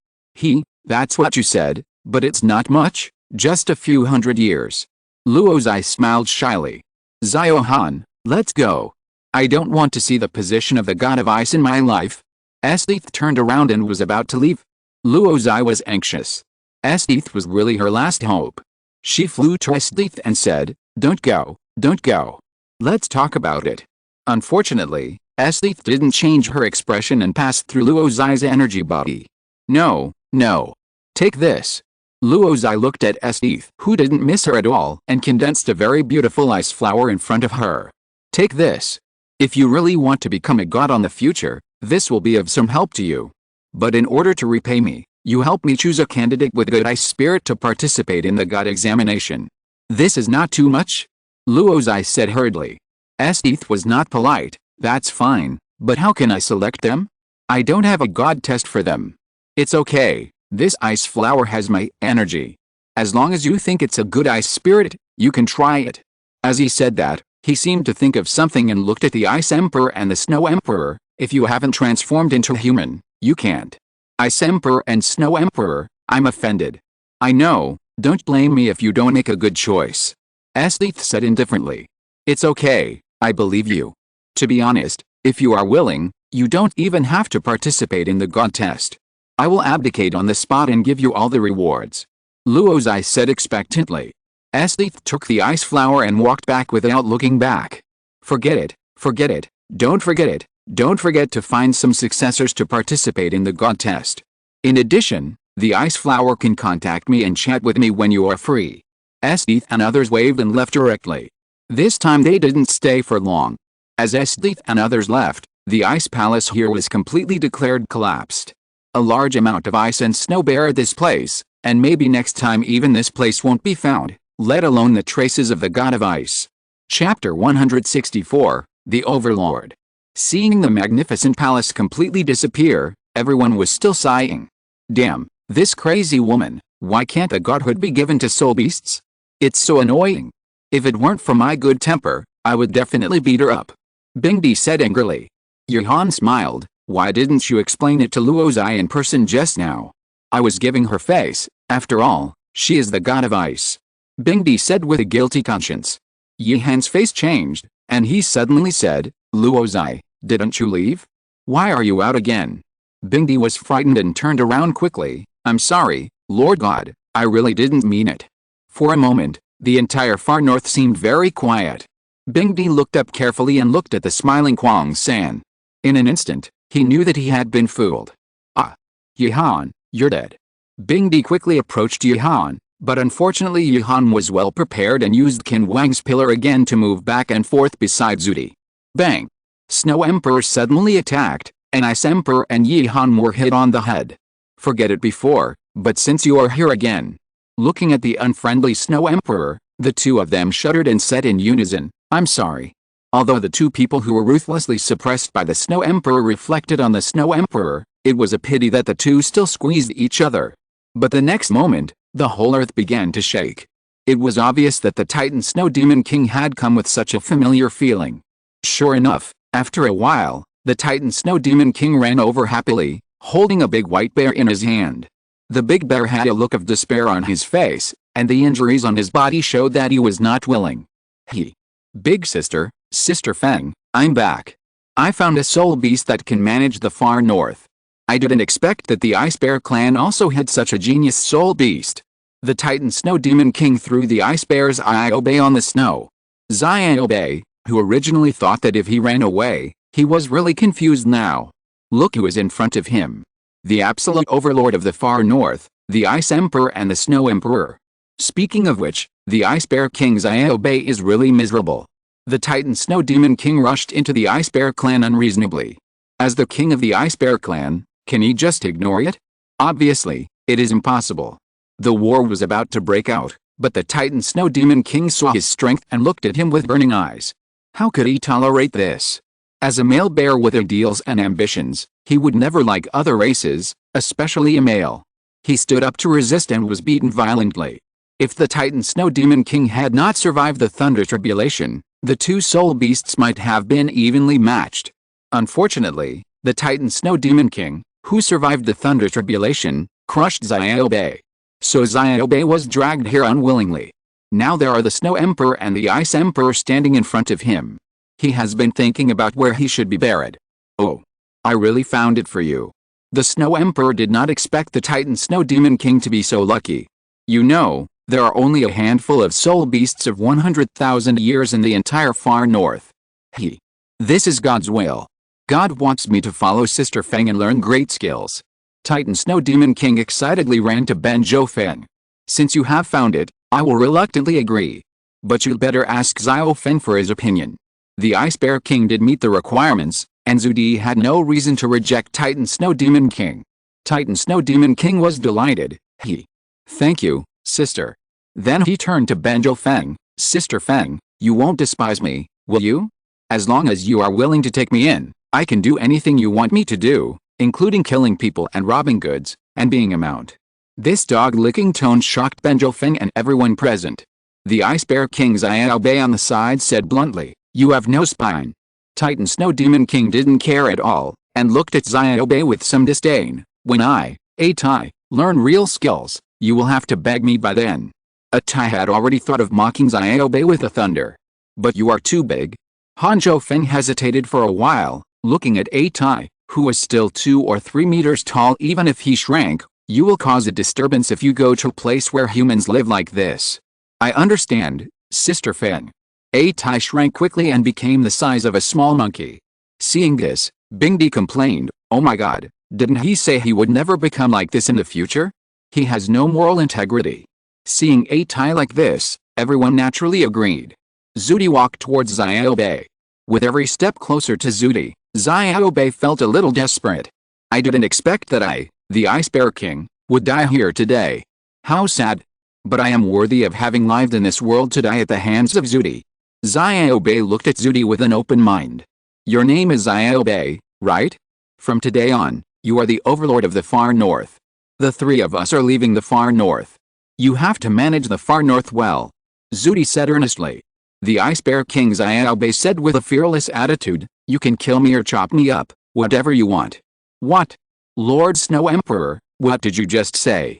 That's what you said, but it's not much, just a few hundred years. Luozai smiled shyly. Zio-han, let's go. I don't want to see the position of the god of ice in my life. Esdeath turned around and was about to leave. Luozai was anxious. Esdeath was really her last hope. She flew to Esdeath and said, don't go, don't go. Let's talk about it. Unfortunately, Esdeath didn't change her expression and passed through Luozai's energy body. No, no. Take this. Luozai looked at Esdeath, who didn't miss her at all, and condensed a very beautiful ice flower in front of her. Take this. If you really want to become a god on the future, this will be of some help to you. But in order to repay me, you help me choose a candidate with good ice spirit to participate in the god examination. This is not too much? Luozai said hurriedly. Esdeath was not polite. That's fine, but how can I select them? I don't have a god test for them. It's okay. This ice flower has my energy. As long as you think it's a good ice spirit, you can try it. As he said that, he seemed to think of something and looked at the Ice Emperor and the Snow Emperor. If you haven't transformed into a human, you can't. Ice Emperor and Snow Emperor, I'm offended. I know, don't blame me if you don't make a good choice. Esdeath said indifferently. It's okay, I believe you. To be honest, if you are willing, you don't even have to participate in the god test. I will abdicate on the spot and give you all the rewards. Luozai said expectantly. Esdeath took the ice flower and walked back without looking back. Forget it, don't forget it, don't forget to find some successors to participate in the god test. In addition, the ice flower can contact me and chat with me when you are free. Esdeath and others waved and left directly. This time they didn't stay for long. As Esdeath and others left, the ice palace here was completely declared collapsed. A large amount of ice and snow buried this place, and maybe next time even this place won't be found, let alone the traces of the god of ice. Chapter 164, The Overlord. Seeing the magnificent palace completely disappear, everyone was still sighing. Damn, this crazy woman, why can't the godhood be given to soul beasts? It's so annoying. If it weren't for my good temper, I would definitely beat her up. Bingdi said angrily. Yuhan smiled. Why didn't you explain it to Luozai in person just now? I was giving her face, after all, she is the god of ice. Bingdi said with a guilty conscience. Yihan's face changed, and he suddenly said, Luozai, didn't you leave? Why are you out again? Bingdi was frightened and turned around quickly. I'm sorry, Lord God, I really didn't mean it. For a moment, the entire far north seemed very quiet. Bingdi looked up carefully and looked at the smiling Tang San. In an instant, he knew that he had been fooled. Ah! Yihan, you're dead. Bingdi quickly approached Yihan, but unfortunately Yihan was well prepared and used Qin Wang's pillar again to move back and forth beside Zudi. Bang! Snow Emperor suddenly attacked, and Ice Emperor and Yihan were hit on the head. Forget it before, but since you are here again. Looking at the unfriendly Snow Emperor, the two of them shuddered and said in unison, I'm sorry. Although the two people who were ruthlessly suppressed by the Snow Emperor reflected on the Snow Emperor, it was a pity that the two still squeezed each other. But the next moment, the whole earth began to shake. It was obvious that the Titan Snow Demon King had come with such a familiar feeling. Sure enough, after a while, the Titan Snow Demon King ran over happily, holding a big white bear in his hand. The big bear had a look of despair on his face, and the injuries on his body showed that he was not willing. Big sister, Sister Feng, I'm back. I found a soul beast that can manage the far north. I didn't expect that the Ice Bear clan also had such a genius soul beast. The Titan Snow Demon King threw the Ice Bear's Iobe on the snow. Xiaobe, who originally thought that if he ran away, he was really confused now. Look who is in front of him. The absolute overlord of the far north, the Ice Emperor and the Snow Emperor. Speaking of which, the Ice Bear King Xiaobei is really miserable. The Titan Snow Demon King rushed into the Ice Bear clan unreasonably. As the king of the Ice Bear clan, can he just ignore it? Obviously, it is impossible. The war was about to break out, but the Titan Snow Demon King saw his strength and looked at him with burning eyes. How could he tolerate this? As a male bear with ideals and ambitions, he would never like other races, especially a male. He stood up to resist and was beaten violently. If the Titan Snow Demon King had not survived the Thunder Tribulation, the two soul beasts might have been evenly matched. Unfortunately, the Titan Snow Demon King, who survived the Thunder Tribulation, crushed Xiaobei. So Xiaobei was dragged here unwillingly. Now there are the Snow Emperor and the Ice Emperor standing in front of him. He has been thinking about where he should be buried. Oh. I really found it for you. The Snow Emperor did not expect the Titan Snow Demon King to be so lucky. You know, there are only a handful of soul beasts of 100,000 years in the entire far north. This is God's will. God wants me to follow Sister Feng and learn great skills. Titan Snow Demon King excitedly ran to Benjo Feng. Since you have found it, I will reluctantly agree. But you'd better ask Xiao Feng for his opinion. The Ice Bear King did meet the requirements, and Zudi had no reason to reject Titan Snow Demon King. Titan Snow Demon King was delighted. Thank you, sister. Then he turned to Benjo Feng. Sister Feng, you won't despise me, will you? As long as you are willing to take me in, I can do anything you want me to do, including killing people and robbing goods, and being a mount. This dog-licking tone shocked Benjo Feng and everyone present. The Ice Bear King Xiaobei on the side said bluntly, "You have no spine." Titan Snow Demon King didn't care at all, and looked at Xiaobei with some disdain. When I, Tai, learn real skills, you will have to beg me by then. Tai had already thought of mocking Xiaobei with the thunder. But you are too big. Hanzhou Feng hesitated for a while, looking at Tai, who was still 2 or 3 meters tall. Even if he shrank, you will cause a disturbance if you go to a place where humans live like this. I understand, Sister Feng. Tai shrank quickly and became the size of a small monkey. Seeing this, Bingdi complained, "Oh my god, didn't he say he would never become like this in the future? He has no moral integrity." Seeing Tai like this, everyone naturally agreed. Zudi walked towards Xiaobei. With every step closer to Zudi, Xiaobei felt a little desperate. I didn't expect that I, the Ice Bear King, would die here today. How sad. But I am worthy of having lived in this world to die at the hands of Zudi. Xiaobei looked at Zudi with an open mind. Your name is Xiaobei, right? From today on, you are the overlord of the far north. The 3 of us are leaving the far north. You have to manage the far north well. Zudi said earnestly. The Ice Bear King Xiaobei said with a fearless attitude, you can kill me or chop me up, whatever you want. What? Lord Snow Emperor, what did you just say?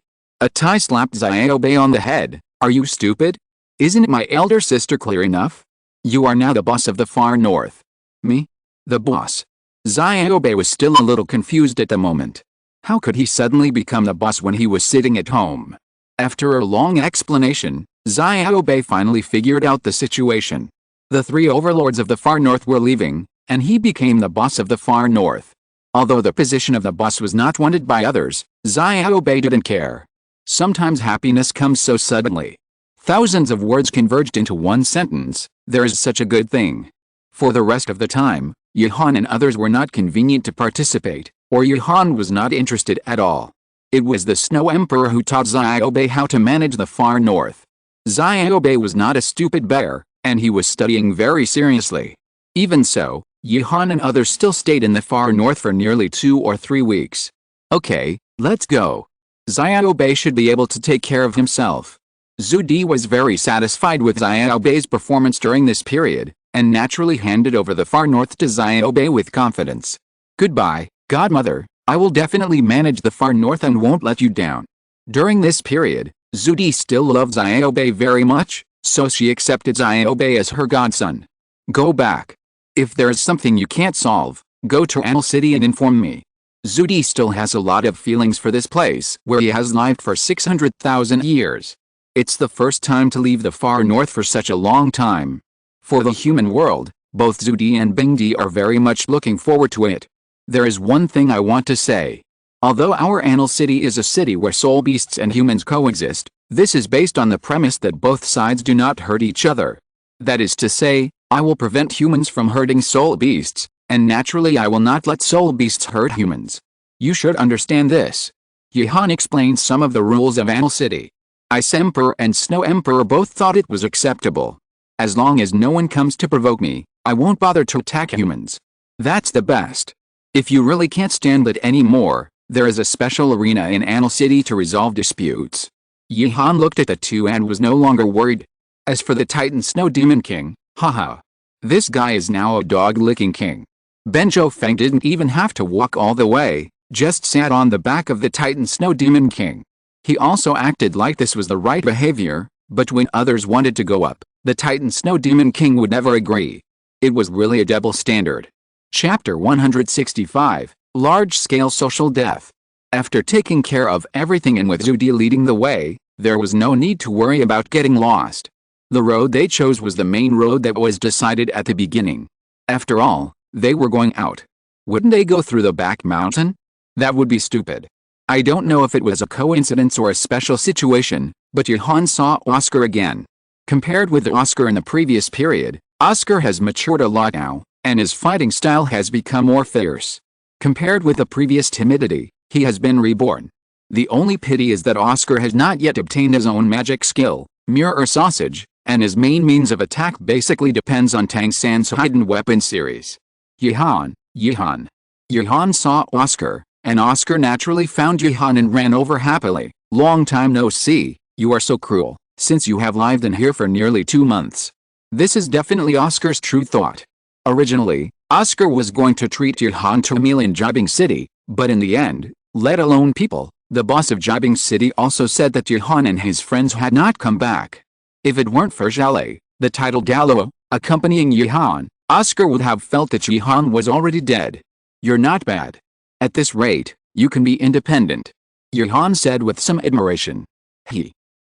Tai slapped Xiaobei on the head. Are you stupid? Isn't my elder sister clear enough? You are now the boss of the far north. Me? The boss? Xiaobei was still a little confused at the moment. How could he suddenly become the boss when he was sitting at home? After a long explanation, Xiaobei finally figured out the situation. The 3 overlords of the far north were leaving, and he became the boss of the far north. Although the position of the boss was not wanted by others, Xiaobei didn't care. Sometimes happiness comes so suddenly. Thousands of words converged into one sentence, there is such a good thing. For the rest of the time, Yuhan and others were not convenient to participate, or Yuhan was not interested at all. It was the Snow Emperor who taught Xiaobei how to manage the far north. Xiaobei was not a stupid bear, and he was studying very seriously. Even so, Yuhan and others still stayed in the far north for nearly 2 or 3 weeks. Okay, let's go. Xiaobei should be able to take care of himself. Zudi was very satisfied with Xiaobei's performance during this period, and naturally handed over the far north to Xiaobei with confidence. Goodbye, Godmother, I will definitely manage the far north and won't let you down. During this period, Zudi still loved Xiaobei very much, so she accepted Xiaobei as her godson. Go back. If there is something you can't solve, go to Anil City and inform me. Zudi still has a lot of feelings for this place where he has lived for 600,000 years. It's the first time to leave the far north for such a long time. For the human world, both Zudi and Bingdi are very much looking forward to it. There is one thing I want to say. Although our Anal City is a city where soul beasts and humans coexist, this is based on the premise that both sides do not hurt each other. That is to say, I will prevent humans from hurting soul beasts, and naturally I will not let soul beasts hurt humans. You should understand this. Yihan explained some of the rules of Anal City. Ice Emperor and Snow Emperor both thought it was acceptable. As long as no one comes to provoke me, I won't bother to attack humans. That's the best. If you really can't stand it anymore, there is a special arena in Anal City to resolve disputes. Yihan looked at the two and was no longer worried. As for the Titan Snow Demon King, haha. This guy is now a dog-licking king. Benjo Feng didn't even have to walk all the way, just sat on the back of the Titan Snow Demon King. He also acted like this was the right behavior, but when others wanted to go up, the Titan Snow Demon King would never agree. It was really a double standard. Chapter 165, Large-Scale Social Death. After taking care of everything and with Zudi leading the way, there was no need to worry about getting lost. The road they chose was the main road that was decided at the beginning. After all, they were going out. Wouldn't they go through the back mountain? That would be stupid. I don't know if it was a coincidence or a special situation, but Yihan saw Oscar again. Compared with Oscar in the previous period, Oscar has matured a lot now, and his fighting style has become more fierce. Compared with the previous timidity, he has been reborn. The only pity is that Oscar has not yet obtained his own magic skill, Mirror Sausage, and his main means of attack basically depends on Tang San's hidden weapon series. Yihan. Yihan saw Oscar, and Oscar naturally found Yihan and ran over happily. Long time no see, you are so cruel, since you have lived in here for nearly 2 months. This is definitely Oscar's true thought. Originally, Oscar was going to treat Yihan to a meal in Jiabing City, but in the end, let alone people, the boss of Jiabing City also said that Yihan and his friends had not come back. If it weren't for Xiaolei, the title Douluo, accompanying Yihan, Oscar would have felt that Yihan was already dead. You're not bad. At this rate, you can be independent. Yihan said with some admiration.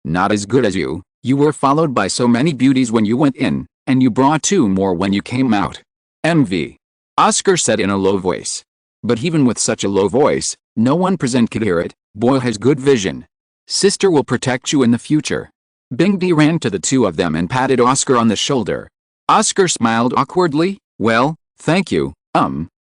Not as good as you. You were followed by so many beauties when you went in, and you brought 2 more when you came out. MV. Oscar said in a low voice. But even with such a low voice, no one present could hear it. Boy has good vision. Sister will protect you in the future. Bingdi ran to the two of them and patted Oscar on the shoulder. Oscar smiled awkwardly. Well, thank you,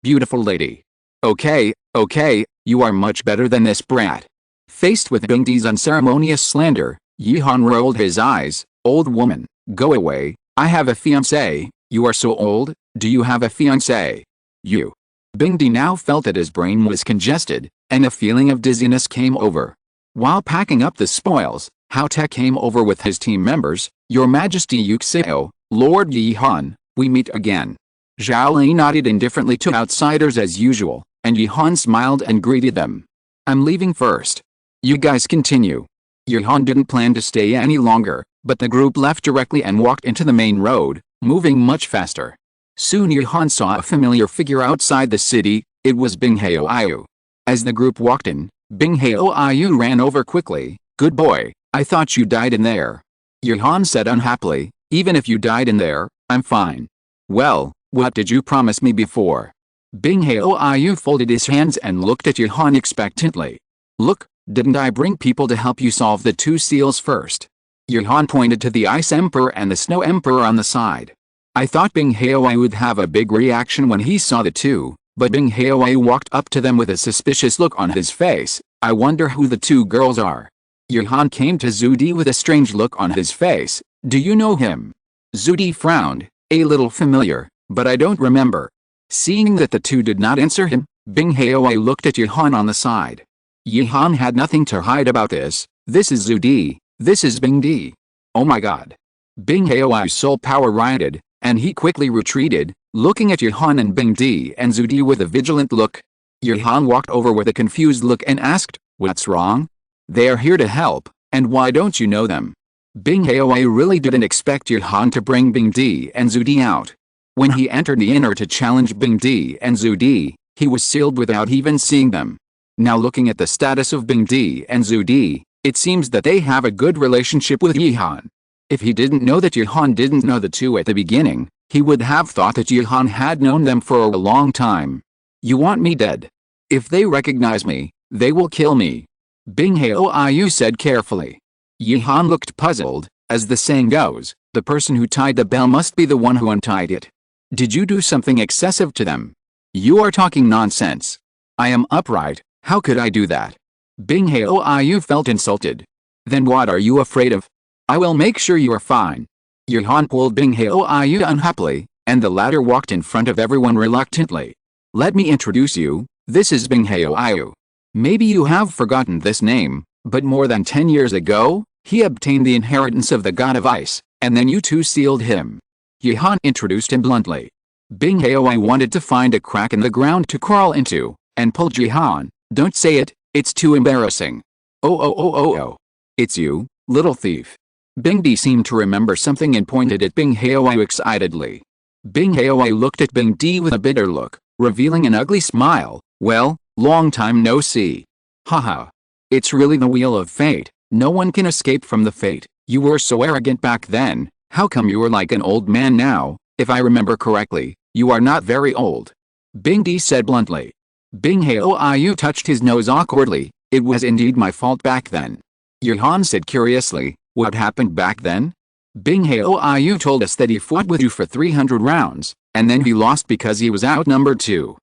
beautiful lady. Okay, you are much better than this brat. Faced with Bingdi's unceremonious slander, Yihan rolled his eyes. Old woman, go away. I have a fiancé. You are so old. Do you have a fiancé? You. Bingdi now felt that his brain was congested, and a feeling of dizziness came over. While packing up the spoils, Hao Te came over with his team members. Your Majesty Yuxeo, Lord Yihan, we meet again. Zhao Li nodded indifferently to outsiders as usual, and Yihan smiled and greeted them. I'm leaving first. You guys continue. Yihan didn't plan to stay any longer, but the group left directly and walked into the main road, moving much faster. Soon Yihan saw a familiar figure outside the city. It was Bing Haoyu. As the group walked in, Bing Haoyu ran over quickly. Good boy, I thought you died in there. Yihan said unhappily, even if you died in there, I'm fine. Well, what did you promise me before? Bing Haoyu folded his hands and looked at Yihan expectantly. Look, didn't I bring people to help you solve the 2 seals first? Yihan pointed to the Ice Emperor and the Snow Emperor on the side. I thought Bing Haoyu would have a big reaction when he saw the 2, but Bing Haoyu walked up to them with a suspicious look on his face. I wonder who the 2 girls are. Yihan came to Zudi with a strange look on his face. Do you know him? Zudi frowned. A little familiar, but I don't remember. Seeing that the 2 did not answer him, Bing Haoyu looked at Yihan on the side. Yihan had nothing to hide about this. This is Zudi. This is Bingdi. Oh my god. Bing Haoyu's soul power rioted, and he quickly retreated, looking at Yihan and Bingdi and Zudi with a vigilant look. Yihan walked over with a confused look and asked, what's wrong? They are here to help, and why don't you know them? Bing Haoyu really didn't expect Yihan to bring Bingdi and Zudi out. When he entered the inner to challenge Bingdi and Zudi, he was sealed without even seeing them. Now looking at the status of Bingdi and Zudi, it seems that they have a good relationship with Yihan. If he didn't know that Yihan didn't know the 2 at the beginning, he would have thought that Yihan had known them for a long time. You want me dead? If they recognize me, they will kill me. Bing Haoyu said carefully. Yihan looked puzzled. As the saying goes, the person who tied the bell must be the one who untied it. Did you do something excessive to them? You are talking nonsense. I am upright, how could I do that? Bing Haoyu felt insulted. Then what are you afraid of? I will make sure you are fine. Yihan pulled Bing Haoyu unhappily, and the latter walked in front of everyone reluctantly. Let me introduce you, this is Bing Haoyu. Maybe you have forgotten this name, but more than 10 years ago, he obtained the inheritance of the god of ice, and then you two sealed him. Yihan introduced him bluntly. Bing Haoyu wanted to find a crack in the ground to crawl into, and pulled Yihan. Don't say it, it's too embarrassing. Oh. It's you, little thief. Bing D seemed to remember something and pointed at Bing Haoyu excitedly. Bing Haoyu looked at Bing D with a bitter look, revealing an ugly smile. Well, long time no see. Haha. It's really the wheel of fate. No one can escape from the fate. You were so arrogant back then, how come you are like an old man now? If I remember correctly, you are not very old. Bing D said bluntly. Bing Haoyu touched his nose awkwardly. It was indeed my fault back then. Yihan said curiously, what happened back then? Bing Haoyu told us that he fought with you for 300 rounds, and then he lost because he was outnumbered too.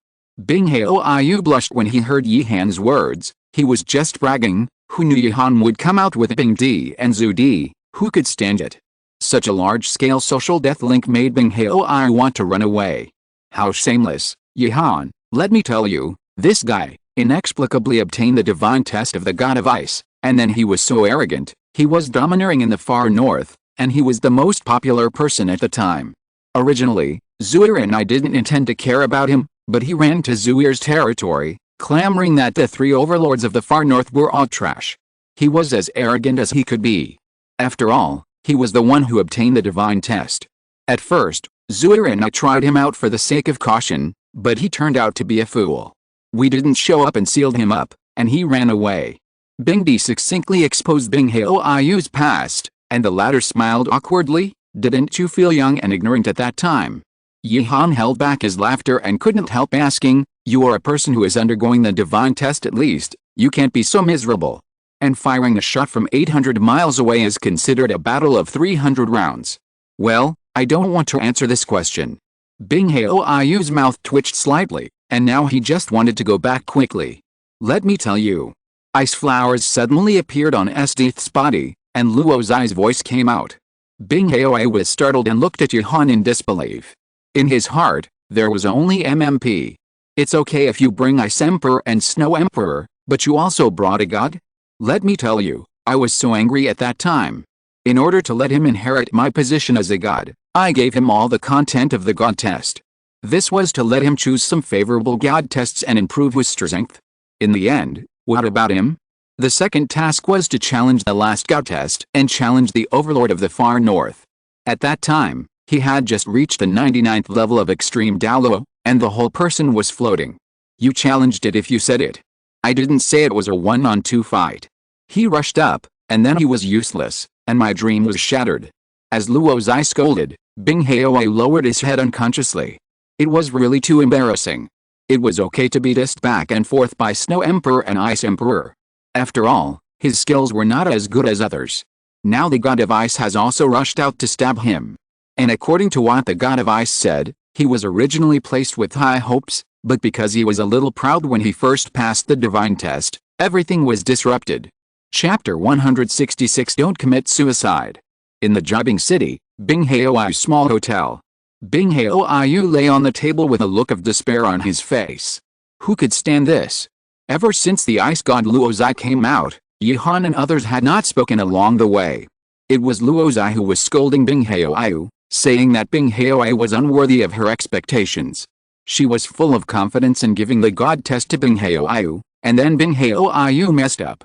Bing Haoyu blushed when he heard Yihan's words. He was just bragging. Who knew Yihan would come out with Bing D and Zhu D? Who could stand it? Such a large-scale social death link made Bing Haoyu want to run away. How shameless, Yihan, let me tell you, this guy inexplicably obtained the divine test of the god of ice, and then he was so arrogant, he was domineering in the far north, and he was the most popular person at the time. Originally, Zuir and I didn't intend to care about him, but he ran to Zuir's territory, clamoring that the three overlords of the far north were all trash. He was as arrogant as he could be. After all, he was the one who obtained the divine test. At first, Zuir and I tried him out for the sake of caution, but he turned out to be a fool. We didn't show up and sealed him up, and he ran away. Bing D succinctly exposed Bing Haoyu's past, and the latter smiled awkwardly. Didn't you feel young and ignorant at that time? Yihan held back his laughter and couldn't help asking, you are a person who is undergoing the divine test at least, you can't be so miserable. And firing a shot from 800 miles away is considered a battle of 300 rounds. Well, I don't want to answer this question. Bing Haoyu's mouth twitched slightly, and now he just wanted to go back quickly. Let me tell you. Ice flowers suddenly appeared on Esdeath's body, and Luo Zai's voice came out. Bing Haoyu was startled and looked at Yihan in disbelief. In his heart, there was only MMP. It's okay if you bring Ice Emperor and Snow Emperor, but you also brought a god? Let me tell you, I was so angry at that time. In order to let him inherit my position as a god, I gave him all the content of the god test. This was to let him choose some favorable god tests and improve his strength. In the end, what about him? The second task was to challenge the last god test and challenge the overlord of the far north. At that time, he had just reached the 99th level of extreme Douluo, and the whole person was floating. You challenged it if you said it. I didn't say it was a 1-on-2 fight. He rushed up, and then he was useless, and my dream was shattered. As Luo Zai scolded, Bing Haoyu lowered his head unconsciously. It was really too embarrassing. It was okay to be dissed back and forth by Snow Emperor and Ice Emperor. After all, his skills were not as good as others. Now the god of ice has also rushed out to stab him. And according to what the god of ice said, he was originally placed with high hopes, but because he was a little proud when he first passed the divine test, everything was disrupted. Chapter 166 Don't Commit Suicide. In the Jobbing City, Bing Haoyu's small hotel. Bing Haoyu lay on the table with a look of despair on his face. Who could stand this? Ever since the ice god Luo Zai came out, Yihan and others had not spoken along the way. It was Luo Zai who was scolding Bing Haoyu, saying that Bing Haoyu was unworthy of her expectations. She was full of confidence in giving the god test to Bing Haoyu, and then Bing Haoyu messed up.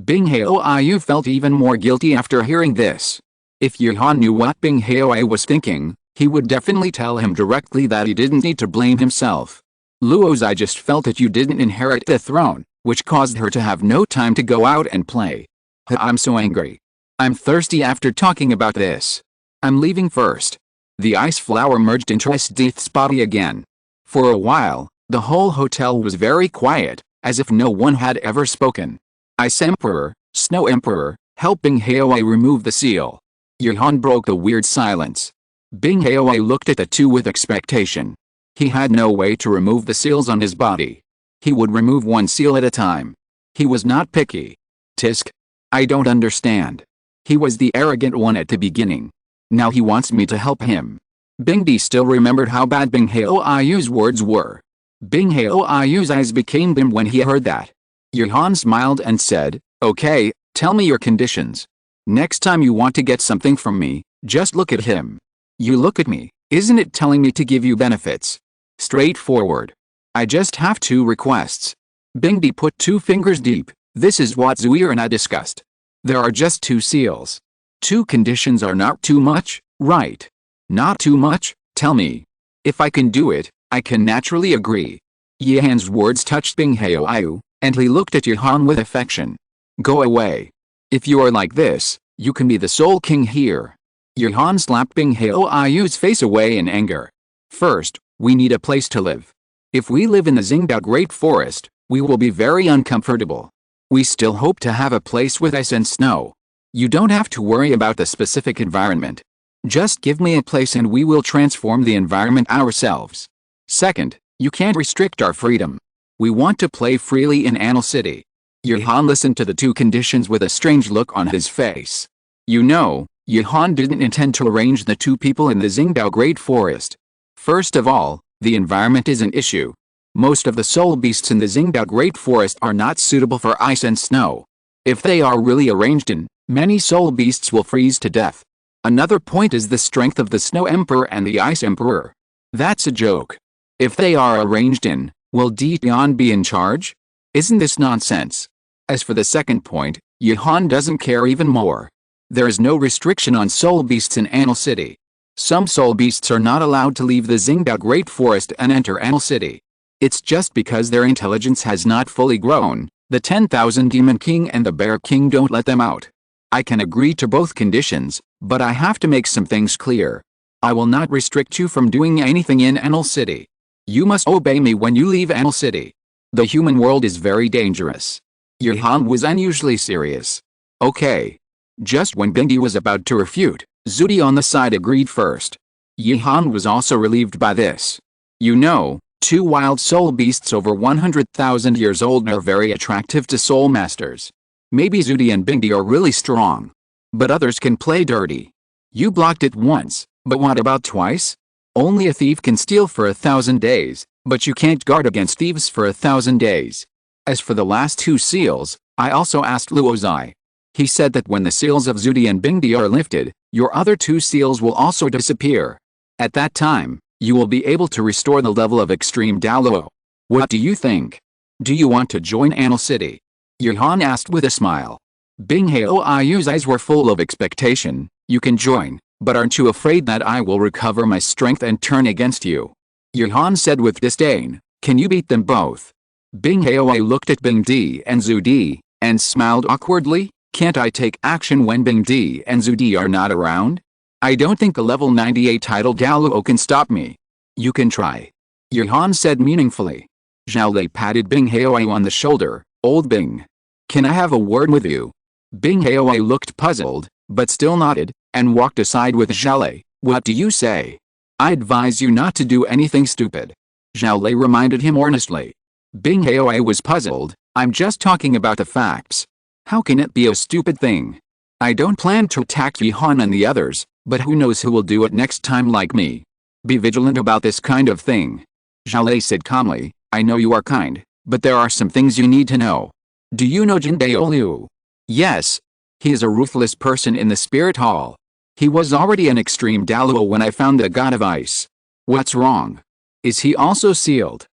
Bing Haoyu felt even more guilty after hearing this. If Yihan knew what Bing Haoyu was thinking, he would definitely tell him directly that he didn't need to blame himself. Luo Zai just felt that you didn't inherit the throne, which caused her to have no time to go out and play. I'm so angry. I'm thirsty after talking about this. I'm leaving first. The ice flower merged into Esdeath's body again. For a while, The whole hotel was very quiet, as if no one had ever spoken. Ice Emperor, Snow Emperor, help Bing Haoai remove the seal. Yuhan broke the weird silence. Bing Haoai looked at the two with expectation. He had no way to remove the seals on his body. He would remove one seal at a time. He was not picky. Tisk. I don't understand. He was the arrogant one at the beginning. Now he wants me to help him. Bing Di still remembered how bad Bing Haoai's words were. Bing Haoai's eyes became dim when he heard that. Yuhan smiled and said, okay, tell me your conditions. Next time you want to get something from me, just look at him. You look at me, isn't it telling me to give you benefits? Straightforward. I just have 2 requests. Bing Di put 2 fingers deep. This is what Zuir and I discussed. There are just 2 seals. 2 conditions are not too much, right? Not too much, tell me. If I can do it, I can naturally agree. Yihan's words touched Bing Haoai, and he looked at Yuhan with affection. Go away. If you are like this, you can be the sole king here. Yuhan slapped Bing Haoai's face away in anger. First, we need a place to live. If we live in the Xingdao Great Forest, we will be very uncomfortable. We still hope to have a place with ice and snow. You don't have to worry about the specific environment. Just give me a place and we will transform the environment ourselves. Second, you can't restrict our freedom. We want to play freely in Anil City. Yuhan listened to the 2 conditions with a strange look on his face. You know, Yuhan didn't intend to arrange the 2 people in the Xingdao Great Forest. First of all, the environment is an issue. Most of the soul beasts in the Xingdao Great Forest are not suitable for ice and snow. If they are really arranged in, many soul beasts will freeze to death. Another point is the strength of the Snow Emperor and the Ice Emperor. That's a joke. If they are arranged in, will Dian be in charge? Isn't this nonsense? As for the second point, Yuhan doesn't care even more. There is no restriction on soul beasts in Anil City. Some soul beasts are not allowed to leave the Xingdao Great Forest and enter Anil City. It's just because their intelligence has not fully grown. The 10,000 Demon King and the Bear King don't let them out. I can agree to both conditions, but I have to make some things clear. I will not restrict you from doing anything in Anil City. You must obey me when you leave Anil City. The human world is very dangerous. Yuhan was unusually serious. Okay. Just when Bing Di was about to refute, Zudi on the side agreed first. Yuhan was also relieved by this. You know, 2 wild soul beasts over 100,000 years old are very attractive to soul masters. Maybe Zudi and Bing Di are really strong. But others can play dirty. You blocked it once, but what about twice? Only a thief can steal for 1,000 days, but you can't guard against thieves for 1,000 days. As for the last 2 seals, I also asked Luozai. He said that when the seals of Zudi and Bing Di are lifted, your other 2 seals will also disappear. At that time, you will be able to restore the level of extreme Douluo. What do you think? Do you want to join Anil City? Yuhan asked with a smile. Bing Haoai's eyes were full of expectation. You can join, but aren't you afraid that I will recover my strength and turn against you? Yuhan said with disdain. Can you beat them both? Bing Haoai looked at Bing Di and Zudi, and smiled awkwardly. Can't I take action when Bing Di and Zudi are not around? I don't think a level 98 title Douluo can stop me. You can try. Yuhan said meaningfully. Zhao Lei patted Bing Haoai on the shoulder. Old Bing. Can I have a word with you? Bing Haoai looked puzzled, but still nodded, and walked aside with Zhao Lei. What do you say? I advise you not to do anything stupid. Zhao Lei reminded him earnestly. Bing Haoai was puzzled. I'm just talking about the facts. How can it be a stupid thing? I don't plan to attack Yuhan and the others, but who knows who will do it next time like me. Be vigilant about this kind of thing. Zhao Lei said calmly. I know you are kind, but there are some things you need to know. Do you know Jindao Liu? Yes. He is a ruthless person in the spirit hall. He was already an extreme Douluo when I found the god of ice. What's wrong? Is he also sealed?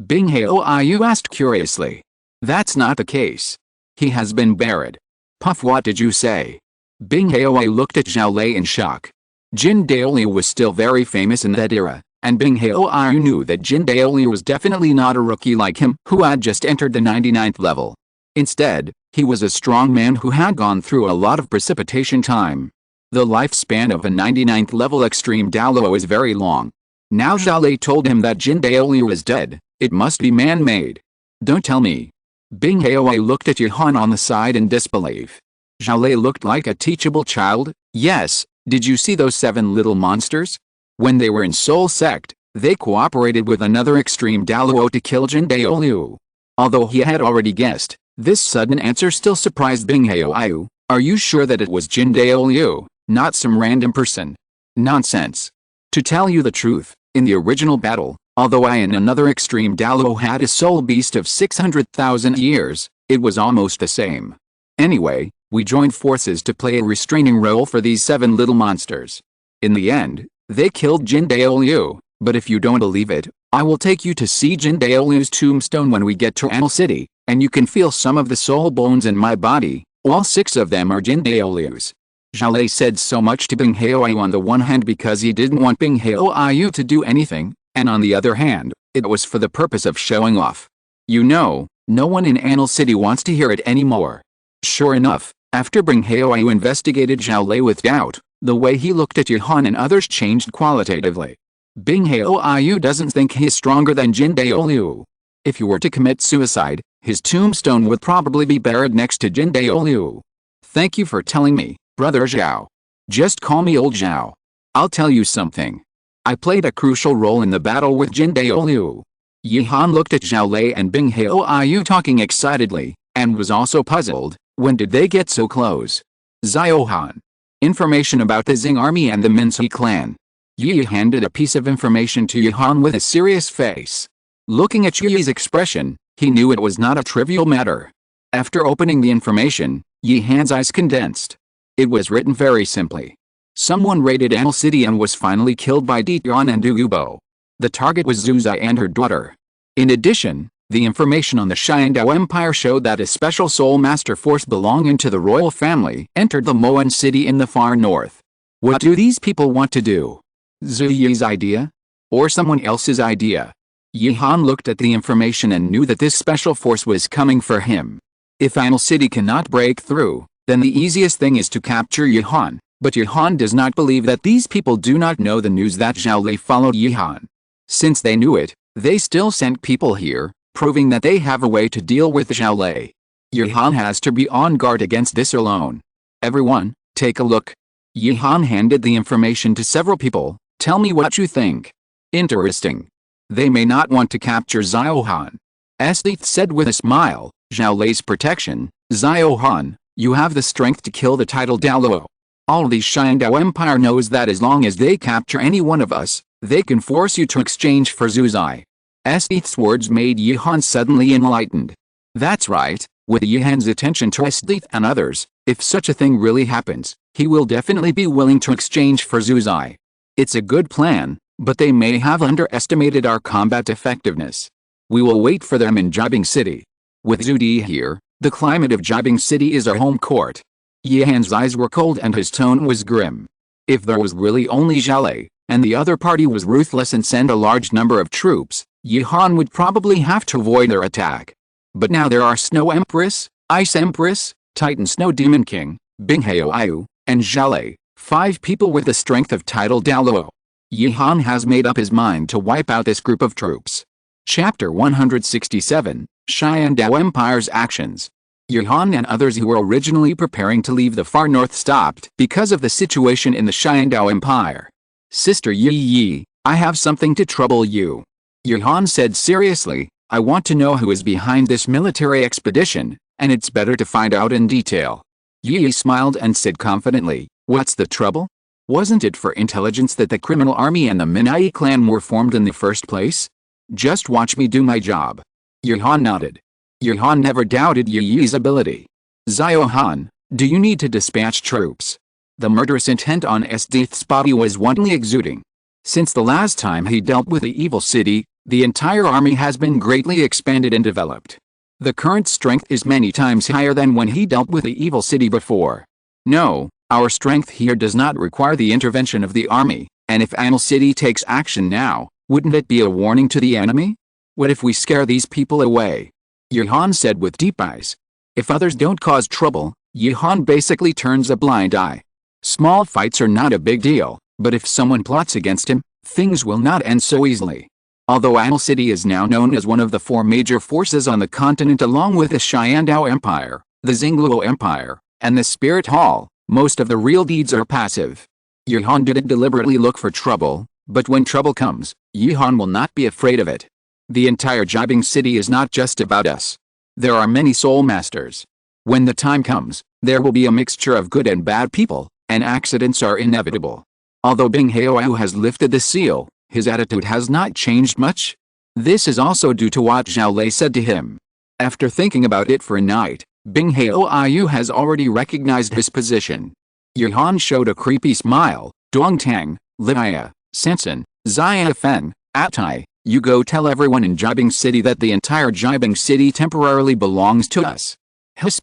Bing Haoai asked curiously. That's not the case. He has been buried. Puff, what did you say? Bing Haoai looked at Zhao Lei in shock. Jindao Liu was still very famous in that era, and Bing Haoai knew that Jindao Liu was definitely not a rookie like him who had just entered the 99th level. Instead, he was a strong man who had gone through a lot of precipitation time. The lifespan of a 99th level extreme Douluo is very long. Now Zhao Lei told him that Jindao Liu is dead. It must be man-made. Don't tell me. Bing Haoai looked at Yuhan on the side in disbelief. Zhao Lei looked like a teachable child. Yes, did you see those 7 little monsters? When they were in Soul Sect, they cooperated with another extreme Douluo to kill Jin Daoliu. Although he had already guessed, this sudden answer still surprised Bing Haoai. Are you sure that it was Jin Daoliu, not some random person? Nonsense. To tell you the truth, in the original battle, although I and another extreme Douluo had a soul beast of 600,000 years, it was almost the same. Anyway, we joined forces to play a restraining role for these 7 little monsters. In the end, they killed Jin Daoliu, but if you don't believe it, I will take you to see Jin Daoliu's tombstone when we get to Anil City, and you can feel some of the soul bones in my body. All 6 of them are Jin Daoliu's. Zhao Lei said so much to Bing Haoai on the one hand because he didn't want Bing Haoai to do anything, and on the other hand, it was for the purpose of showing off. You know, no one in Anil City wants to hear it anymore. Sure enough, after Bing Haoai investigated Zhao Lei with doubt, the way he looked at Yuhan and others changed qualitatively. Bing Haoai doesn't think he's stronger than Jin Daoliu. If he were to commit suicide, his tombstone would probably be buried next to Jin Daoliu. Thank you for telling me, Brother Zhao. Just call me Old Zhao. I'll tell you something. I played a crucial role in the battle with Jin Daoliu. Yuhan looked at Zhao Lei and Bing Haoai talking excitedly, and was also puzzled. When did they get so close? Ziohan. Information about the Xing army and the Minsi clan. Yi handed a piece of information to Yuhan with a serious face. Looking at Yi's expression, he knew it was not a trivial matter. After opening the information, Yihan's eyes condensed. It was written very simply. Someone raided Anil City and was finally killed by Ditian and Dugubo. The target was Zuzai and her daughter. In addition, the information on the Xiandao Empire showed that a special soul master force belonging to the royal family entered the Moan city in the far north. What do these people want to do? Zhu Yi's idea? Or someone else's idea? Yihan looked at the information and knew that this special force was coming for him. If Anil City cannot break through, then the easiest thing is to capture Yuhan, but Yuhan does not believe that these people do not know the news that Zhao Lei followed Yuhan. Since they knew it, they still sent people here, proving that they have a way to deal with Zhao Lei. Yuhan has to be on guard against this alone. Everyone, take a look. Yuhan handed the information to several people. Tell me what you think. Interesting. They may not want to capture Ziohan. Esdeath said with a smile. Zhao Lei's protection. Ziohan, you have the strength to kill the title Douluo. All the Xiandao Empire knows that as long as they capture any one of us, they can force you to exchange for Zuzai. Esdeath's words made Yuhan suddenly enlightened. That's right, with Yuhan's attention to Esdeath and others, if such a thing really happens, he will definitely be willing to exchange for Zuzai. It's a good plan, but they may have underestimated our combat effectiveness. We will wait for them in Jibing City. With Zudi here, the climate of Jibing City is our home court. Yuhan's eyes were cold and his tone was grim. If there was really only Zhao Lei, and the other party was ruthless and sent a large number of troops, Yuhan would probably have to avoid their attack. But now there are Snow Empress, Ice Empress, Titan Snow Demon King, Bing Haoai, and Zhao Lei, 5 people with the strength of title Douluo. Yuhan has made up his mind to wipe out this group of troops. Chapter 167, Xiandao Empire's Actions. Yuhan and others who were originally preparing to leave the far north stopped because of the situation in the Xiandao Empire. Sister Yi, I have something to trouble you. Yuhan said seriously, I want to know who is behind this military expedition, and it's better to find out in detail. Yi smiled and said confidently, what's the trouble? Wasn't it for intelligence that the criminal army and the Minai clan were formed in the first place? Just watch me do my job. Yuhan nodded. Yuhan never doubted Yi's ability. Ziohan, do you need to dispatch troops? The murderous intent on Esdeath's body was wantonly exuding. Since the last time he dealt with the evil city, the entire army has been greatly expanded and developed. The current strength is many times higher than when he dealt with the evil city before. No, our strength here does not require the intervention of the army, and if Anil City takes action now, wouldn't it be a warning to the enemy? What if we scare these people away? Yuhan said with deep eyes. If others don't cause trouble, Yuhan basically turns a blind eye. Small fights are not a big deal, but if someone plots against him, things will not end so easily. Although Anil City is now known as one of the 4 major forces on the continent along with the Xiandao Empire, the Xingluo Empire, and the Spirit Hall, most of the real deeds are passive. Yihan didn't deliberately look for trouble, but when trouble comes, Yihan will not be afraid of it. The entire Jibing City is not just about us. There are many soul masters. When the time comes, there will be a mixture of good and bad people, and accidents are inevitable. Although Bing Haoyu has lifted the seal, his attitude has not changed much. This is also due to what Zhao Lei said to him. After thinking about it for a night, Bing Haoyu has already recognized his position. Yihan showed a creepy smile. Dongtang, Liya, Sansan, Xia Fen, Atai, you go tell everyone in Jibing City that the entire Jibing City temporarily belongs to us.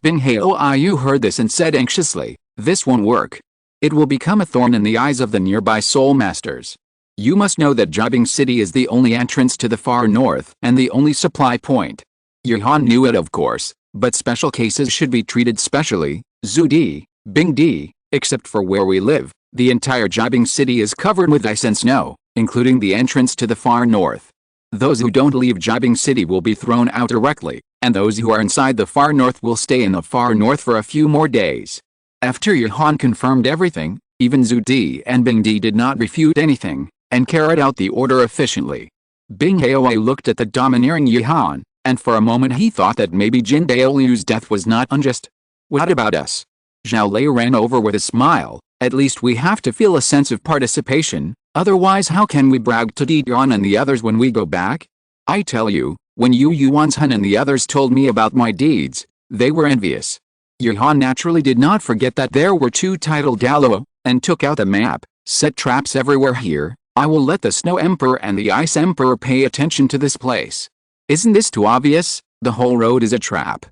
Bing Haoyu heard this and said anxiously, this won't work. It will become a thorn in the eyes of the nearby soul masters. You must know that Jibing City is the only entrance to the far north and the only supply point. Yihan knew it of course, but special cases should be treated specially. Zhu Di, Bing Di, except for where we live, the entire Jibing City is covered with ice and snow, including the entrance to the far north. Those who don't leave Jibing City will be thrown out directly, and those who are inside the far north will stay in the far north for a few more days. After Yihan confirmed everything, even Zhu Di and Bing Di did not refute anything, and carried out the order efficiently. Bing Haoyu looked at the domineering Yihan, and for a moment he thought that maybe Jin Daoliu's death was not unjust. What about us? Zhao Lei ran over with a smile. At least we have to feel a sense of participation, otherwise how can we brag to Di Yuan and the others when we go back? I tell you, when Yu Yuanzhen and the others told me about my deeds, they were envious. Yihan naturally did not forget that there were 2 titled Douluo, and took out the map, set traps everywhere here. I will let the Snow Emperor and the Ice Emperor pay attention to this place. Isn't this too obvious? The whole road is a trap.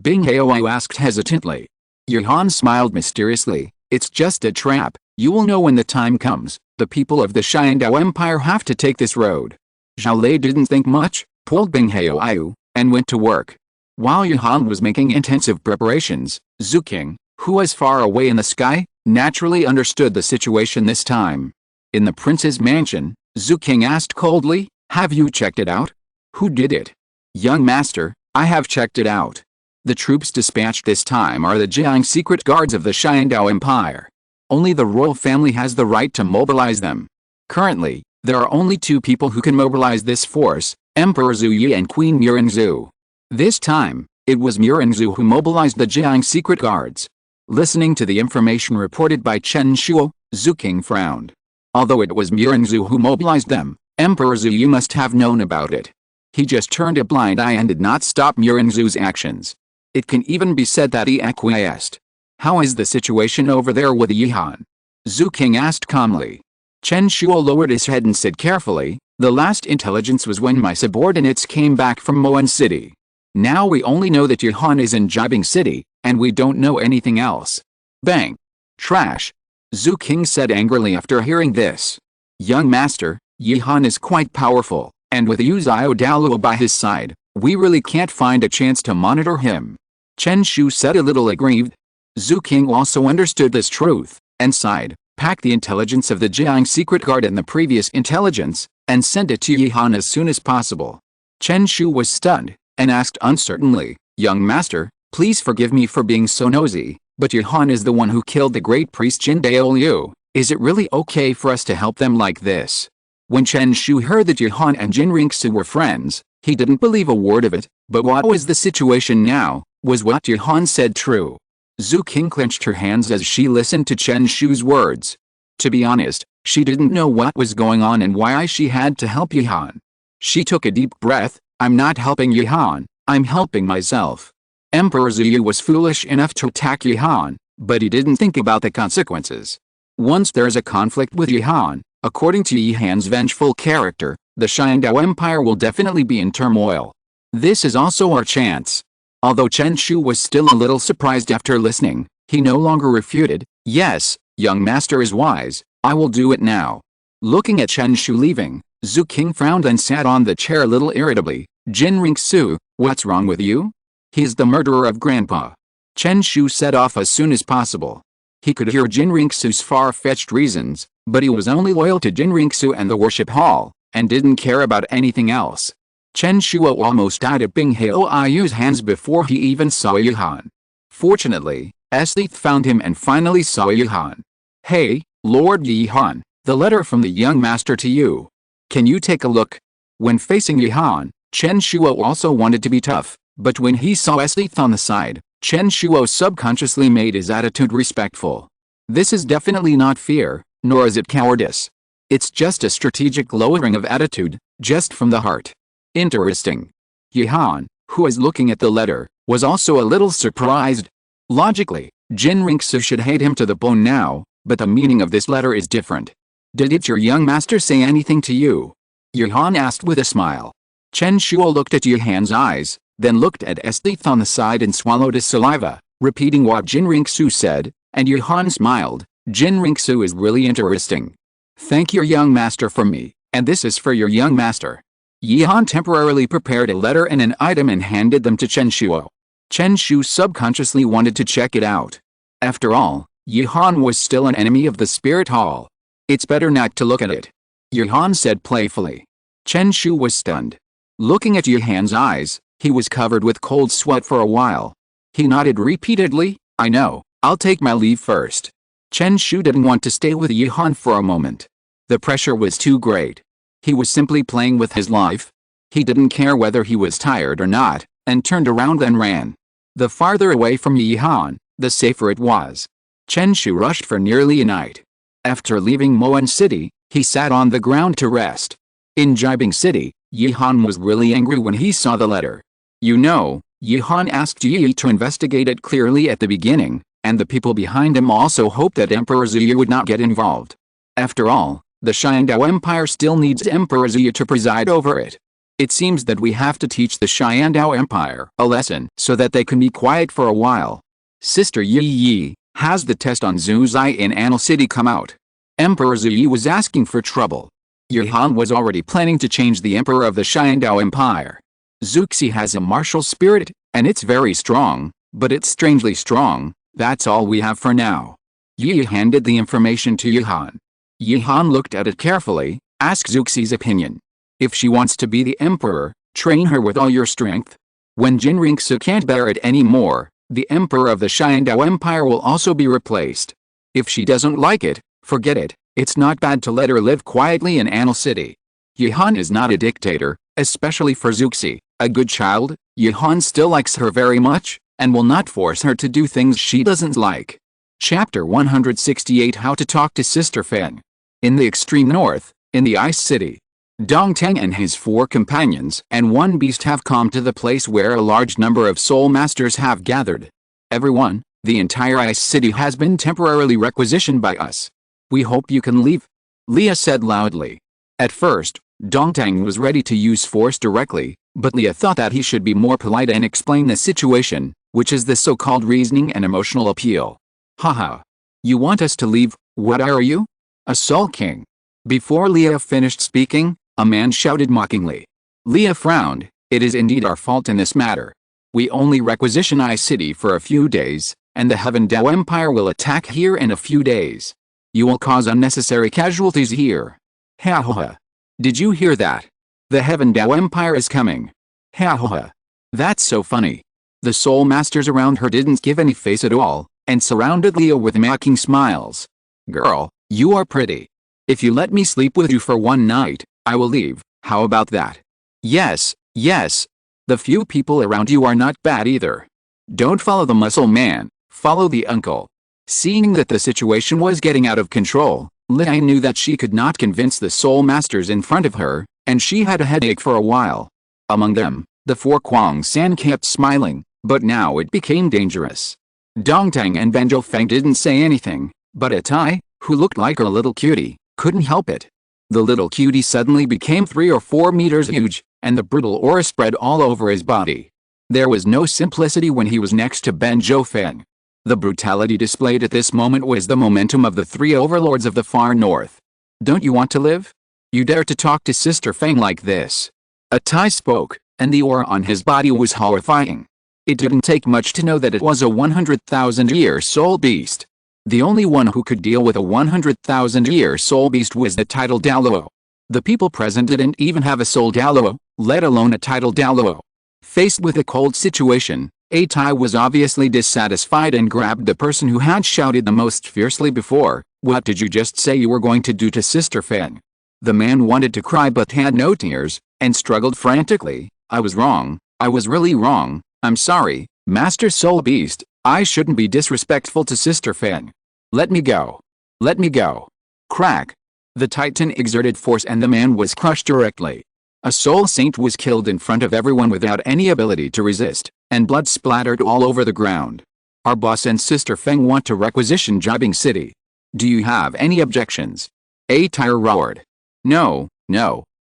Bing Haoyu asked hesitantly. Yihan smiled mysteriously. It's just a trap. You will know when the time comes. The people of the Xiandao Empire have to take this road. Zhao Lei didn't think much, pulled Bing Haoyu, and went to work. While Yihan was making intensive preparations, Zhu King, who was far away in the sky, naturally understood the situation this time. In the prince's mansion, Zhu King asked coldly, have you checked it out? Who did it? Young master, I have checked it out. The troops dispatched this time are the Jiang secret guards of the Xiandao Empire. Only the royal family has the right to mobilize them. Currently, there are only 2 people who can mobilize this force, Emperor Zhu Yi and Queen Murinzhu. This time, it was Murinzhu who mobilized the Jiang secret guards. Listening to the information reported by Chen Shuo, Zhu King frowned. Although it was Murinzhu who mobilized them, Emperor Zhu Yi must have known about it. He just turned a blind eye and did not stop Murinzhu's actions. It can even be said that he acquiesced. How is the situation over there with Yihan? Zhu King asked calmly. Chen Shuo lowered his head and said carefully, the last intelligence was when my subordinates came back from Moan City. Now we only know that Yihan is in Jibing City, and we don't know anything else. Bang! Trash! Zhu King said angrily after hearing this. Young master, Yihan is quite powerful, and with Yu Xiao Douluo by his side, we really can't find a chance to monitor him. Chen Shu said a little aggrieved. Zhu King also understood this truth, and sighed, pack the intelligence of the Jiang secret guard and the previous intelligence, and send it to Yihan as soon as possible. Chen Shu was stunned, and asked uncertainly, young master, please forgive me for being so nosy, but Yihan is the one who killed the great priest Jin Daoliu. Is it really okay for us to help them like this? When Chen Shu heard that Yihan and Jin Ringsu were friends, he didn't believe a word of it, but what was the situation now? Was what Yihan said true? Zhu King clenched her hands as she listened to Chen Shu's words. To be honest, she didn't know what was going on and why she had to help Yihan. She took a deep breath. I'm not helping Yihan, I'm helping myself. Emperor Zhu Yu was foolish enough to attack Yihan, but he didn't think about the consequences. Once there's a conflict with Yihan, according to Yihan's vengeful character, the Xiandao Empire will definitely be in turmoil. This is also our chance. Although Chen Shu was still a little surprised after listening, he no longer refuted, yes, young master is wise, I will do it now. Looking at Chen Shu leaving, Zhu King frowned and sat on the chair a little irritably. Jin Ringsu, what's wrong with you? He's the murderer of Grandpa. Chen Shu set off as soon as possible. He could hear Jin Ringsu's far-fetched reasons, but he was only loyal to Jin Ringsu and the worship hall, and didn't care about anything else. Chen Shuo almost died at Bing Haoyu's hands before he even saw Yuhan. Fortunately, Esdeath found him and finally saw Yuhan. "Hey, Lord Yuhan, the letter from the young master to you. Can you take a look?" When facing Yuhan, Chen Shuo also wanted to be tough, but when he saw Esdeath on the side, Chen Shuo subconsciously made his attitude respectful. This is definitely not fear, nor is it cowardice. It's just a strategic lowering of attitude, just from the heart. Interesting. Yuhan, who was looking at the letter, was also a little surprised. Logically, Jin Ringsu should hate him to the bone now, but the meaning of this letter is different. "Did your young master say anything to you?" Yuhan asked with a smile. Chen Shuo looked at Yuhan's eyes, then looked at Esdeath on the side and swallowed his saliva, repeating what Jin Ringsu said, and Yuhan smiled. "Jin Ringsu is really interesting. Thank your young master for me, and this is for your young master." Yuhan temporarily prepared a letter and an item and handed them to Chen Shuo. Chen Shu subconsciously wanted to check it out. After all, Yuhan was still an enemy of the spirit hall. "It's better not to look at it," Yuhan said playfully. Chen Shu was stunned. Looking at Yuhan's eyes, he was covered with cold sweat for a while. He nodded repeatedly. "I know, I'll take my leave first." Chen Shu didn't want to stay with Yuhan for a moment. The pressure was too great. He was simply playing with his life. He didn't care whether he was tired or not, and turned around and ran. The farther away from Yuhan, the safer it was. Chen Shu rushed for nearly a night. After leaving Moan City, he sat on the ground to rest. In Jibing City, Yuhan was really angry when he saw the letter. Yuhan asked Yi to investigate it clearly at the beginning, and the people behind him also hoped that Emperor Ziyu would not get involved. After all, the Xiandao Empire still needs Emperor Ziyu to preside over it. It seems that we have to teach the Xiandao Empire a lesson so that they can be quiet for a while. Sister Yi, has the test on Zuzai in Anil City come out? Emperor Ziyu was asking for trouble. Yuhan was already planning to change the emperor of the Xiandao Empire. Zuxi has a martial spirit, and it's very strong, but it's strangely strong. That's all we have for now. Yi handed the information to Yuhan. Yuhan looked at it carefully, asked Zuxi's opinion. If she wants to be the emperor, train her with all your strength. When Jin Ringsu can't bear it anymore, the emperor of the Xiandao Empire will also be replaced. If she doesn't like it, forget it. It's not bad to let her live quietly in Anil City. Yuhan is not a dictator, especially for Zuxi, a good child. Yuhan still likes her very much, and will not force her to do things she doesn't like. Chapter 168 How to Talk to Sister Feng. In the extreme north, in the Ice City, Dongtang and his 4 companions and 1 beast have come to the place where a large number of soul masters have gathered. "Everyone, the entire Ice City has been temporarily requisitioned by us. We hope you can leave," Leah said loudly. At first, Dongtang was ready to use force directly, but Leah thought that he should be more polite and explain the situation, which is the so-called reasoning and emotional appeal. "Haha. You want us to leave? What are you? A Soul King?" Before Leah finished speaking, a man shouted mockingly. Leah frowned. "It is indeed our fault in this matter. We only requisition Ice City for a few days, and the Heaven Dao Empire will attack here in a few days. You will cause unnecessary casualties here." "Ha ha ha. Did you hear that? The Heaven Dao Empire is coming. Ha ha ha. That's so funny." The soul masters around her didn't give any face at all, and surrounded Leah with mocking smiles. "Girl, you are pretty. If you let me sleep with you for one night, I will leave. How about that?" "Yes, yes. The few people around you are not bad either. Don't follow the muscle man, follow the uncle." Seeing that the situation was getting out of control, Leah knew that she could not convince the soul masters in front of her, and she had a headache for a while. Among them, the 4 Tang San kept smiling, but now it became dangerous. Dongtang and Benjo Feng didn't say anything, but Atai, who looked like a little cutie, couldn't help it. The little cutie suddenly became 3 or 4 meters huge, and the brutal aura spread all over his body. There was no simplicity when he was next to Benjo Feng. The brutality displayed at this moment was the momentum of the 3 overlords of the far north. "Don't you want to live? You dare to talk to Sister Feng like this?" Atai spoke, and the aura on his body was horrifying. It didn't take much to know that it was a 100,000-year soul beast. The only one who could deal with a 100,000-year soul beast was the titled Douluo. The people present didn't even have a soul Douluo, let alone a title Douluo. Faced with a cold situation, Atai was obviously dissatisfied and grabbed the person who had shouted the most fiercely before. What did you just say you were going to do to Sister Feng? The man wanted to cry but had no tears, and struggled frantically. I was wrong. I was really wrong. I'm sorry, Master Soul Beast. I shouldn't be disrespectful to Sister Feng. Let me go. Let me go. Crack. The Titan exerted force and the man was crushed directly. A soul saint was killed in front of everyone without any ability to resist, and blood splattered all over the ground. Our boss and Sister Feng want to requisition Jibing City. Do you have any objections? Atai roared. No,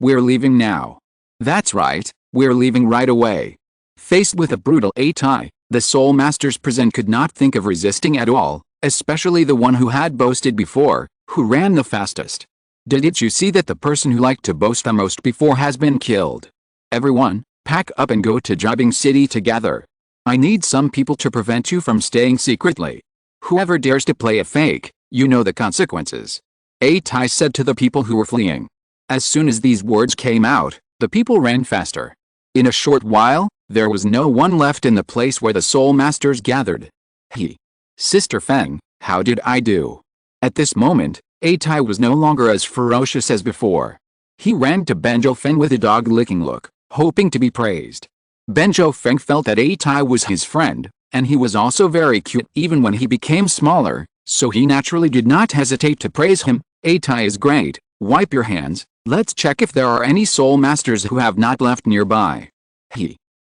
we're leaving now. That's right, we're leaving right away. Faced with a brutal Atai, the Soul Masters present could not think of resisting at all, especially the one who had boasted before, who ran the fastest. Didn't you see that the person who liked to boast the most before has been killed? Everyone, pack up and go to Jibing City together. I need some people to prevent you from staying secretly. Whoever dares to play a fake, you know the consequences. Atai said to the people who were fleeing. As soon as these words came out, the people ran faster. In a short while, there was no one left in the place where the Soul Masters gathered. Sister Feng, how did I do? At this moment, Atai was no longer as ferocious as before. He ran to Benjo Feng with a dog-licking look, hoping to be praised. Benjo Feng felt that Atai was his friend, and he was also very cute even when he became smaller, so he naturally did not hesitate to praise him. Atai is great, wipe your hands, let's check if there are any Soul Masters who have not left nearby.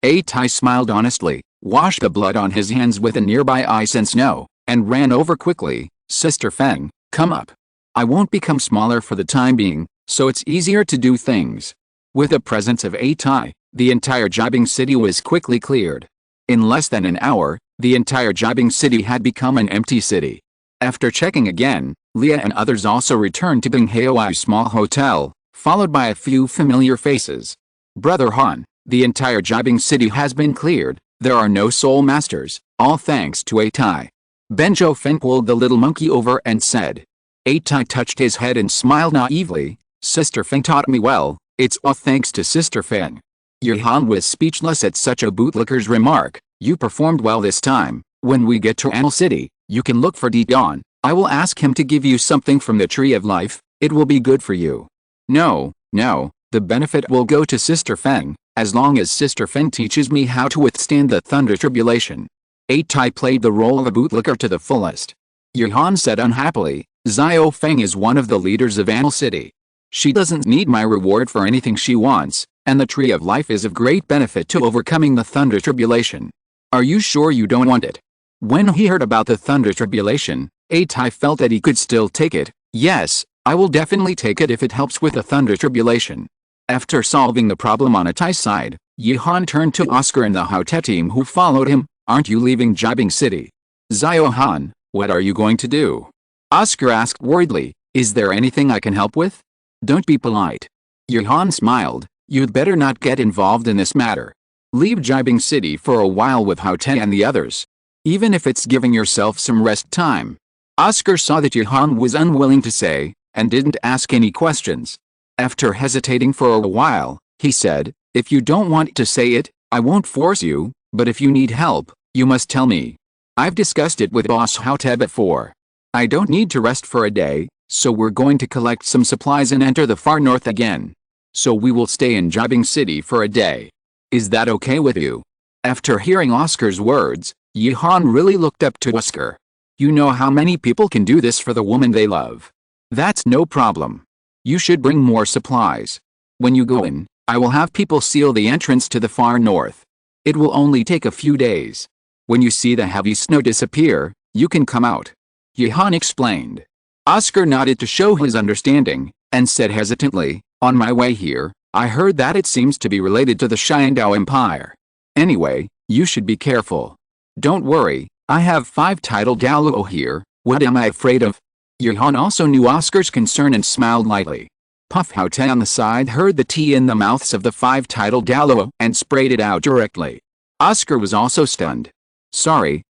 Atai smiled honestly, washed the blood on his hands with a nearby ice and snow, and ran over quickly. Sister Feng, come up. I won't become smaller for the time being, so it's easier to do things. With the presence of Atai, the entire Jibing City was quickly cleared. In less than an hour, the entire Jibing City had become an empty city. After checking again, Leah and others also returned to Binghaoi's small hotel, followed by a few familiar faces. Brother Han, the entire Jibing City has been cleared. There are no Soul Masters, all thanks to Atai. Benjo Feng pulled the little monkey over and said. Atai touched his head and smiled naively. Sister Feng taught me well, it's all thanks to Sister Feng. Han was speechless at such a bootlicker's remark. You performed well this time. When we get to Anil City, you can look for Dion. I will ask him to give you something from the Tree of Life. It will be good for you. No, the benefit will go to Sister Feng, as long as Sister Feng teaches me how to withstand the thunder tribulation. Atai played the role of a bootlicker to the fullest. Han said unhappily, Xiao Feng is one of the leaders of Anil City. She doesn't need my reward for anything she wants, and the Tree of Life is of great benefit to overcoming the thunder tribulation. Are you sure you don't want it? When he heard about the thunder tribulation, Atai felt that he could still take it. Yes, I will definitely take it if it helps with the thunder tribulation. After solving the problem on Atai's side, Han turned to Oscar and the Haute team who followed him. Aren't you leaving Jibing City? Xiao Han, what are you going to do? Oscar asked worriedly, is there anything I can help with? Don't be polite. Han smiled, you'd better not get involved in this matter. Leave Jibing City for a while with Haute and the others. Even if it's giving yourself some rest time. Oscar saw that Han was unwilling to say, and didn't ask any questions. After hesitating for a while, he said, if you don't want to say it, I won't force you, but if you need help, you must tell me. I've discussed it with Boss Haute before. I don't need to rest for a day, so we're going to collect some supplies and enter the far north again. So we will stay in Jibing City for a day. Is that okay with you? After hearing Oscar's words, Han really looked up to Oscar. You know how many people can do this for the woman they love. That's no problem. You should bring more supplies. When you go in, I will have people seal the entrance to the far north. It will only take a few days. When you see the heavy snow disappear, you can come out. Han explained. Oscar nodded to show his understanding, and said hesitantly, on my way here, I heard that it seems to be related to the Xiandao Empire. Anyway, you should be careful. Don't worry, I have 5 title Douluo here, what am I afraid of? Han also knew Oscar's concern and smiled lightly. Puff Haute on the side heard the tea in the mouths of the 5 title Douluo and sprayed it out directly. Oscar was also stunned. Sorry.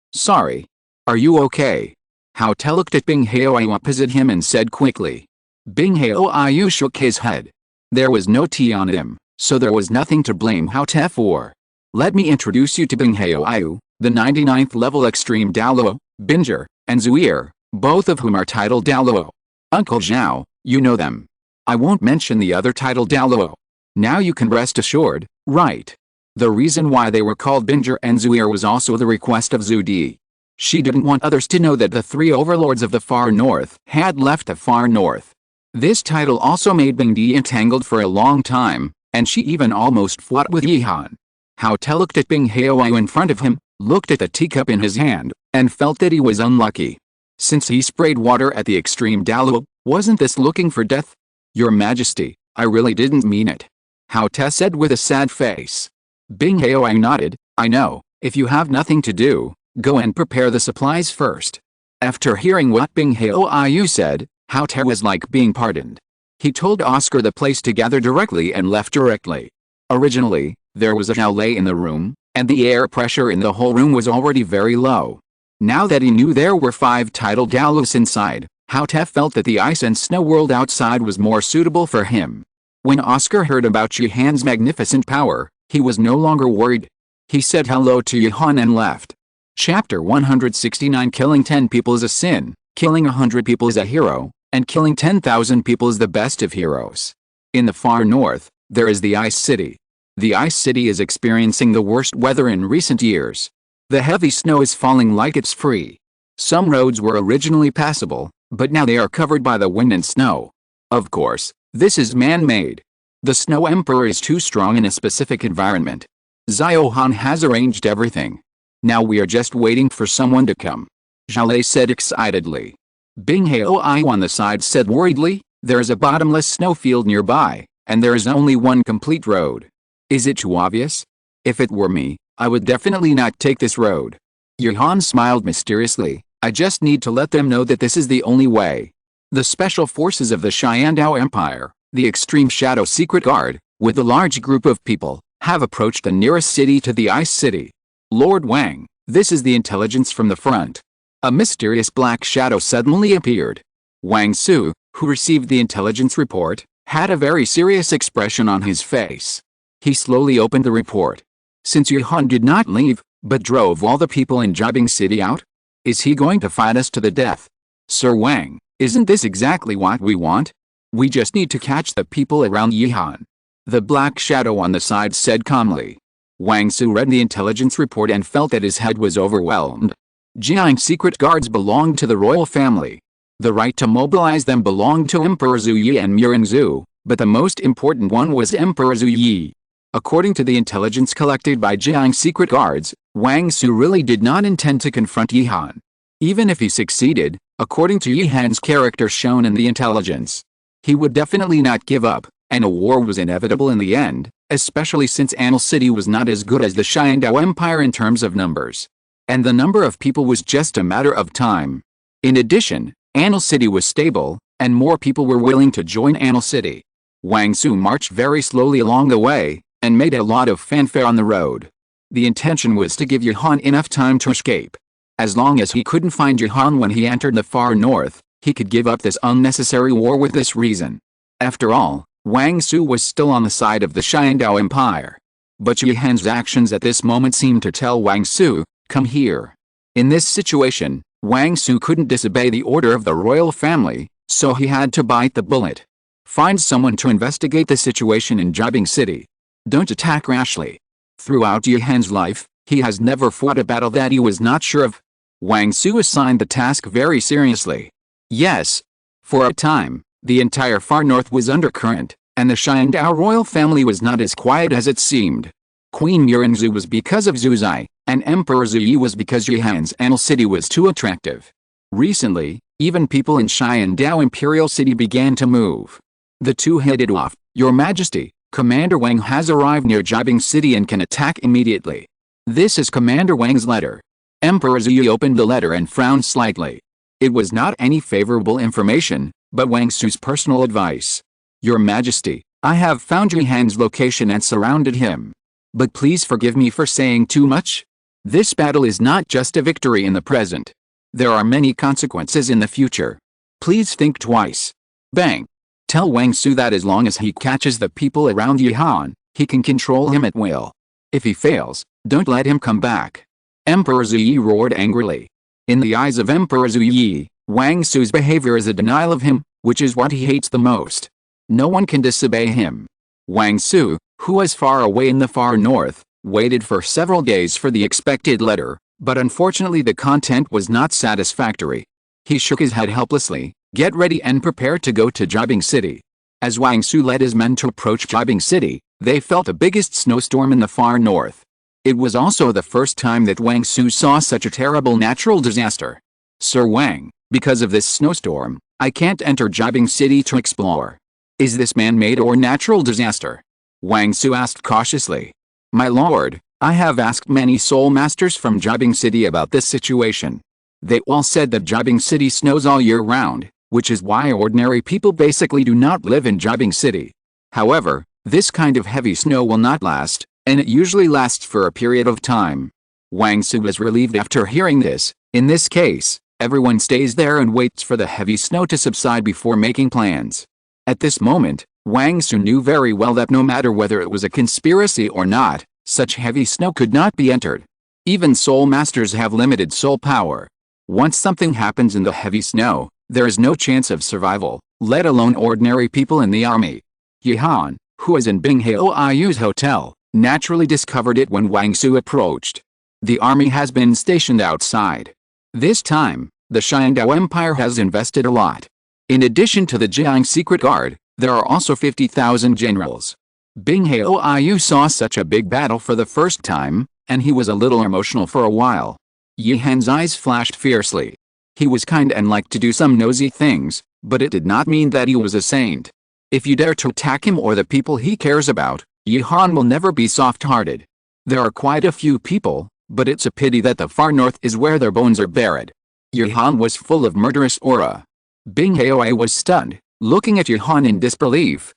Are you okay? Haute looked at Bing Haoyu opposite him and said quickly. Bing Haoyu shook his head. There was no tea on him, so there was nothing to blame Hao Te for. Let me introduce you to Bing Hao Ayu, the 99th level extreme Douluo, Binger, and Zuir, both of whom are titled Douluo. Uncle Zhao, you know them. I won't mention the other title Douluo. Now you can rest assured, right? The reason why they were called Binger and Zuir was also the request of Zhu Di. She didn't want others to know that the three overlords of the far north had left the far north. This title also made Bing Di entangled for a long time, and she even almost fought with Yihan. Hao Te looked at Bing Hao in front of him, looked at the teacup in his hand, and felt that he was unlucky. Since he sprayed water at the extreme Douluo, wasn't this looking for death? Your Majesty, I really didn't mean it. Hao Te said with a sad face. Bing Hao nodded, I know, if you have nothing to do, go and prepare the supplies first. After hearing what Bing Hao said, Hao Te was like being pardoned. He told Oscar the place to gather directly and left directly. Originally, there was a chalet in the room, and the air pressure in the whole room was already very low. Now that he knew there were 5 tidal Douluos inside, Hao Te felt that the ice and snow world outside was more suitable for him. When Oscar heard about Yihan's magnificent power, he was no longer worried. He said hello to Yihan and left. Chapter 169 Killing 10 people is a sin, killing 100 people is a hero, and killing 10,000 people is the best of heroes. In the far north, there is the Ice City. The Ice City is experiencing the worst weather in recent years. The heavy snow is falling like it's free. Some roads were originally passable, but now they are covered by the wind and snow. Of course, this is man-made. The Snow Emperor is too strong in a specific environment. Ziohan has arranged everything. Now we are just waiting for someone to come. Jalei said excitedly. Bing Hao on the side said worriedly, there is a bottomless snowfield nearby, and there is only one complete road. Is it too obvious? If it were me, I would definitely not take this road. Yihan smiled mysteriously, I just need to let them know that this is the only way. The special forces of the Xiandao Empire, the Extreme Shadow Secret Guard, with a large group of people, have approached the nearest city to the Ice City. Lord Wang, this is the intelligence from the front. A mysterious black shadow suddenly appeared. Wang Su, who received the intelligence report, had a very serious expression on his face. He slowly opened the report. Since Yihan did not leave, but drove all the people in Jibing City out? Is he going to fight us to the death? Sir Wang, isn't this exactly what we want? We just need to catch the people around Yihan. The black shadow on the side said calmly. Wang Su read the intelligence report and felt that his head was overwhelmed. Jiang's secret guards belonged to the royal family. The right to mobilize them belonged to Emperor Zhu Yi and Murin Zhu, but the most important one was Emperor Zhu Yi. According to the intelligence collected by Jiang's secret guards, Wang Su really did not intend to confront Yihan. Even if he succeeded, according to Yihan's character shown in the intelligence, he would definitely not give up, and a war was inevitable in the end, especially since Anil City was not as good as the Xiandao Empire in terms of numbers. And the number of people was just a matter of time. In addition, Anil City was stable, and more people were willing to join Anil City. Wang Su marched very slowly along the way, and made a lot of fanfare on the road. The intention was to give Yihan enough time to escape. As long as he couldn't find Yihan when he entered the far north, he could give up this unnecessary war with this reason. After all, Wang Su was still on the side of the Xiandao Empire. But Yihan's actions at this moment seemed to tell Wang Su, come here. In this situation, Wang Su couldn't disobey the order of the royal family, so he had to bite the bullet. Find someone to investigate the situation in Jibing City. Don't attack rashly. Throughout Yihan's life, he has never fought a battle that he was not sure of. Wang Su assigned the task very seriously. Yes. For a time, the entire far north was undercurrent, and the Xiandao royal family was not as quiet as it seemed. Queen Murinzu was because of Zuzai, and Emperor Zhu Yi was because Yihan's Anil City was too attractive. Recently, even people in Xiandao Imperial City began to move. The two headed off. Your Majesty, Commander Wang has arrived near Jibing City and can attack immediately. This is Commander Wang's letter. Emperor Zhu Yi opened the letter and frowned slightly. It was not any favorable information, but Wang Su's personal advice. Your Majesty, I have found Yihan's location and surrounded him. But please forgive me for saying too much. This battle is not just a victory in the present. There are many consequences in the future. Please think twice. Bang. Tell Wang Su that as long as he catches the people around Yihan, he can control him at will. If he fails, don't let him come back." Emperor Zhu Yi roared angrily. In the eyes of Emperor Zhu Yi, Wang Su's behavior is a denial of him, which is what he hates the most. No one can disobey him. Wang Su, who was far away in the far north, waited for several days for the expected letter, but unfortunately the content was not satisfactory. He shook his head helplessly. "Get ready and prepare to go to Jibing City." As Wang Su led his men to approach Jibing City, they felt the biggest snowstorm in the far north. It was also the first time that Wang Su saw such a terrible natural disaster. "Sir Wang, because of this snowstorm, I can't enter Jibing City to explore. Is this man-made or natural disaster?" Wang Su asked cautiously. "My lord, I have asked many soul masters from Jibing City about this situation. They all said that Jibing City snows all year round, which is why ordinary people basically do not live in Jibing City. However, this kind of heavy snow will not last, and it usually lasts for a period of time." Wang Su was relieved after hearing this. In this case, everyone stays there and waits for the heavy snow to subside before making plans. At this moment, Wang Su knew very well that no matter whether it was a conspiracy or not, such heavy snow could not be entered. Even soul masters have limited soul power. Once something happens in the heavy snow, there is no chance of survival, let alone ordinary people in the army. Yihan, who was in Bing Haoyu's hotel, naturally discovered it when Wang Su approached. The army has been stationed outside. This time, the Xiangdao Empire has invested a lot. In addition to the Jiang Secret Guard, there are also 50,000 generals. Bing Haoyu saw such a big battle for the first time, and he was a little emotional for a while. Yihan's eyes flashed fiercely. He was kind and liked to do some nosy things, but it did not mean that he was a saint. If you dare to attack him or the people he cares about, Yihan will never be soft-hearted. There are quite a few people, but it's a pity that the far north is where their bones are buried. Yihan was full of murderous aura. Bing Haoyu was stunned, looking at Yihan in disbelief.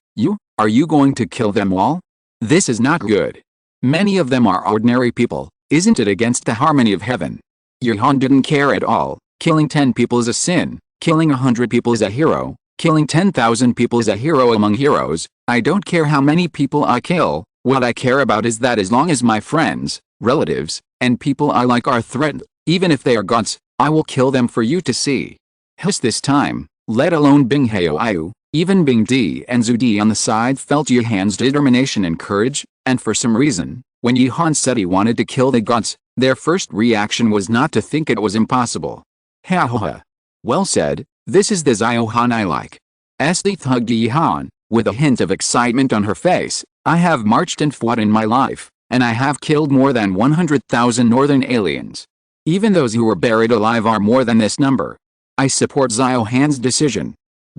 Are you going to kill them all? This is not good. Many of them are ordinary people, isn't it against the harmony of heaven? Yihan didn't care at all. Killing 10 people is a sin, killing 100 people is a hero, killing 10,000 people is a hero among heroes. I don't care how many people I kill, what I care about is that as long as my friends, relatives, and people I like are threatened, even if they are gods, I will kill them for you to see. His this time, let alone Bing Haoyu, even Bing Di and Zhu Di on the side felt Yihan's determination and courage, and for some reason, when Yihan said he wanted to kill the gods, their first reaction was not to think it was impossible. Ha ha ha. Well said, this is the Ziohan I like. Esdeath hugged Yihan, with a hint of excitement on her face. I have marched and fought in my life, and I have killed more than 100,000 northern aliens. Even those who were buried alive are more than this number. I support Ziohan's decision.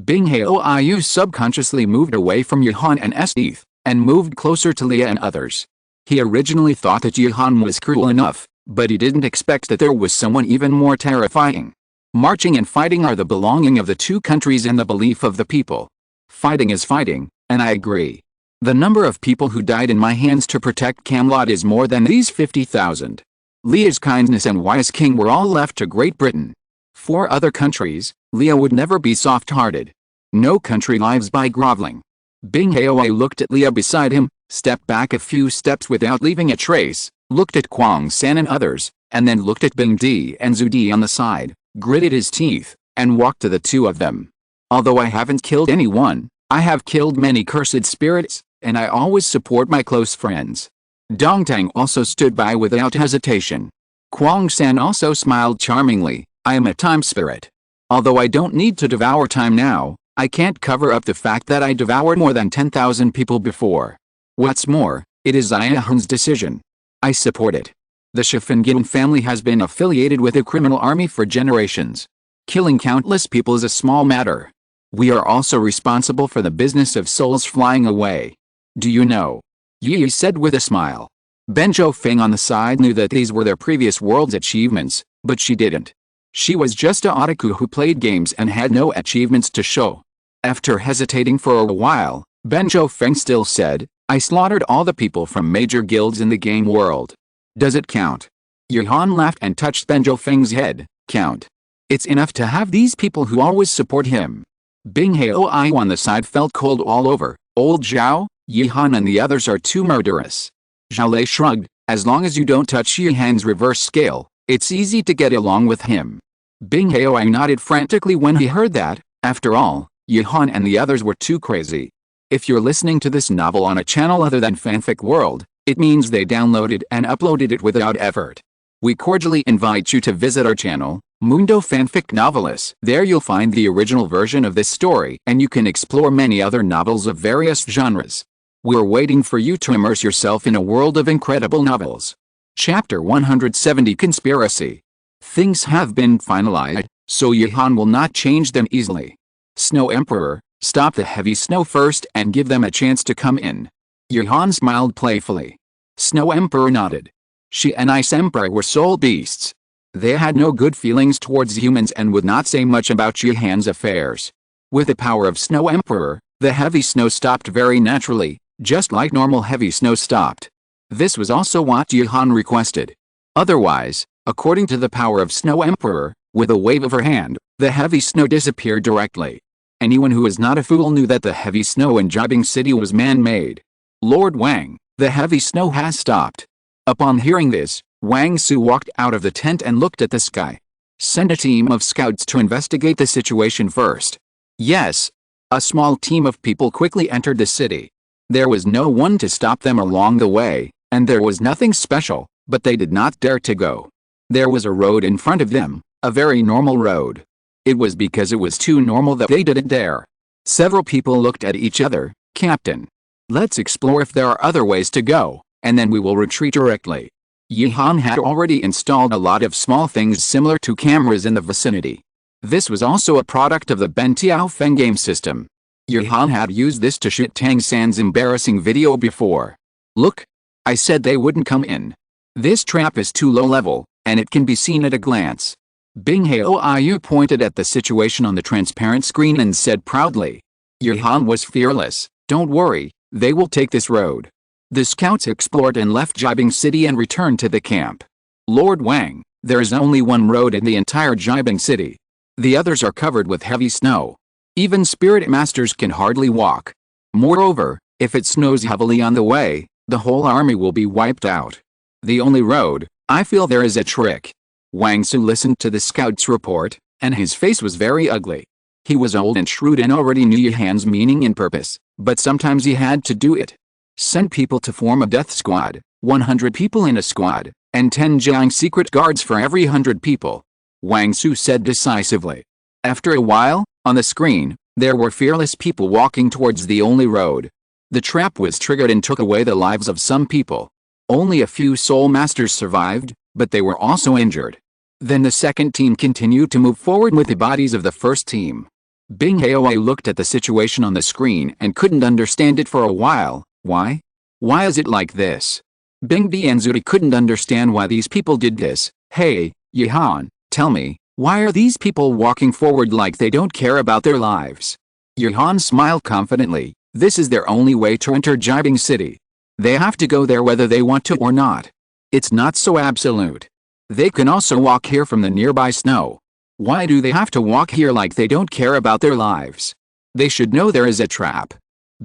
Bing Haoyu subconsciously moved away from Yihan and Esdeath, and moved closer to Leah and others. He originally thought that Yihan was cruel enough, but he didn't expect that there was someone even more terrifying. Marching and fighting are the belonging of the two countries and the belief of the people. Fighting is fighting, and I agree. The number of people who died in my hands to protect Camelot is more than these 50,000. Leah's kindness and wise king were all left to Great Britain. For other countries, Leah would never be soft-hearted. No country lives by groveling. Bing Haoyu looked at Leah beside him, stepped back a few steps without leaving a trace, looked at Tang San and others, and then looked at Bing Di and Zhu Di on the side, gritted his teeth, and walked to the two of them. Although I haven't killed anyone, I have killed many cursed spirits, and I always support my close friends. Dongtang also stood by without hesitation. Tang San also smiled charmingly. I am a time spirit. Although I don't need to devour time now, I can't cover up the fact that I devoured more than 10,000 people before. What's more, it is Ziohan's decision. I support it. The Shifengin family has been affiliated with the criminal army for generations. Killing countless people is a small matter. We are also responsible for the business of souls flying away. Do you know? Yi said with a smile. Benjo Feng on the side knew that these were their previous world's achievements, but she didn't. She was just a otaku who played games and had no achievements to show. After hesitating for a while, Benjo Feng still said, I slaughtered all the people from major guilds in the game world. Does it count? Yihan laughed and touched Benjo Feng's head. Count. It's enough to have these people who always support him. Bing Haoi on the side felt cold all over. Old Zhao, Yihan and the others are too murderous. Zhao Lei shrugged, as long as you don't touch Yihan's reverse scale, it's easy to get along with him. Bing Haoi nodded frantically when he heard that. After all, Yihan and the others were too crazy. If you're listening to this novel on a channel other than Fanfic World, it means they downloaded and uploaded it without effort. We cordially invite you to visit our channel, Mundo Fanfic Novelis. There you'll find the original version of this story and you can explore many other novels of various genres. We're waiting for you to immerse yourself in a world of incredible novels. Chapter 170 Conspiracy. Things have been finalized, so Yihan will not change them easily. Snow Emperor, stop the heavy snow first and give them a chance to come in. Yihan smiled playfully. Snow Emperor nodded. She and Ice Emperor were soul beasts. They had no good feelings towards humans and would not say much about Yihan's affairs. With the power of Snow Emperor, the heavy snow stopped very naturally, just like normal heavy snow stopped. This was also what Yihan requested. Otherwise, according to the power of Snow Emperor, with a wave of her hand, the heavy snow disappeared directly. Anyone who is not a fool knew that the heavy snow in Jibing City was man-made. Lord Wang, the heavy snow has stopped. Upon hearing this, Wang Su walked out of the tent and looked at the sky. Send a team of scouts to investigate the situation first. Yes. A small team of people quickly entered the city. There was no one to stop them along the way, and there was nothing special, but they did not dare to go. There was a road in front of them, a very normal road. It was because it was too normal that they didn't dare. Several people looked at each other. Captain, let's explore if there are other ways to go, and then we will retreat directly. Yihan had already installed a lot of small things similar to cameras in the vicinity. This was also a product of the Ben Tiaofeng game system. Yihan had used this to shoot Tang San's embarrassing video before. Look, I said they wouldn't come in. This trap is too low level, and it can be seen at a glance. Bing Haoyu pointed at the situation on the transparent screen and said proudly. Yihan was fearless. Don't worry, they will take this road. The scouts explored and left Jibing City and returned to the camp. Lord Wang, there is only one road in the entire Jibing City. The others are covered with heavy snow. Even spirit masters can hardly walk. Moreover, if it snows heavily on the way, the whole army will be wiped out. The only road, I feel there is a trick. Wang Su listened to the scout's report, and his face was very ugly. He was old and shrewd and already knew Yihan's meaning and purpose, but sometimes he had to do it. Send people to form a death squad, 100 people in a squad, and 10 Jiang secret guards for every 100 people. Wang Su said decisively. After a while, on the screen, there were fearless people walking towards the only road. The trap was triggered and took away the lives of some people. Only a few soul masters survived, but they were also injured. Then the second team continued to move forward with the bodies of the first team. Bing Haoyu looked at the situation on the screen and couldn't understand it for a while. Why? Why is it like this? Bing Bianzuri couldn't understand why these people did this. Hey, Yihan, tell me, why are these people walking forward like they don't care about their lives? Yihan smiled confidently. This is their only way to enter Jibing City. They have to go there whether they want to or not. It's not so absolute. They can also walk here from the nearby snow. Why do they have to walk here like they don't care about their lives? They should know there is a trap.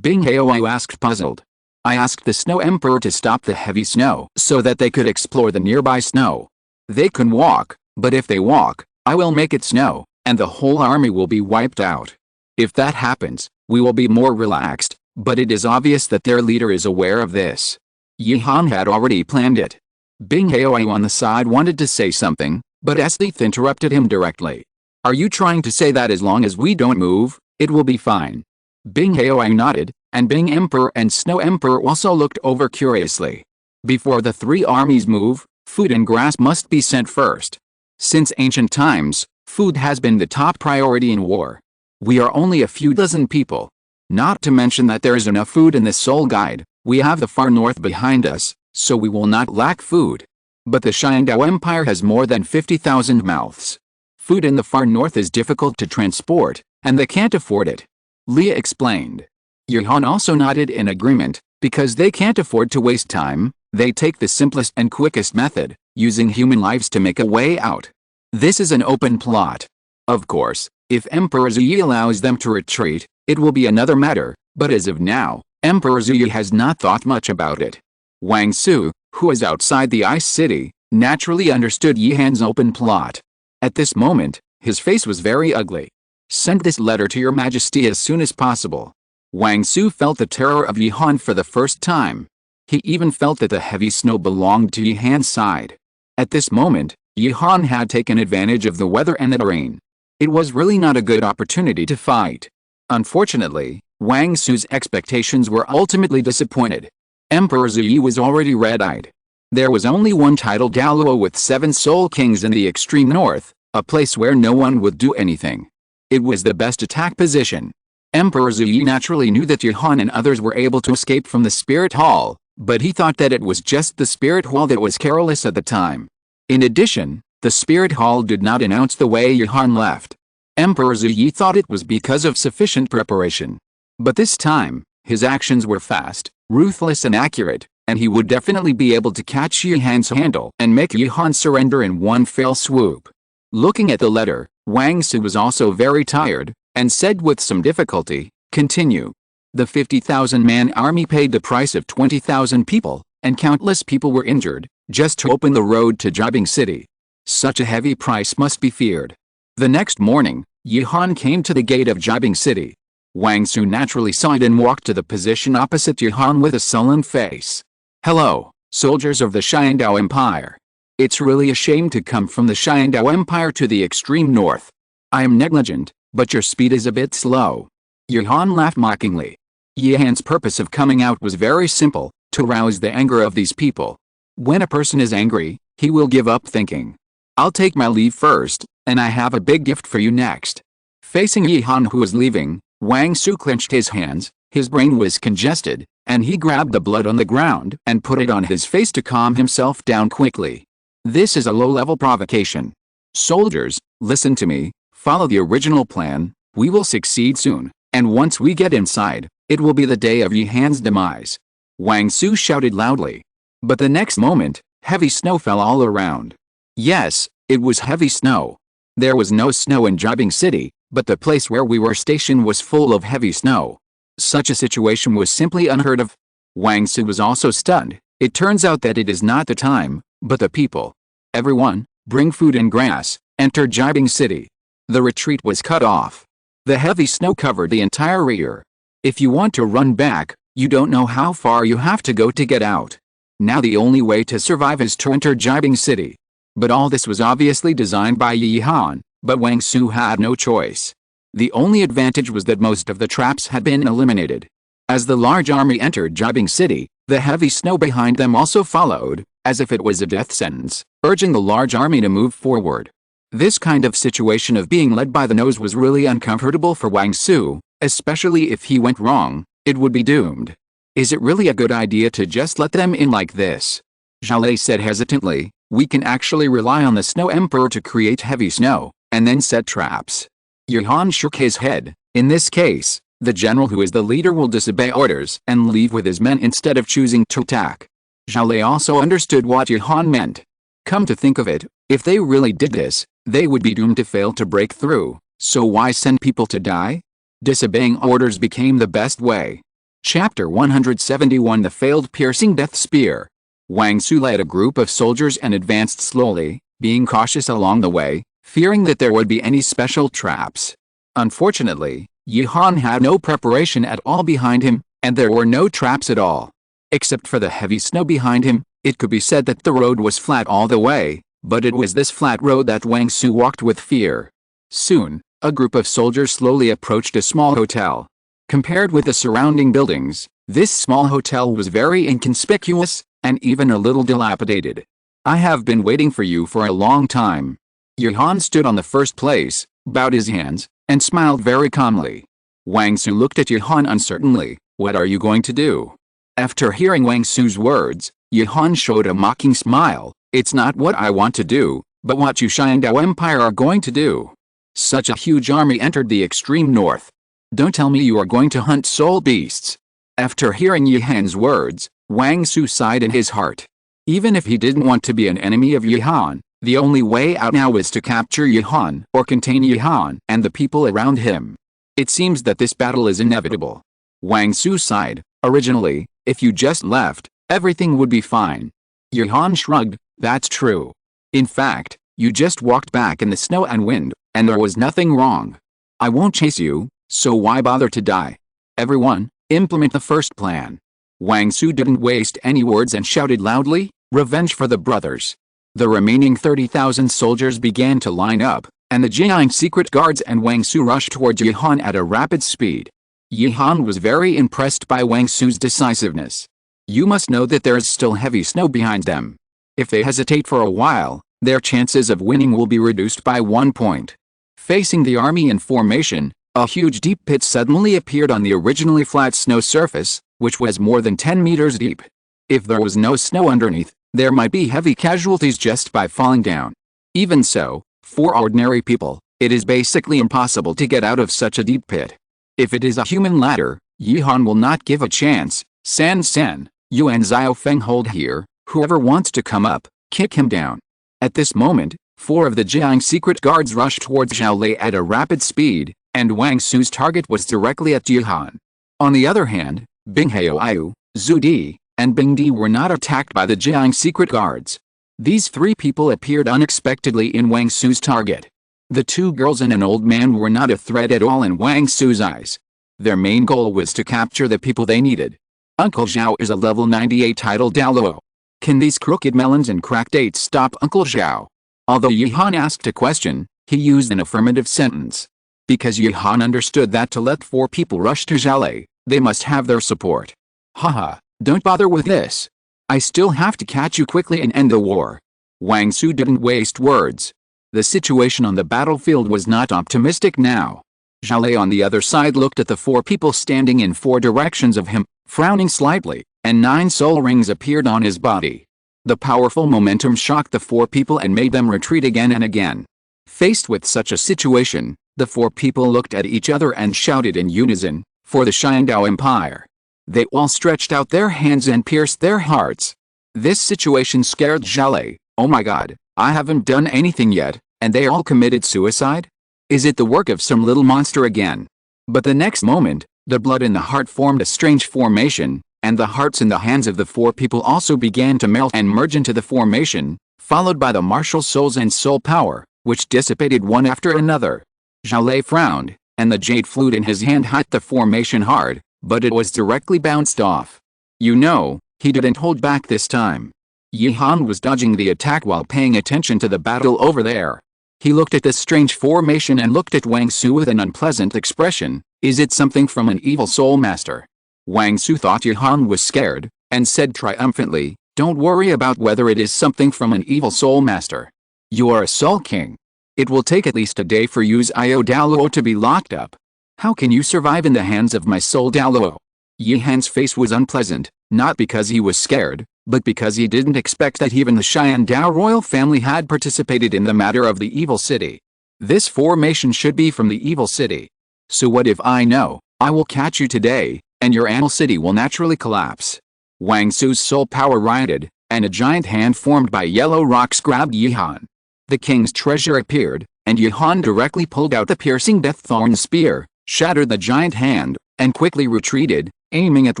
Bing Haoyu asked puzzled. I asked the Snow Emperor to stop the heavy snow so that they could explore the nearby snow. They can walk, but if they walk, I will make it snow, and the whole army will be wiped out. If that happens, we will be more relaxed, but it is obvious that their leader is aware of this. Yihan had already planned it. Bing Haoyu on the side wanted to say something, but Esdeath interrupted him directly. Are you trying to say that as long as we don't move, it will be fine? Bing Haoyu nodded, and Bing Emperor and Snow Emperor also looked over curiously. Before the three armies move, food and grass must be sent first. Since ancient times, food has been the top priority in war. We are only a few dozen people. Not to mention that there is enough food in the Soul Guide. We have the far north behind us, so we will not lack food. But the Xiandao Empire has more than 50,000 mouths. Food in the far north is difficult to transport, and they can't afford it. Leah explained. Yihan also nodded in agreement. Because they can't afford to waste time, they take the simplest and quickest method, using human lives to make a way out. This is an open plot. Of course, If Emperor Ziyi allows them to retreat, it will be another matter, but as of now, Emperor Ziyi has not thought much about it. Wang Su, who is outside the Ice City, naturally understood Yi Han's open plot. At this moment, his face was very ugly. Send this letter to your majesty as soon as possible. Wang Su felt the terror of Yi Han for the first time. He even felt that the heavy snow belonged to Yi Han's side. At this moment, Yi Han had taken advantage of the weather and the rain. It was really not a good opportunity to fight. Unfortunately, Wang Su's expectations were ultimately disappointed. Emperor Ziyi was already red-eyed. There was only one titled Douluo with 7 Soul Kings in the extreme north, a place where no one would do anything. It was the best attack position. Emperor Ziyi naturally knew that Yi Han and others were able to escape from the Spirit Hall, but he thought that it was just the Spirit Hall that was careless at the time. In addition, the Spirit Hall did not announce the way Yi Han left. Emperor Ziyi thought it was because of sufficient preparation. But this time, his actions were fast, ruthless and accurate, and he would definitely be able to catch Yi Han's handle and make Yi Han surrender in one fell swoop. Looking at the letter, Wang Su was also very tired, and said with some difficulty, "Continue." The 50,000-man army paid the price of 20,000 people, and countless people were injured, just to open the road to Jibing City. Such a heavy price must be feared. The next morning, Yi Han came to the gate of Jibing City. Wang Su naturally saw it and walked to the position opposite Yi Han with a sullen face. "Hello, soldiers of the Xiandao Empire. It's really a shame to come from the Xiandao Empire to the extreme north. I am negligent, but your speed is a bit slow." Yi Han laughed mockingly. Yi Han's purpose of coming out was very simple, to rouse the anger of these people. When a person is angry, he will give up thinking. "I'll take my leave first, and I have a big gift for you next." Facing Yi Han, who was leaving, Wang Su clenched his hands, his brain was congested, and he grabbed the blood on the ground and put it on his face to calm himself down quickly. This is a low-level provocation. Soldiers, listen to me, follow the original plan, we will succeed soon, and once we get inside, it will be the day of Yi Han's demise. Wang Su shouted loudly. But the next moment, heavy snow fell all around. Yes, it was heavy snow. There was no snow in Jibing City, but the place where we were stationed was full of heavy snow. Such a situation was simply unheard of. Wang Su was also stunned. It turns out that it is not the time, but the people. Everyone, bring food and grass, enter Jibing City. The retreat was cut off. The heavy snow covered the entire rear. If you want to run back, you don't know how far you have to go to get out. Now the only way to survive is to enter Jibing City. But all this was obviously designed by Yi Han, but Wang Su had no choice. The only advantage was that most of the traps had been eliminated. As the large army entered Jibing City, the heavy snow behind them also followed, as if it was a death sentence, urging the large army to move forward. This kind of situation of being led by the nose was really uncomfortable for Wang Su, especially if he went wrong, it would be doomed. Is it really a good idea to just let them in like this? Jalei said hesitantly. We can actually rely on the Snow Emperor to create heavy snow, and then set traps. Yi Han shook his head. In this case, the general who is the leader will disobey orders and leave with his men instead of choosing to attack. Jalei also understood what Yi Han meant. Come to think of it, if they really did this, they would be doomed to fail to break through, so why send people to die? Disobeying orders became the best way. Chapter 171 The Failed Piercing Death Spear. Wang Su led a group of soldiers and advanced slowly, being cautious along the way, fearing that there would be any special traps. Unfortunately, Yi Han had no preparation at all behind him, and there were no traps at all. Except for the heavy snow behind him, it could be said that the road was flat all the way, but it was this flat road that Wang Su walked with fear. Soon, a group of soldiers slowly approached a small hotel. Compared with the surrounding buildings, this small hotel was very inconspicuous, and even a little dilapidated. I have been waiting for you for a long time. Yi Han stood on the first place, bowed his hands, and smiled very calmly. Wang Su looked at Yi Han uncertainly. What are you going to do? After hearing Wang Su's words, Yi Han showed a mocking smile. It's not what I want to do, but what you Xiandao Empire are going to do. Such a huge army entered the extreme north. Don't tell me you are going to hunt soul beasts. After hearing Yi Han's words, Wang Su sighed in his heart. Even if he didn't want to be an enemy of Yi Han, The only way out now is to capture Yihan or contain Yihan and the people around him. It seems that this battle is inevitable. Wang Su sighed. Originally, if you just left, everything would be fine. Yihan shrugged. That's true. In fact, you just walked back in the snow and wind, and there was nothing wrong. I won't chase you, so why bother to die? Everyone, implement the first plan. Wang Su didn't waste any words and shouted loudly, revenge for the brothers. The remaining 30,000 soldiers began to line up, and the Jiang secret guards and Wang Su rushed towards Yihan at a rapid speed. Yihan was very impressed by Wang Su's decisiveness. You must know that there is still heavy snow behind them. If they hesitate for a while, their chances of winning will be reduced by 1 point. Facing the army in formation, a huge deep pit suddenly appeared on the originally flat snow surface, which was more than 10 meters deep. If there was no snow underneath, there might be heavy casualties just by falling down. Even so, for ordinary people, it is basically impossible to get out of such a deep pit. If it is a human ladder, Yihan will not give a chance. Tang San, you and Xiao Feng hold here, whoever wants to come up, kick him down. At this moment, 4 of the Jiang secret guards rushed towards Zhao Lei at a rapid speed, and Wang Su's target was directly at Yihan. On the other hand, Bing Haoyu, Zhu Di, and Bing Di were not attacked by the Jiang secret guards. These 3 people appeared unexpectedly in Wang Su's target. The 2 girls and an old man were not a threat at all in Wang Su's eyes. Their main goal was to capture the people they needed. Uncle Zhao is a level 98 title Douluo. Can these crooked melons and cracked dates stop Uncle Zhao? Although Yihan asked a question, he used an affirmative sentence. Because Yihan understood that to let 4 people rush to Zhao Lei, they must have their support. Haha, don't bother with this. I still have to catch you quickly and end the war. Wang Su didn't waste words. The situation on the battlefield was not optimistic now. Zhao Lei on the other side looked at the 4 people standing in 4 directions of him, frowning slightly, and 9 soul rings appeared on his body. The powerful momentum shocked the 4 people and made them retreat again and again. Faced with such a situation, the 4 people looked at each other and shouted in unison, for the Xiandao Empire. They all stretched out their hands and pierced their hearts. This situation scared Zhao Lei. Oh my god, I haven't done anything yet, and they all committed suicide? Is it the work of some little monster again? But the next moment, the blood in the heart formed a strange formation, and the hearts in the hands of the 4 people also began to melt and merge into the formation, followed by the martial souls and soul power, which dissipated one after another. Zhao Lei frowned, and the jade flute in his hand hit the formation hard, but it was directly bounced off. You know, he didn't hold back this time. Yihan was dodging the attack while paying attention to the battle over there. He looked at this strange formation and looked at Wang Su with an unpleasant expression. Is it something from an evil soul master? Wang Su thought Yihan was scared, and said triumphantly, don't worry about whether it is something from an evil soul master. You are a soul king. It will take at least a day for Yu's Io Douluo to be locked up. How can you survive in the hands of my soul Douluo? Yihan's face was unpleasant, not because he was scared, but because he didn't expect that even the Xiandao royal family had participated in the matter of the evil city. This formation should be from the evil city. So what if I know? I will catch you today, and your animal city will naturally collapse. Wang Su's soul power rioted, and a giant hand formed by yellow rocks grabbed Yihan. The king's treasure appeared, and Yihan directly pulled out the piercing death thorn spear, shattered the giant hand, and quickly retreated, aiming at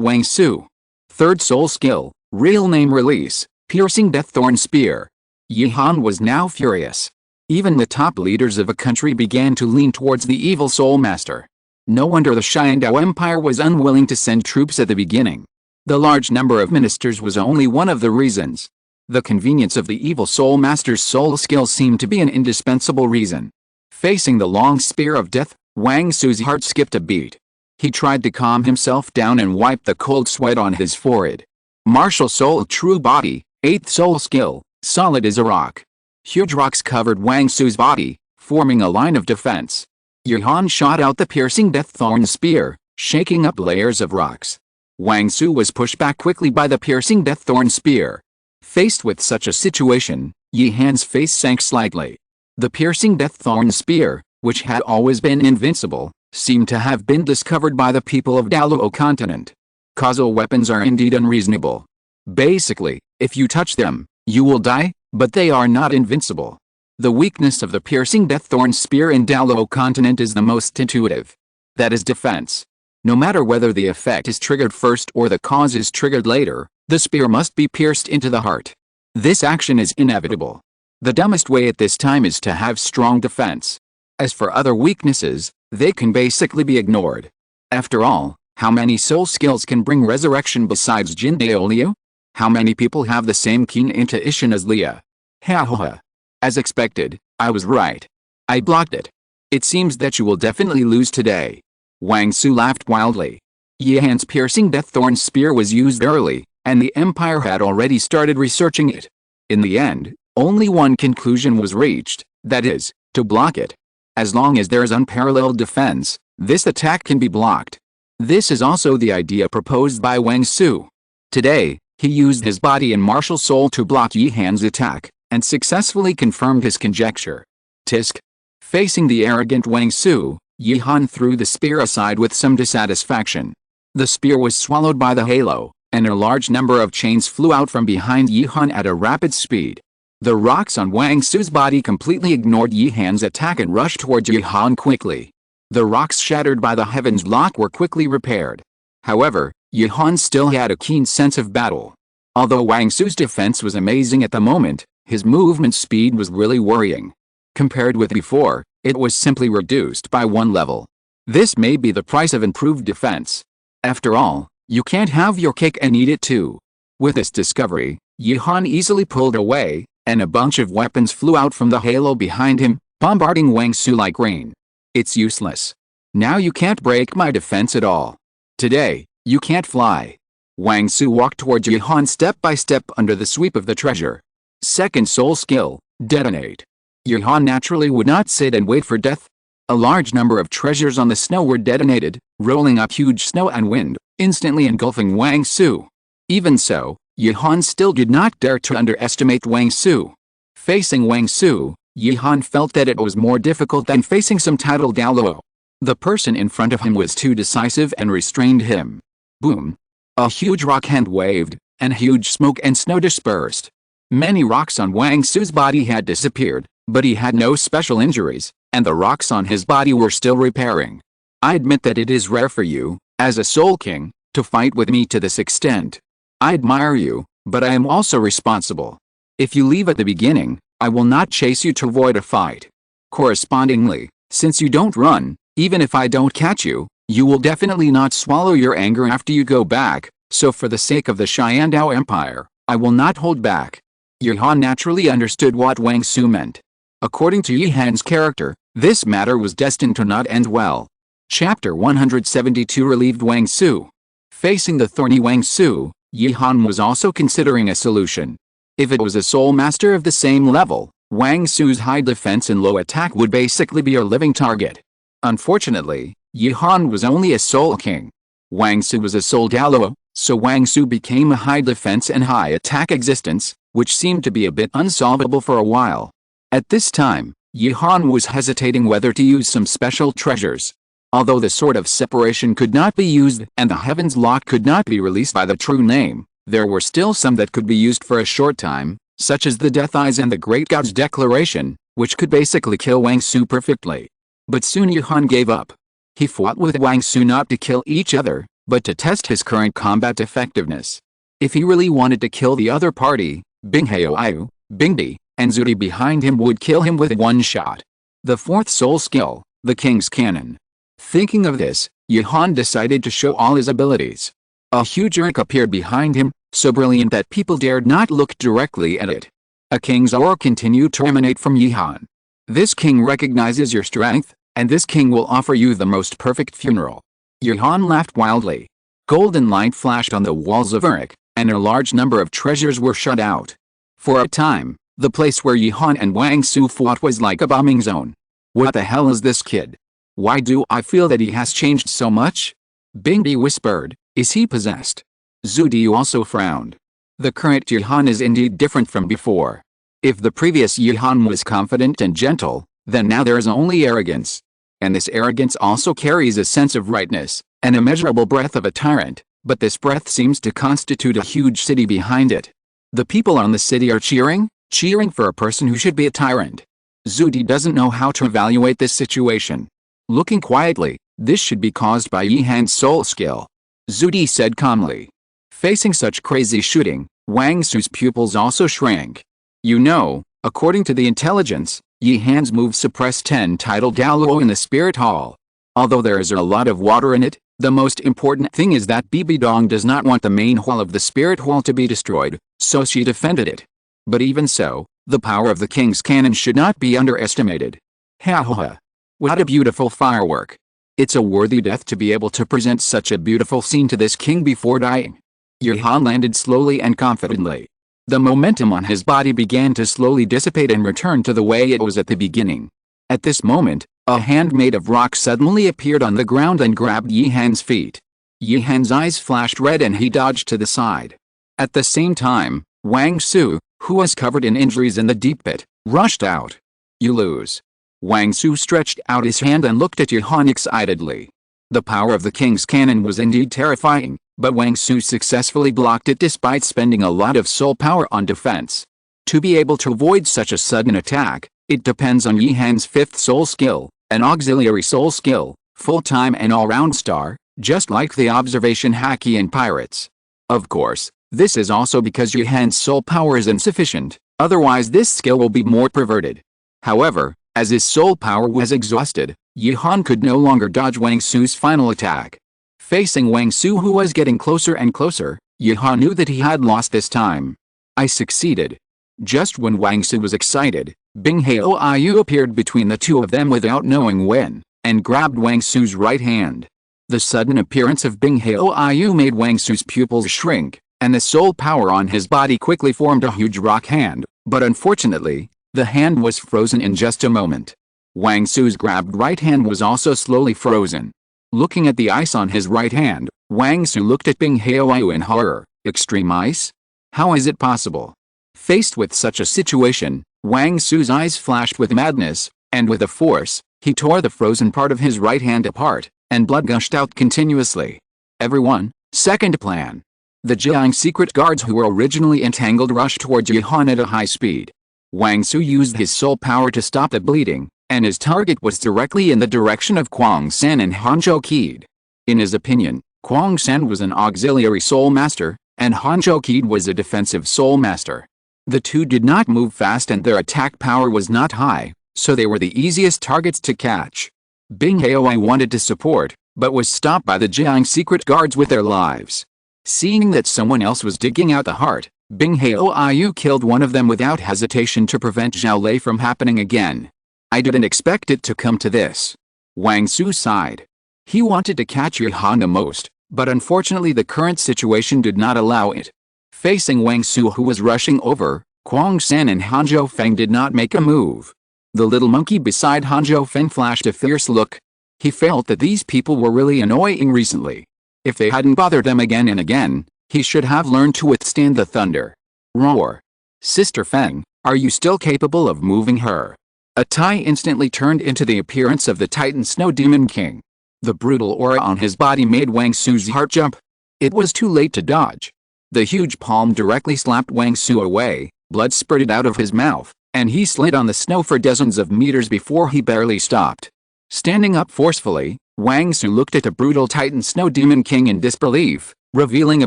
Wang Su. Third soul skill, real name release, piercing death thorn spear. Yihan was now furious. Even the top leaders of a country began to lean towards the evil soul master. No wonder the Xiandao Empire was unwilling to send troops at the beginning. The large number of ministers was only one of the reasons. The convenience of the evil soul master's soul skill seemed to be an indispensable reason. Facing the long spear of death, Wang Su's heart skipped a beat. He tried to calm himself down and wiped the cold sweat on his forehead. Martial soul true body, 8th soul skill, solid as a rock. Huge rocks covered Wang Su's body, forming a line of defense. Yihan shot out the piercing death thorn spear, shaking up layers of rocks. Wang Su was pushed back quickly by the piercing death thorn spear. Faced with such a situation, Yihan's face sank slightly. The piercing death thorn spear, which had always been invincible, seemed to have been discovered by the people of Douluo Continent. Causal weapons are indeed unreasonable. Basically, if you touch them, you will die, But they are not invincible. The weakness of the piercing deaththorn spear in Douluo Continent is the most intuitive. That is defense. No matter whether the effect is triggered first or the cause is triggered later, the spear must be pierced into the heart. This action is inevitable. The dumbest way at this time is to have strong defense. As for other weaknesses, they can basically be ignored. After all, how many soul skills can bring resurrection besides Jindao Liu? How many people have the same keen intuition as Leah? Ha ha ha. As expected, I was right. I blocked it. It seems that you will definitely lose today. Wang Su laughed wildly. Yi Han's piercing deaththorn spear was used early, and the Empire had already started researching it. In the end, only one conclusion was reached, that is, to block it. As long as there is unparalleled defense, this attack can be blocked. This is also the idea proposed by Wang Su. Today, he used his body and martial soul to block Yi Han's attack, and successfully confirmed his conjecture. Tisk. Facing the arrogant Wang Su, Yi Han threw the spear aside with some dissatisfaction. The spear was swallowed by the halo, and a large number of chains flew out from behind Yi Han at a rapid speed. The rocks on Wang Su's body completely ignored Yi Han's attack and rushed towards Yi Han quickly. The rocks shattered by the heavens block were quickly repaired. However, Yi Han still had a keen sense of battle. Although Wang Su's defense was amazing at the moment, his movement speed was really worrying. Compared with before, it was simply reduced by one level. This may be the price of improved defense. After all, you can't have your cake and eat it too. With this discovery, Yi Han easily pulled away, and a bunch of weapons flew out from the halo behind him, bombarding Wang Su like rain. It's useless. Now you can't break my defense at all. Today, you can't fly. Wang Su walked towards Yi Han step by step under the sweep of the treasure. Second soul skill, detonate. Yi Han naturally would not sit and wait for death. A large number of treasures on the snow were detonated, rolling up huge snow and wind, instantly engulfing Wang Su. Even so, Yi Han still did not dare to underestimate Wang Su. Facing Wang Su, Yi Han felt that it was more difficult than facing some titled Douluo. The person in front of him was too decisive and restrained him. Boom! A huge rock hand waved, and huge smoke and snow dispersed. Many rocks on Wang Su's body had disappeared, but he had no special injuries, and the rocks on his body were still repairing. I admit that it is rare for you, as a Soul King, to fight with me to this extent. I admire you, but I am also responsible. If you leave at the beginning, I will not chase you to avoid a fight. Correspondingly, since you don't run, even if I don't catch you, you will definitely not swallow your anger after you go back, so for the sake of the Xiandao Empire, I will not hold back. Yi Han naturally understood what Wang Su meant. According to Yi Han's character, this matter was destined to not end well. Chapter 172 relieved Wang Su. Facing the thorny Wang Su, Yi Han was also considering a solution. If it was a soul master of the same level, Wang Su's high defense and low attack would basically be a living target. Unfortunately, Yi Han was only a soul king. Wang Su was a soul Douluo, so Wang Su became a high defense and high attack existence, which seemed to be a bit unsolvable for a while. At this time, Yi Han was hesitating whether to use some special treasures. Although the Sword of Separation could not be used and the Heaven's Lock could not be released by the true name, there were still some that could be used for a short time, such as the Death Eyes and the Great God's Declaration, which could basically kill Wang Su perfectly. But soon Yi Han gave up. He fought with Wang Su not to kill each other, but to test his current combat effectiveness. If he really wanted to kill the other party, Binghao, Bingdi, and Zudi behind him would kill him with one shot. The fourth soul skill, the King's Cannon. Thinking of this, Yi Han decided to show all his abilities. A huge arc appeared behind him, so brilliant that people dared not look directly at it. A king's aura continued to emanate from Yi Han. This king recognizes your strength, and this king will offer you the most perfect funeral. Yi Han laughed wildly. Golden light flashed on the walls of Uruk, and a large number of treasures were shut out. For a time, the place where Yi Han and Wang Su fought was like a bombing zone. What the hell is this kid? Why do I feel that he has changed so much? Bingdi whispered, is he possessed? Zudi also frowned. The current Yi Han is indeed different from before. If the previous Yi Han was confident and gentle, then now there is only arrogance. And this arrogance also carries a sense of rightness, an immeasurable breath of a tyrant, but this breath seems to constitute a huge city behind it. The people on the city are cheering, cheering for a person who should be a tyrant. Zudi doesn't know how to evaluate this situation. Looking quietly, this should be caused by Yihan's soul skill. Zudi said calmly. Facing such crazy shooting, Wang Su's pupils also shrank. You know, according to the intelligence, Yihan's move suppressed 10 tidal Douluo in the spirit hall. Although there is a lot of water in it, the most important thing is that Bibi Dong does not want the main hall of the spirit hall to be destroyed, so she defended it. But even so, the power of the king's cannon should not be underestimated. Ha ha ha. What a beautiful firework. It's a worthy death to be able to present such a beautiful scene to this king before dying. Yihan landed slowly and confidently. The momentum on his body began to slowly dissipate and return to the way it was at the beginning. At this moment, a hand made of rock suddenly appeared on the ground and grabbed Yihan's feet. Yihan's eyes flashed red and he dodged to the side. At the same time, Wang Su, who was covered in injuries in the deep pit, rushed out. You lose. Wang Su stretched out his hand and looked at Yihan excitedly. The power of the king's cannon was indeed terrifying, but Wang Su successfully blocked it despite spending a lot of soul power on defense. To be able to avoid such a sudden attack, it depends on Yihan's fifth soul skill, an auxiliary soul skill, full-time and all-round star, just like the observation haki in pirates. Of course, this is also because Yihan's soul power is insufficient, otherwise this skill will be more perverted. However, as his soul power was exhausted, Yihan could no longer dodge Wang Su's final attack. Facing Wang Su, who was getting closer and closer, Yihan knew that he had lost this time. I succeeded. Just when Wang Su was excited, Bing Haoyu appeared between the two of them without knowing when, and grabbed Wang Su's right hand. The sudden appearance of Bing Haoyu made Wang Su's pupils shrink, and the soul power on his body quickly formed a huge rock hand, but unfortunately, the hand was frozen in just a moment. Wang Su's grabbed right hand was also slowly frozen. Looking at the ice on his right hand, Wang Su looked at Bing Haoyu in horror. Extreme ice? How is it possible? Faced with such a situation, Wang Su's eyes flashed with madness, and with a force, he tore the frozen part of his right hand apart, and blood gushed out continuously. Everyone, second plan. The Jiang secret guards who were originally entangled rushed towards Yihan at a high speed. Wang Su used his soul power to stop the bleeding, and his target was directly in the direction of Tang San and Hanzhou Qid. In his opinion, Tang San was an auxiliary soul master, and Hanzhou Qid was a defensive soul master. The two did not move fast and their attack power was not high, so they were the easiest targets to catch. Bing Haoyu wanted to support, but was stopped by the Jiang secret guards with their lives. Seeing that someone else was digging out the heart, Bing Haoyu killed one of them without hesitation to prevent Zhao Lei from happening again. I didn't expect it to come to this. Wang Su sighed. He wanted to catch Yihan the most, but unfortunately the current situation did not allow it. Facing Wang Su, who was rushing over, Tang San and Hanzhou Feng did not make a move. The little monkey beside Hanzhou Feng flashed a fierce look. He felt that these people were really annoying recently. If they hadn't bothered them again and again, he should have learned to withstand the thunder. Roar. Sister Feng, are you still capable of moving her? A Tai instantly turned into the appearance of the Titan Snow Demon King. The brutal aura on his body made Wang Su's heart jump. It was too late to dodge. The huge palm directly slapped Wang Su away, blood spurted out of his mouth, and he slid on the snow for dozens of meters before he barely stopped. Standing up forcefully, Wang Su looked at the brutal Titan Snow Demon King in disbelief, revealing a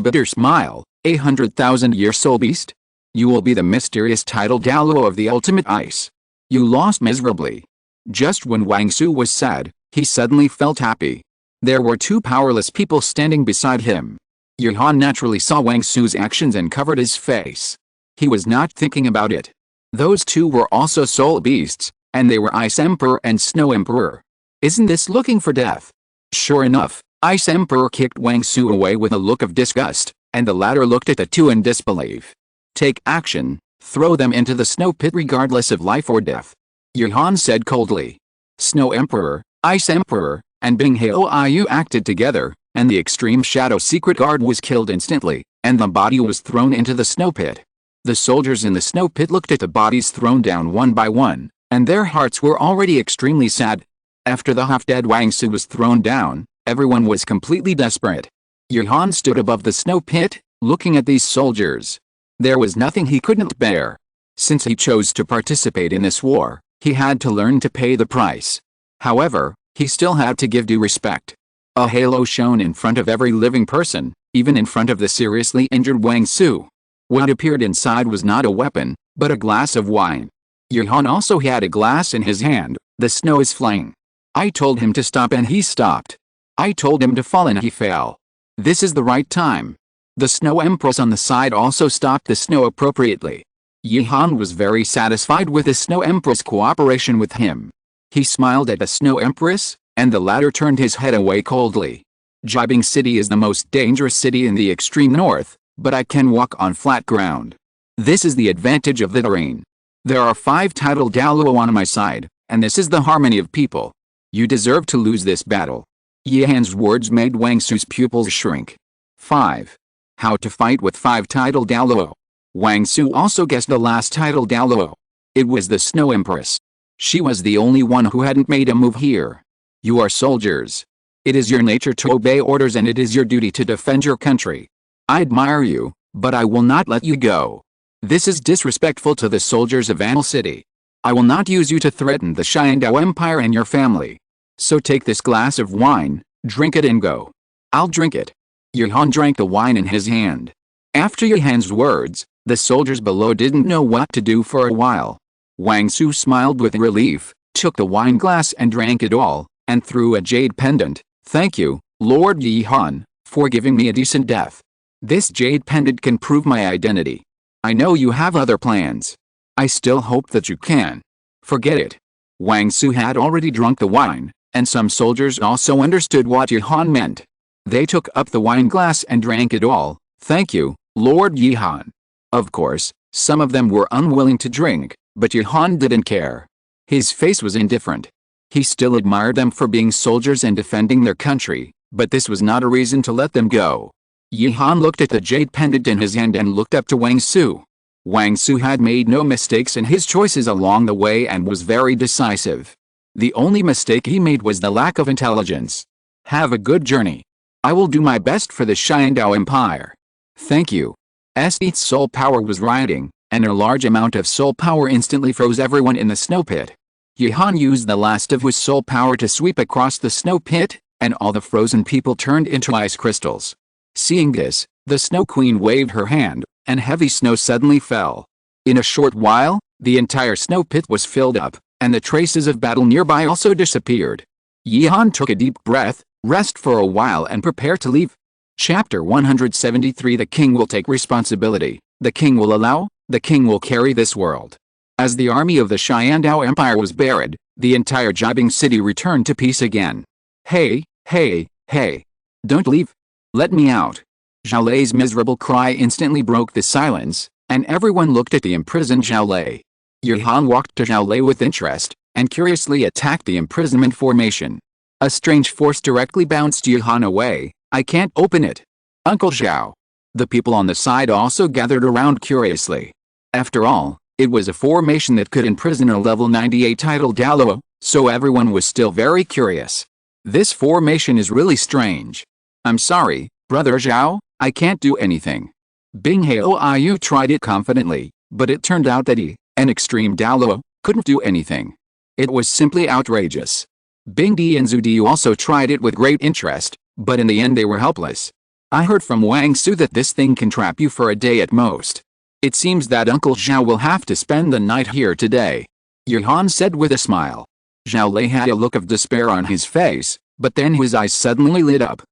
bitter smile. 100,000-year soul beast? You will be the mysterious title Douluo of the ultimate ice. You lost miserably. Just when Wang Su was sad, he suddenly felt happy. There were two powerless people standing beside him. Yihan naturally saw Wang Su's actions and covered his face. He was not thinking about it. Those two were also soul beasts, and they were Ice Emperor and Snow Emperor. Isn't this looking for death? Sure enough, Ice Emperor kicked Wang Su away with a look of disgust, and the latter looked at the two in disbelief. Take action, throw them into the snow pit regardless of life or death. Yihan said coldly. Snow Emperor, Ice Emperor, and Bing Haoyu acted together, and the extreme shadow secret guard was killed instantly, and the body was thrown into the snow pit. The soldiers in the snow pit looked at the bodies thrown down one by one, and their hearts were already extremely sad. After the half-dead Wang Su was thrown down, everyone was completely desperate. Yihan stood above the snow pit, looking at these soldiers. There was nothing he couldn't bear. Since he chose to participate in this war, he had to learn to pay the price. However, he still had to give due respect. A halo shone in front of every living person, even in front of the seriously injured Wang Su. What appeared inside was not a weapon, but a glass of wine. Yuhan also had a glass in his hand. The snow is flying. I told him to stop and he stopped. I told him to fall and he fell. This is the right time. The Snow Empress on the side also stopped the snow appropriately. Yuhan was very satisfied with the Snow Empress' cooperation with him. He smiled at the Snow Empress, and the latter turned his head away coldly. Jibing City is the most dangerous city in the extreme north, but I can walk on flat ground. This is the advantage of the terrain. There are 5 titled Douluo on my side, and this is the harmony of people. You deserve to lose this battle. Yihan's words made Wang Su's pupils shrink. 5. How to fight with 5 titled Douluo. Wang Su also guessed the last titled Douluo. It was the Snow Empress. She was the only one who hadn't made a move here. You are soldiers. It is your nature to obey orders and it is your duty to defend your country. I admire you, but I will not let you go. This is disrespectful to the soldiers of Anil City. I will not use you to threaten the Xiandao Empire and your family. So take this glass of wine, drink it and go. I'll drink it. Yuhan drank the wine in his hand. After Yuhan's words, the soldiers below didn't know what to do for a while. Wang Su smiled with relief, took the wine glass and drank it all, and threw a jade pendant. Thank you, Lord Yuhan, for giving me a decent death. This jade pendant can prove my identity. I know you have other plans. I still hope that you can. Forget it. Wang Su had already drunk the wine, and some soldiers also understood what Yuhan meant. They took up the wine glass and drank it all. Thank you, Lord Yuhan. Of course, some of them were unwilling to drink, but Yuhan didn't care. His face was indifferent. He still admired them for being soldiers and defending their country, but this was not a reason to let them go. Yuhan looked at the jade pendant in his hand and looked up to Wang Su. Wang Su had made no mistakes in his choices along the way and was very decisive. The only mistake he made was the lack of intelligence. Have a good journey. I will do my best for the Xiandao Empire. Thank you. Esdeath's soul power was rioting, and a large amount of soul power instantly froze everyone in the snow pit. Yuhan used the last of his soul power to sweep across the snow pit, and all the frozen people turned into ice crystals. Seeing this, the Snow Queen waved her hand, and heavy snow suddenly fell. In a short while, the entire snow pit was filled up, and the traces of battle nearby also disappeared. Yuhan took a deep breath, rest for a while and prepared to leave. Chapter 173 The King will take responsibility, the King will allow, the King will carry this world. As the army of the Xiandao Empire was buried, the entire Jibing City returned to peace again. Hey, hey, hey. Don't leave. Let me out. Zhao Lei's miserable cry instantly broke the silence, and everyone looked at the imprisoned Zhao Lei. Yuhan walked to Zhao Lei with interest, and curiously attacked the imprisonment formation. A strange force directly bounced Yuhan away. I can't open it. Uncle Zhao. The people on the side also gathered around curiously. After all, it was a formation that could imprison a level 98 titled Douluo, so everyone was still very curious. This formation is really strange. I'm sorry, Brother Zhao, I can't do anything. Bing Haoiu tried it confidently, but it turned out that he, an extreme Douluo, couldn't do anything. It was simply outrageous. Bing Di and Zhu Diu also tried it with great interest, but in the end they were helpless. I heard from Wang Su that this thing can trap you for a day at most. It seems that Uncle Zhao will have to spend the night here today. Yuhan said with a smile. Zhao Lei had a look of despair on his face, but then his eyes suddenly lit up.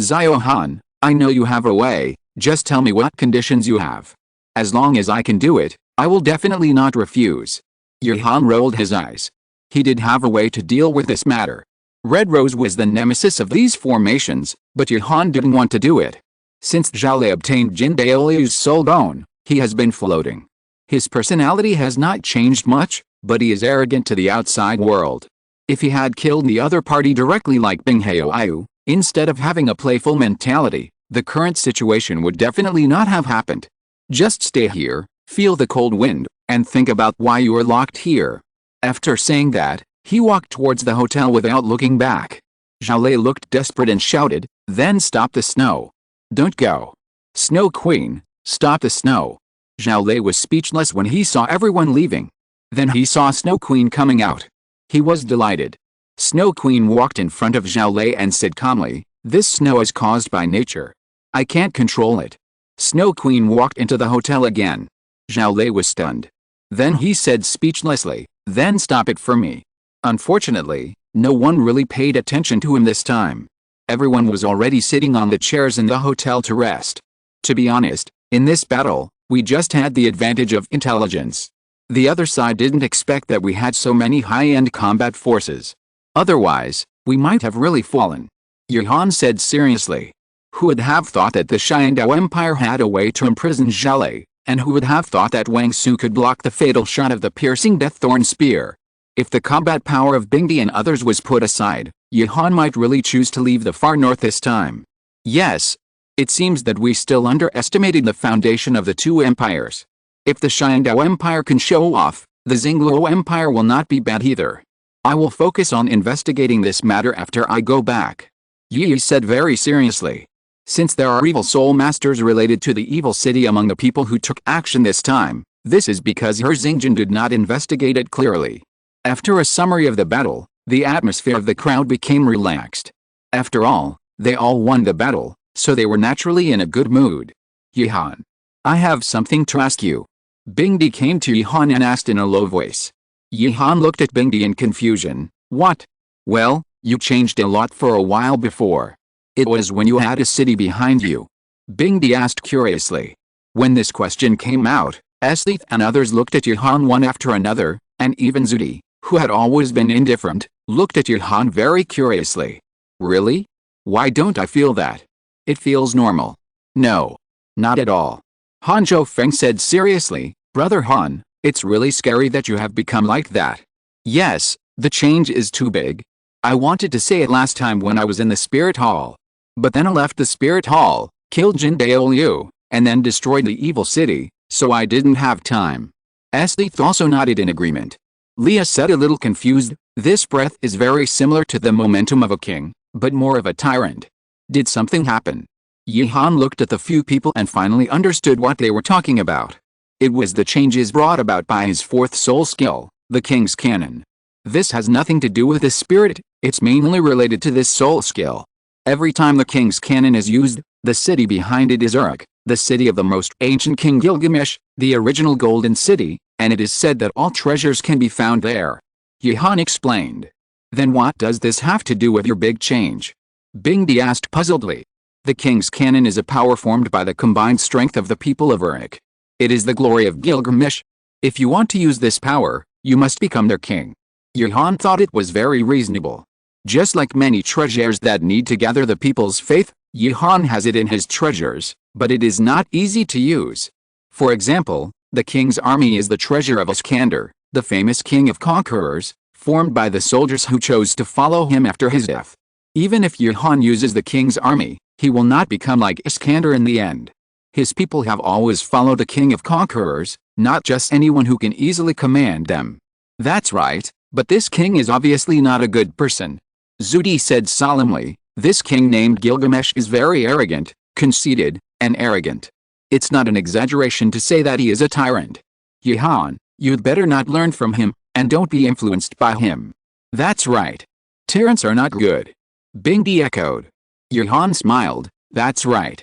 Zhao Han, I know you have a way, just tell me what conditions you have. As long as I can do it, I will definitely not refuse. Yuhan rolled his eyes. He did have a way to deal with this matter. Red Rose was the nemesis of these formations, but Yuhan didn't want to do it. Since Zhao Lei obtained Jin Daoliu's soul bone, he has been floating. His personality has not changed much, but he is arrogant to the outside world. If he had killed the other party directly like Bing Haoiu, instead of having a playful mentality, the current situation would definitely not have happened. Just stay here, feel the cold wind, and think about why you are locked here. After saying that, he walked towards the hotel without looking back. Zhao Lei looked desperate and shouted, then stop the snow. Don't go. Snow Queen, stop the snow. Zhao Lei was speechless when he saw everyone leaving. Then he saw Snow Queen coming out. He was delighted. Snow Queen walked in front of Zhao Lei and said calmly, "This snow is caused by nature. I can't control it." Snow Queen walked into the hotel again. Zhao Lei was stunned. Then he said speechlessly, "Then stop it for me." Unfortunately, no one really paid attention to him this time. Everyone was already sitting on the chairs in the hotel to rest. To be honest, in this battle, we just had the advantage of intelligence. The other side didn't expect that we had so many high-end combat forces. Otherwise, we might have really fallen. Yuhan said seriously. Who would have thought that the Xiandao Empire had a way to imprison Zhao Lei, and who would have thought that Wang Su could block the fatal shot of the piercing death thorn spear? If the combat power of Bingdi and others was put aside, Yuhan might really choose to leave the far north this time. Yes. It seems that we still underestimated the foundation of the two empires. If the Xiandao Empire can show off, the Xingluo Empire will not be bad either. I will focus on investigating this matter after I go back. Yi said very seriously. Since there are evil soul masters related to the evil city among the people who took action this time, this is because her Xingjin did not investigate it clearly. After a summary of the battle, the atmosphere of the crowd became relaxed. After all, they all won the battle, so they were naturally in a good mood. Yihan, I have something to ask you. Bingdi came to Yihan and asked in a low voice. Yihan looked at Bingdi in confusion. What? Well, you changed a lot for a while before. It was when you had a city behind you. Bingdi asked curiously. When this question came out, Esdeath and others looked at Yihan one after another, and even Zudi, who had always been indifferent, looked at Yihan very curiously. Really? Why don't I feel that? It feels normal. No. Not at all. Han Zhou said seriously, Brother Han, it's really scary that you have become like that. Yes, the change is too big. I wanted to say it last time when I was in the Spirit Hall. But then I left the Spirit Hall, killed Jin Daoliu, and then destroyed the evil city, so I didn't have time. Esdeath also nodded in agreement. Leah said a little confused, this breath is very similar to the momentum of a king, but more of a tyrant. Did something happen? Yihan looked at the few people and finally understood what they were talking about. It was the changes brought about by his fourth soul skill, the King's Cannon. This has nothing to do with the spirit, it's mainly related to this soul skill. Every time the King's Cannon is used, the city behind it is Uruk, the city of the most ancient King Gilgamesh, the original Golden City, and it is said that all treasures can be found there. Yihan explained. Then what does this have to do with your big change? Bingdi asked puzzledly. The King's Cannon is a power formed by the combined strength of the people of Uruk. It is the glory of Gilgamesh. If you want to use this power, you must become their king. Yihan thought it was very reasonable. Just like many treasures that need to gather the people's faith, Yihan has it in his treasures, but it is not easy to use. For example, the king's army is the treasure of Iskander, the famous king of conquerors, formed by the soldiers who chose to follow him after his death. Even if Yihan uses the king's army, he will not become like Iskander in the end. His people have always followed the king of conquerors, not just anyone who can easily command them. That's right, but this king is obviously not a good person. Zudi said solemnly, this king named Gilgamesh is very arrogant, conceited, and arrogant. It's not an exaggeration to say that he is a tyrant. Yihan, you'd better not learn from him, and don't be influenced by him. That's right. Tyrants are not good. Bingdi echoed. Yihan smiled, that's right.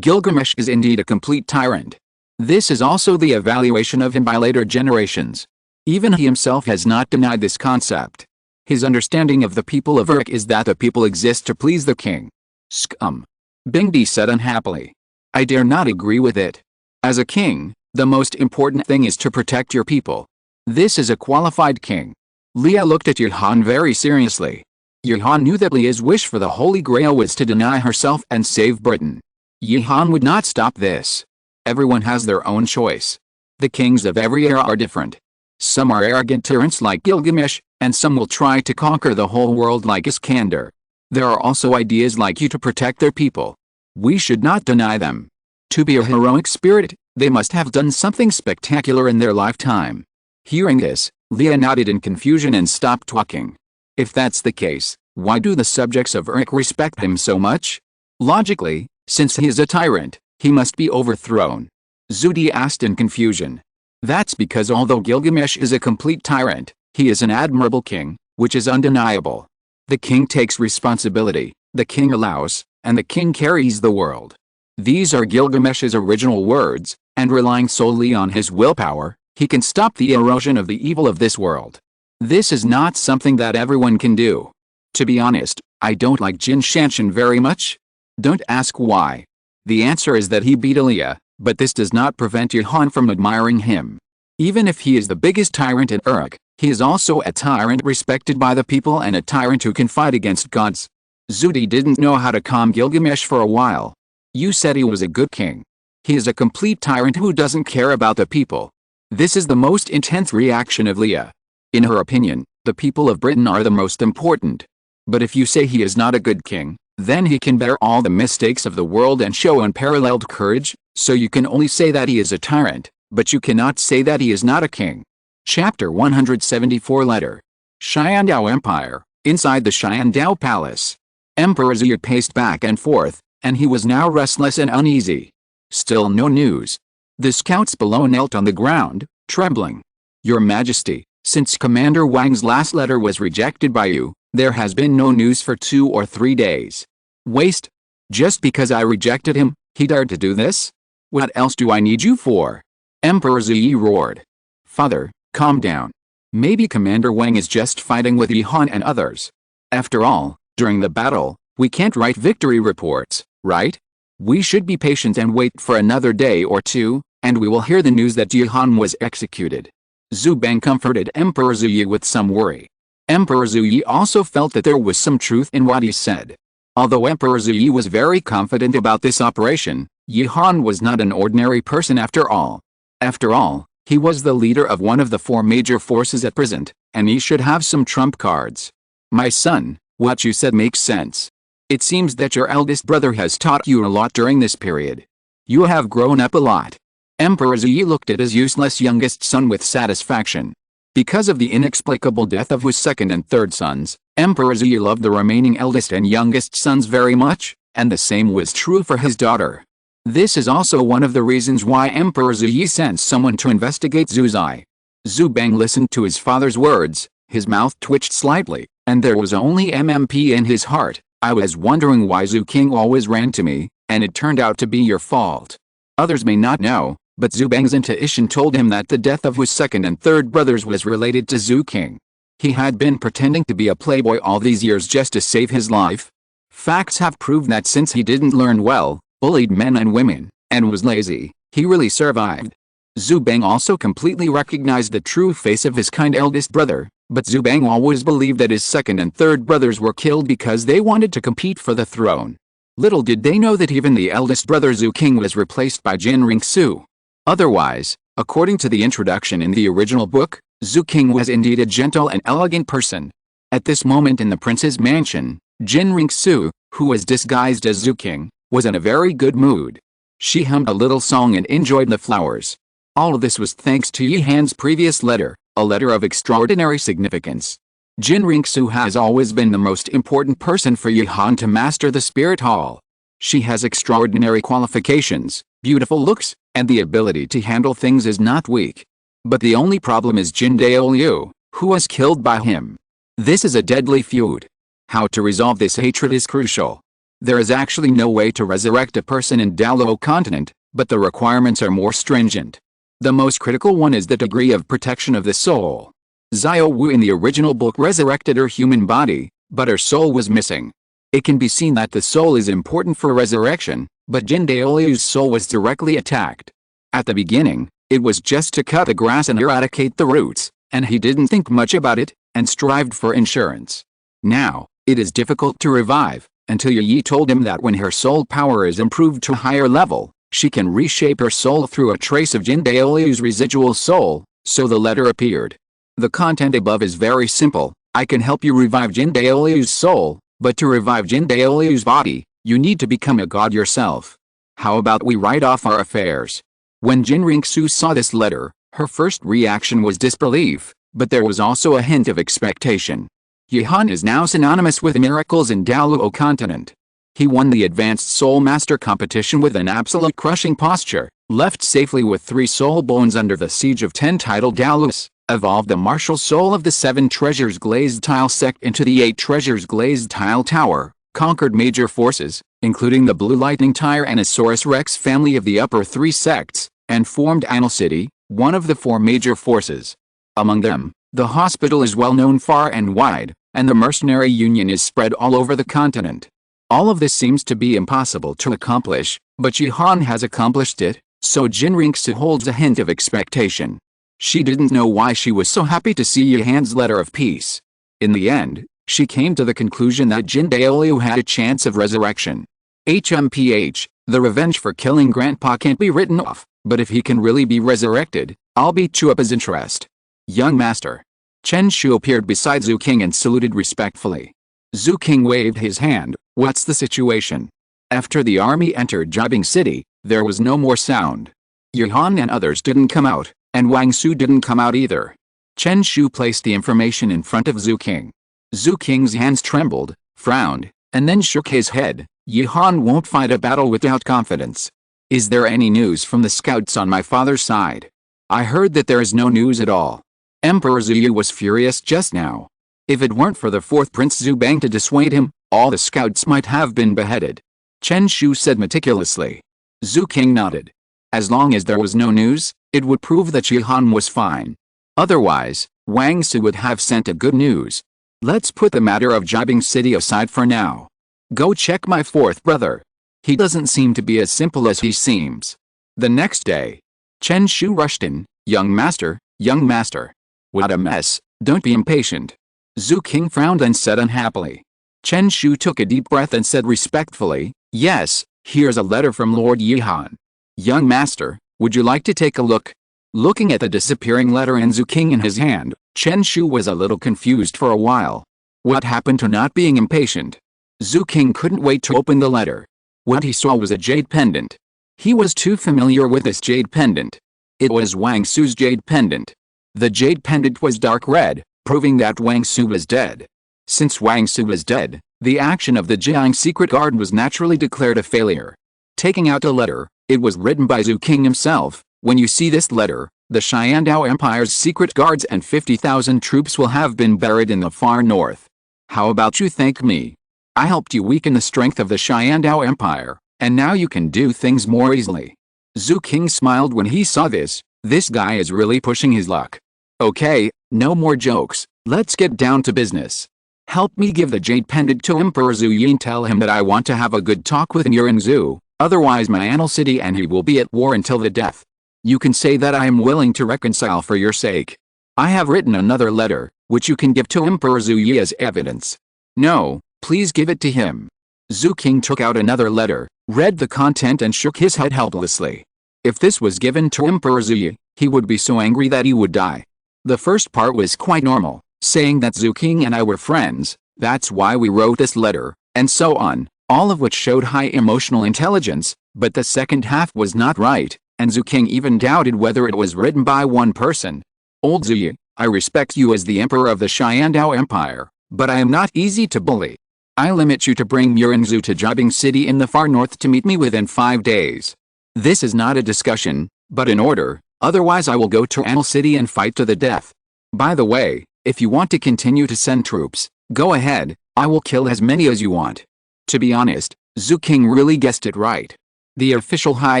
Gilgamesh is indeed a complete tyrant. This is also the evaluation of him by later generations. Even he himself has not denied this concept. His understanding of the people of Uruk is that the people exist to please the king. Scum. Bingdi said unhappily. I dare not agree with it. As a king, the most important thing is to protect your people. This is a qualified king. Leah looked at Yihan very seriously. Yihan knew that Leah's wish for the Holy Grail was to deny herself and save Britain. Yihan would not stop this. Everyone has their own choice. The kings of every era are different. Some are arrogant tyrants like Gilgamesh, and some will try to conquer the whole world like Iskander. There are also ideas like you to protect their people. We should not deny them. To be a heroic spirit, they must have done something spectacular in their lifetime. Hearing this, Leah nodded in confusion and stopped talking. If that's the case, why do the subjects of Uruk respect him so much? Logically, since he is a tyrant, he must be overthrown. Zudi asked in confusion. That's because although Gilgamesh is a complete tyrant, he is an admirable king, which is undeniable. The king takes responsibility, the king allows, and the king carries the world. These are Gilgamesh's original words, and relying solely on his willpower, he can stop the erosion of the evil of this world. This is not something that everyone can do. To be honest, I don't like Jin Shanshan very much. Don't ask why. The answer is that he beat Elia, but this does not prevent Yuhan from admiring him. Even if he is the biggest tyrant in Uruk, he is also a tyrant respected by the people and a tyrant who can fight against gods. Zudi didn't know how to calm Gilgamesh for a while. You said he was a good king. He is a complete tyrant who doesn't care about the people. This is the most intense reaction of Leah. In her opinion, the people of Britain are the most important. But if you say he is not a good king, then he can bear all the mistakes of the world and show unparalleled courage, so you can only say that he is a tyrant, but you cannot say that he is not a king. Chapter 174 Letter. Xiandao Empire. Inside the Xiandao Palace, Emperor Ziyad paced back and forth, and he was now restless and uneasy. Still no news. The scouts below knelt on the ground, trembling. Your Majesty, since Commander Wang's last letter was rejected by you, there has been no news for 2 or 3 days. Waste? Just because I rejected him, he dared to do this? What else do I need you for? Emperor Ziyi roared. Father, calm down. Maybe Commander Wang is just fighting with Yuhan and others. After all, during the battle, we can't write victory reports, right? We should be patient and wait for another day or 2, and we will hear the news that Yuhan was executed. Zhu Bang comforted Emperor Ziyi with some worry. Emperor Ziyi also felt that there was some truth in what he said. Although Emperor Ziyi was very confident about this operation, Yuhan was not an ordinary person after all. After all, he was the leader of one of the 4 major forces at present, and he should have some trump cards. My son, what you said makes sense. It seems that your eldest brother has taught you a lot during this period. You have grown up a lot. Emperor Ziyi looked at his useless youngest son with satisfaction. Because of the inexplicable death of his second and third sons, Emperor Ziyi loved the remaining eldest and youngest sons very much, and the same was true for his daughter. This is also one of the reasons why Emperor Ziyi sent someone to investigate Zuzai. Zhu Bang listened to his father's words, his mouth twitched slightly, and there was only MMP in his heart. I was wondering why Zhu King always ran to me, and it turned out to be your fault. Others may not know, but Zhu Bang's intuition told him that the death of his second and third brothers was related to Zhu King. He had been pretending to be a playboy all these years just to save his life. Facts have proved that since he didn't learn well, bullied men and women, and was lazy, he really survived. Zhu Bang also completely recognized the true face of his kind eldest brother, but Zhu Bang always believed that his second and third brothers were killed because they wanted to compete for the throne. Little did they know that even the eldest brother Zhu King was replaced by Jin Ringsu. Otherwise, according to the introduction in the original book, Zhu King was indeed a gentle and elegant person. At this moment in the prince's mansion, Jin Ringsu, who was disguised as Zhu King, was in a very good mood. She hummed a little song and enjoyed the flowers. All of this was thanks to Yihan's previous letter, a letter of extraordinary significance. Jin Ringsu has always been the most important person for Yihan to master the spirit hall. She has extraordinary qualifications, beautiful looks, and the ability to handle things is not weak. But the only problem is Jin Daoliu, who was killed by him. This is a deadly feud. How to resolve this hatred is crucial. There is actually no way to resurrect a person in Douluo Continent, but the requirements are more stringent. The most critical one is the degree of protection of the soul. Xiao Wu in the original book resurrected her human body, but her soul was missing. It can be seen that the soul is important for resurrection, but Jin Daoliu's soul was directly attacked. At the beginning, it was just to cut the grass and eradicate the roots, and he didn't think much about it, and strived for insurance. Now, it is difficult to revive, until Yi told him that when her soul power is improved to a higher level, she can reshape her soul through a trace of Jin Daoliu's residual soul, so the letter appeared. The content above is very simple. I can help you revive Jin Daoliu's soul, but to revive Jin Daoliu's body, you need to become a god yourself. How about we write off our affairs? When Jin Ringsu saw this letter, her first reaction was disbelief, but there was also a hint of expectation. Yihan is now synonymous with miracles in Douluo Continent. He won the Advanced Soul Master competition with an absolute crushing posture, left safely with 3 soul bones under the siege of 10 titled Douluo, evolved the martial soul of the 7 treasures Glazed tile sect into the 8 treasures Glazed tile tower, conquered major forces, including the Blue Lightning Tyrannosaurus Rex family of the upper 3 sects, and formed Anal City, one of the 4 major forces. Among them, the hospital is well known far and wide, and the mercenary union is spread all over the continent. All of this seems to be impossible to accomplish, but Jihan has accomplished it, so Jinrinksu holds a hint of expectation. She didn't know why she was so happy to see Jihan's letter of peace. In the end, she came to the conclusion that Jin Daoliu had a chance of resurrection. HMPH, the revenge for killing Grandpa can't be written off, but if he can really be resurrected, I'll be Chuapa's interest. Young master. Chen Shu appeared beside Zhu King and saluted respectfully. Zhu King waved his hand. What's the situation? After the army entered Jibing City, there was no more sound. Yuhan and others didn't come out, and Wang Su didn't come out either. Chen Shu placed the information in front of Zhu King. Zhu King's hands trembled, frowned, and then shook his head. Yuhan won't fight a battle without confidence. Is there any news from the scouts on my father's side? I heard that there is no news at all. Emperor Zuyu was furious just now. If it weren't for the 4th Prince Zubang to dissuade him, all the scouts might have been beheaded. Chen Shu said meticulously. Zhu King nodded. As long as there was no news, it would prove that Jihan was fine. Otherwise, Wang Su would have sent a good news. Let's put the matter of Jibing City aside for now. Go check my 4th brother. He doesn't seem to be as simple as he seems. The next day, Chen Shu rushed in. Young master, young master. What a mess, don't be impatient. Zhu King frowned and said unhappily. Chen Shu took a deep breath and said respectfully, yes, here's a letter from Lord Yihan. Young master, would you like to take a look? Looking at the disappearing letter and Zhu King in his hand, Chen Shu was a little confused for a while. What happened to not being impatient? Zhu King couldn't wait to open the letter. What he saw was a jade pendant. He was too familiar with this jade pendant. It was Wang Su's jade pendant. The jade pendant was dark red, proving that Wang Su was dead. Since Wang Su was dead, the action of the Jiang secret guard was naturally declared a failure. Taking out a letter, it was written by Zhu King himself. When you see this letter, the Xiandao Empire's secret guards and 50,000 troops will have been buried in the far north. How about you thank me? I helped you weaken the strength of the Xiandao Empire, and now you can do things more easily. Zhu King smiled when he saw this. This guy is really pushing his luck. Okay, no more jokes, let's get down to business. Help me give the jade pendant to Emperor Zhu Yin. Tell him that I want to have a good talk with Yuan Zhu, otherwise my Anal City and he will be at war until the death. You can say that I am willing to reconcile for your sake. I have written another letter, which you can give to Emperor Zhu Yi as evidence. No, please give it to him. Zhu King took out another letter, read the content and shook his head helplessly. If this was given to Emperor Zhu Yi, he would be so angry that he would die. The first part was quite normal, saying that Zhu King and I were friends, that's why we wrote this letter, and so on, all of which showed high emotional intelligence, but the second half was not right, and Zhu King even doubted whether it was written by one person. Old Zhu Yi, I respect you as the emperor of the Xiandao Empire, but I am not easy to bully. I limit you to bring Yuan Zhu to Jibing City in the far north to meet me within 5 days. This is not a discussion, but an order. Otherwise I will go to Anal City and fight to the death. By the way, if you want to continue to send troops, go ahead, I will kill as many as you want. To be honest, Zhu King really guessed it right. The official high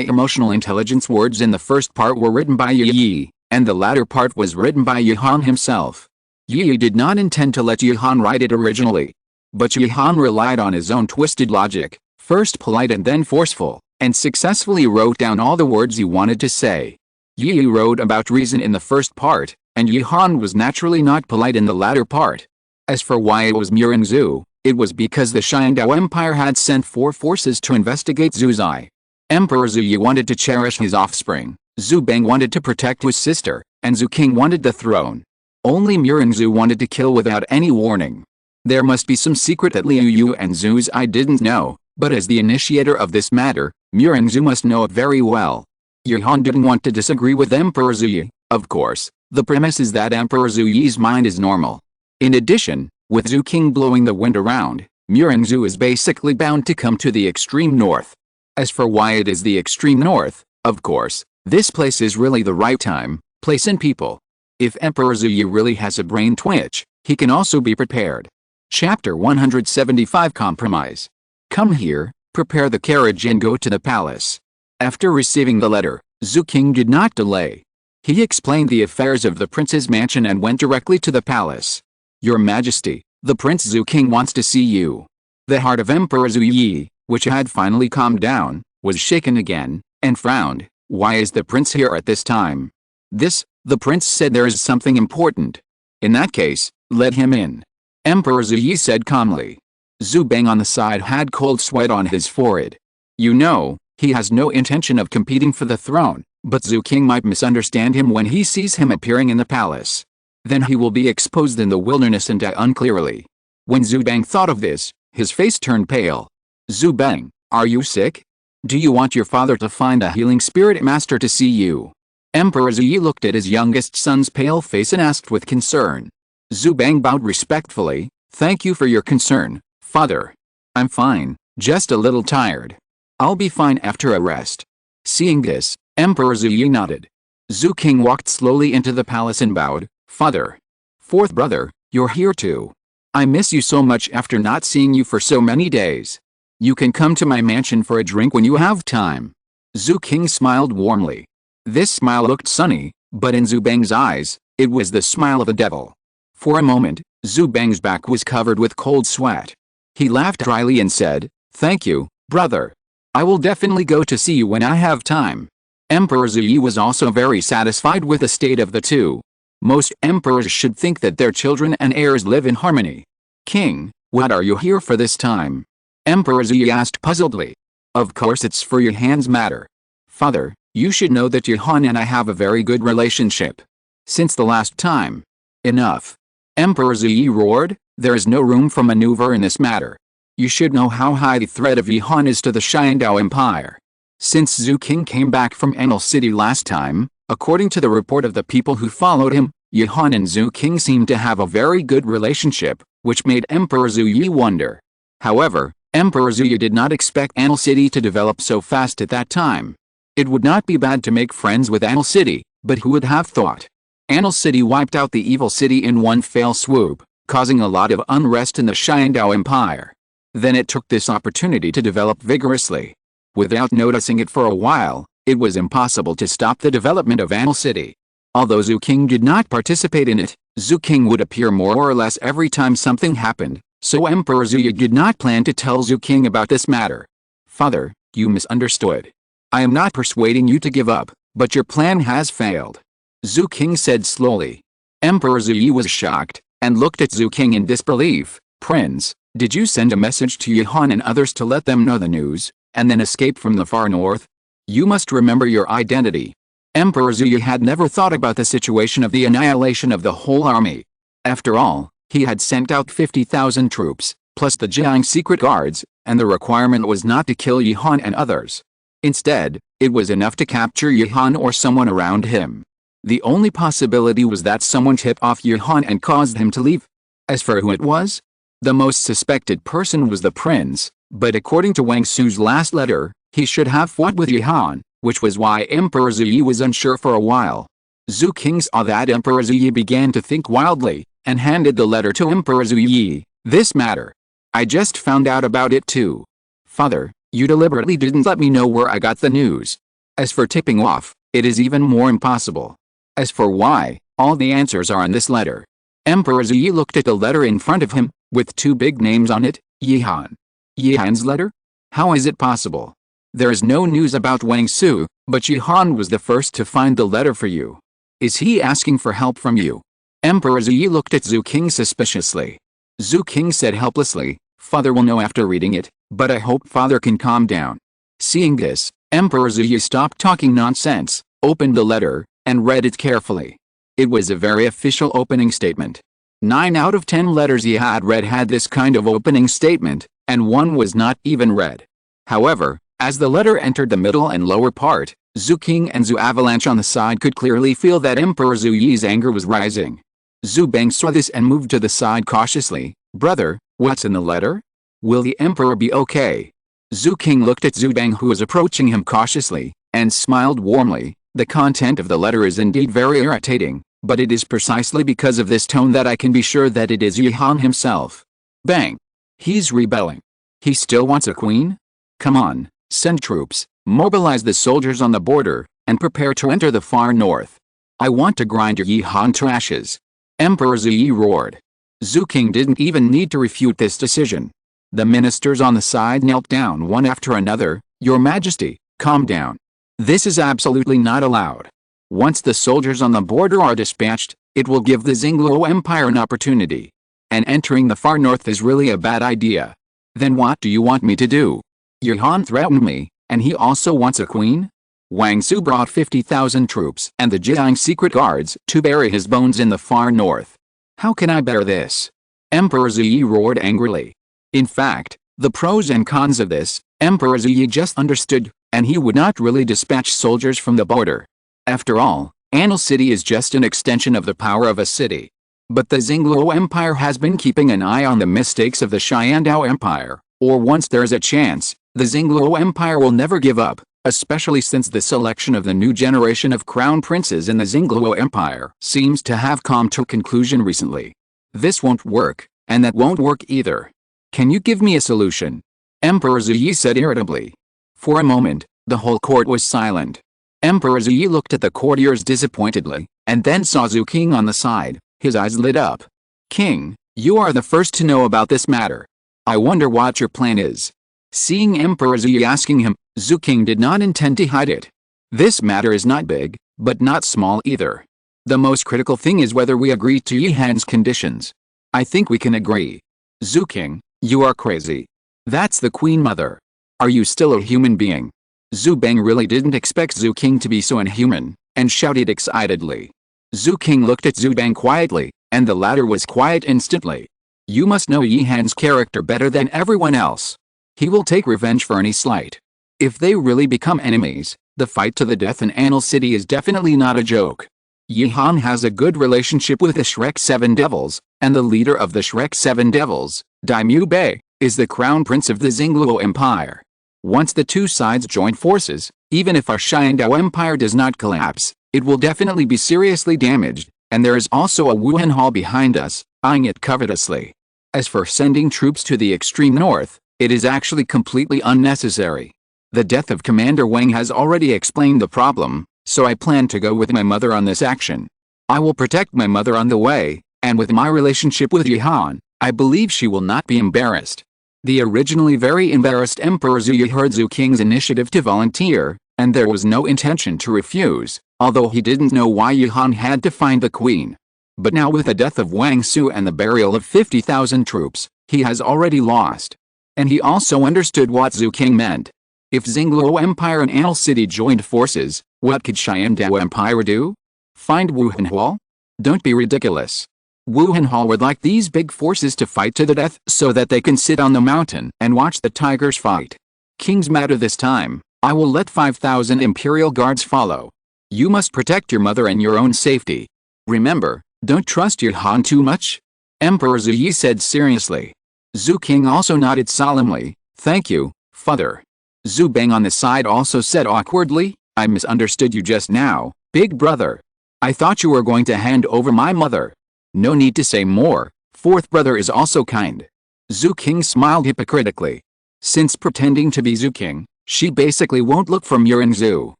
emotional intelligence words in the first part were written by Yi, and the latter part was written by Yihan himself. Yi did not intend to let Yihan write it originally. But Yihan relied on his own twisted logic, first polite and then forceful, and successfully wrote down all the words he wanted to say. Yi wrote about reason in the first part, and Yihan was naturally not polite in the latter part. As for why it was Yuan Zhu, it was because the Xiandao Empire had sent 4 forces to investigate Zuzai. Emperor Zhu Yi wanted to cherish his offspring, Zhu Bang wanted to protect his sister, and Zhu King wanted the throne. Only Yuan Zhu wanted to kill without any warning. There must be some secret that Liu Yu and Zuzai didn't know, but as the initiator of this matter, Yuan Zhu must know it very well. Yihan didn't want to disagree with Emperor Zhu Yi. Of course, the premise is that Emperor Zhu Yi's mind is normal. In addition, with Zhu King blowing the wind around, Murangzu is basically bound to come to the extreme north. As for why it is the extreme north, of course, this place is really the right time, place and people. If Emperor Zuyu really has a brain twitch, he can also be prepared. Chapter 175 Compromise. Come here, prepare the carriage and go to the palace. After receiving the letter, Zhu King did not delay. He explained the affairs of the prince's mansion and went directly to the palace. Your Majesty, the Prince Zhu King wants to see you. The heart of Emperor Zhu Yi, which had finally calmed down, was shaken again, and frowned. Why is the prince here at this time? The prince said there is something important. In that case, let him in. Emperor Zhu Yi said calmly. Zhu Bang on the side had cold sweat on his forehead. You know, he has no intention of competing for the throne, but Zhu King might misunderstand him when he sees him appearing in the palace. Then he will be exposed in the wilderness and die unclearly. When Zhu Bang thought of this, his face turned pale. Zhu Bang, are you sick? Do you want your father to find a healing spirit master to see you? Emperor Zhu Yi looked at his youngest son's pale face and asked with concern. Zhu Bang bowed respectfully. Thank you for your concern, father. I'm fine, just a little tired. I'll be fine after a rest. Seeing this, Emperor Zhu Yi nodded. Zhu King walked slowly into the palace and bowed. Father. Fourth brother, you're here too. I miss you so much after not seeing you for so many days. You can come to my mansion for a drink when you have time. Zhu King smiled warmly. This smile looked sunny, but in Zhu Bang's eyes, it was the smile of a devil. For a moment, Zhu Bang's back was covered with cold sweat. He laughed dryly and said, Thank you, brother. I will definitely go to see you when I have time. Emperor Zhu Yi was also very satisfied with the state of the two. Most emperors should think that their children and heirs live in harmony. King, what are you here for this time? Emperor Zhu Yi asked puzzledly. Of course it's for Yuhan's matter. Father, you should know that Yuhan and I have a very good relationship. Since the last time. Enough. Emperor Zhu Yi roared, there is no room for maneuver in this matter. You should know how high the threat of Yuhan is to the Xiandao Empire. Since Zhu King came back from Enel City last time, according to the report of the people who followed him, Yuhan and Zhu King seemed to have a very good relationship, which made Emperor Zhu Yi wonder. However, Emperor Zhu Yi did not expect Enel City to develop so fast at that time. It would not be bad to make friends with Enel City, but who would have thought? Enel City wiped out the evil city in one fell swoop, causing a lot of unrest in the Xiandao Empire. Then it took this opportunity to develop vigorously. Without noticing it for a while, it was impossible to stop the development of Enel City. Although Zhu King did not participate in it, Zhu King would appear more or less every time something happened, so Emperor Zhu Yi did not plan to tell Zhu King about this matter. Father, you misunderstood. I am not persuading you to give up, but your plan has failed. Zhu King said slowly. Emperor Zhu Yi was shocked, and looked at Zhu King in disbelief. Prince, did you send a message to Yuhan and others to let them know the news, and then escape from the far north? You must remember your identity. Emperor Zhu Yi had never thought about the situation of the annihilation of the whole army. After all, he had sent out 50,000 troops, plus the Jiang secret guards, and the requirement was not to kill Yuhan and others. Instead, it was enough to capture Yuhan or someone around him. The only possibility was that someone tipped off Yuhan and caused him to leave. As for who it was, the most suspected person was the prince, but according to Wang Su's last letter, he should have fought with Yuhan, which was why Emperor Zhu Yi was unsure for a while. Zhu King saw that Emperor Zhu Yi began to think wildly, and handed the letter to Emperor Zhu Yi. This matter. I just found out about it too. Father, you deliberately didn't let me know where I got the news. As for tipping off, it is even more impossible. As for why, all the answers are in this letter. Emperor Zhu Yi looked at the letter in front of him, with two big names on it, Yihan. Yihan's letter? How is it possible? There is no news about Wang Su, but Yihan was the first to find the letter for you. Is he asking for help from you? Emperor Zhu Yi looked at Zhu King suspiciously. Zhu King said helplessly, Father will know after reading it, but I hope Father can calm down. Seeing this, Emperor Zhu Yi stopped talking nonsense, opened the letter, and read it carefully. It was a very official opening statement. 9 out of 10 letters he had read had this kind of opening statement, and one was not even read. However, as the letter entered the middle and lower part, Zhu King and Zhu Avalanche on the side could clearly feel that Emperor Zhu Yi's anger was rising. Zhu Bang saw this and moved to the side cautiously. Brother, what's in the letter? Will the emperor be okay? Zhu King looked at Zhu Bang, who was approaching him cautiously, and smiled warmly. The content of the letter is indeed very irritating, but it is precisely because of this tone that I can be sure that it is Yihan himself. Bang! He's rebelling. He still wants a queen? Come on, send troops, mobilize the soldiers on the border, and prepare to enter the far north. I want to grind your Yihan to ashes. Emperor Zhu Yi roared. Zhu King didn't even need to refute this decision. The ministers on the side knelt down one after another. Your Majesty, calm down. This is absolutely not allowed. Once the soldiers on the border are dispatched, it will give the Xingluo Empire an opportunity. And entering the far north is really a bad idea. Then what do you want me to do? Yihan threatened me, and he also wants a queen? Wang Su brought 50,000 troops and the Jiang secret guards to bury his bones in the far north. How can I bear this? Emperor Zhu Yi roared angrily. In fact, the pros and cons of this, Emperor Zhu Yi just understood, and he would not really dispatch soldiers from the border. After all, Anil City is just an extension of the power of a city. But the Xingluo Empire has been keeping an eye on the mistakes of the Xiandao Empire, or once there is a chance, the Xingluo Empire will never give up, especially since the selection of the new generation of crown princes in the Xingluo Empire seems to have come to a conclusion recently. This won't work, and that won't work either. Can you give me a solution? Emperor Zhu Yi said irritably. For a moment, the whole court was silent. Emperor Zhu Yi looked at the courtiers disappointedly, and then saw Zhu King on the side. His eyes lit up. King, you are the first to know about this matter. I wonder what your plan is. Seeing Emperor Zhu Yi asking him, Zhu King did not intend to hide it. This matter is not big, but not small either. The most critical thing is whether we agree to Yihan's conditions. I think we can agree. Zhu King, you are crazy. That's the Queen Mother. Are you still a human being? Zhu Bang really didn't expect Zhu King to be so inhuman, and shouted excitedly. Zhu King looked at Zhu Bang quietly, and the latter was quiet instantly. You must know Yihan's character better than everyone else. He will take revenge for any slight. If they really become enemies, the fight to the death in Anil City is definitely not a joke. Yihan has a good relationship with the Shrek Seven Devils, and the leader of the Shrek Seven Devils, Daimyo Bei, is the crown prince of the Xingluo Empire. Once the two sides join forces, even if our Xiandao Empire does not collapse, it will definitely be seriously damaged, and there is also a Wuhan Hall behind us, eyeing it covetously. As for sending troops to the extreme north, it is actually completely unnecessary. The death of Commander Wang has already explained the problem, so I plan to go with my mother on this action. I will protect my mother on the way, and with my relationship with Yihan, I believe she will not be embarrassed. The originally very embarrassed Emperor Zhu Yi heard Zhu King's initiative to volunteer, and there was no intention to refuse, although he didn't know why Yihan had to find the queen. But now with the death of Wang Su and the burial of 50,000 troops, he has already lost. And he also understood what Zhu King meant. If Xingluo Empire and Anil City joined forces, what could Xiandao Empire do? Find Wuhan Hall? Don't be ridiculous. Wuhan Hall would like these big forces to fight to the death so that they can sit on the mountain and watch the tigers fight. King's matter this time, I will let 5,000 imperial guards follow. You must protect your mother and your own safety. Remember, don't trust Yihan too much. Emperor Zhu Yi said seriously. Zhu King also nodded solemnly. Thank you, father. Zhu Bang on the side also said awkwardly, I misunderstood you just now, big brother. I thought you were going to hand over my mother. No need to say more, fourth brother is also kind. Zhu King smiled hypocritically. Since pretending to be Zhu King, she basically won't look from Yuan Zhu.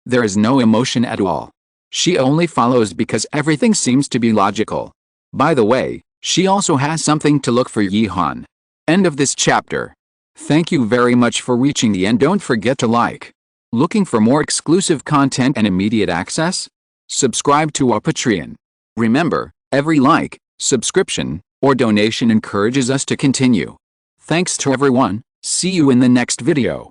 There is no emotion at all. She only follows because everything seems to be logical. By the way, she also has something to look for Yihan. End of this chapter. Thank you very much for reaching the end. Don't forget to like. Looking for more exclusive content and immediate access? Subscribe to our Patreon. Remember, every like, subscription, or donation encourages us to continue. Thanks to everyone. See you in the next video.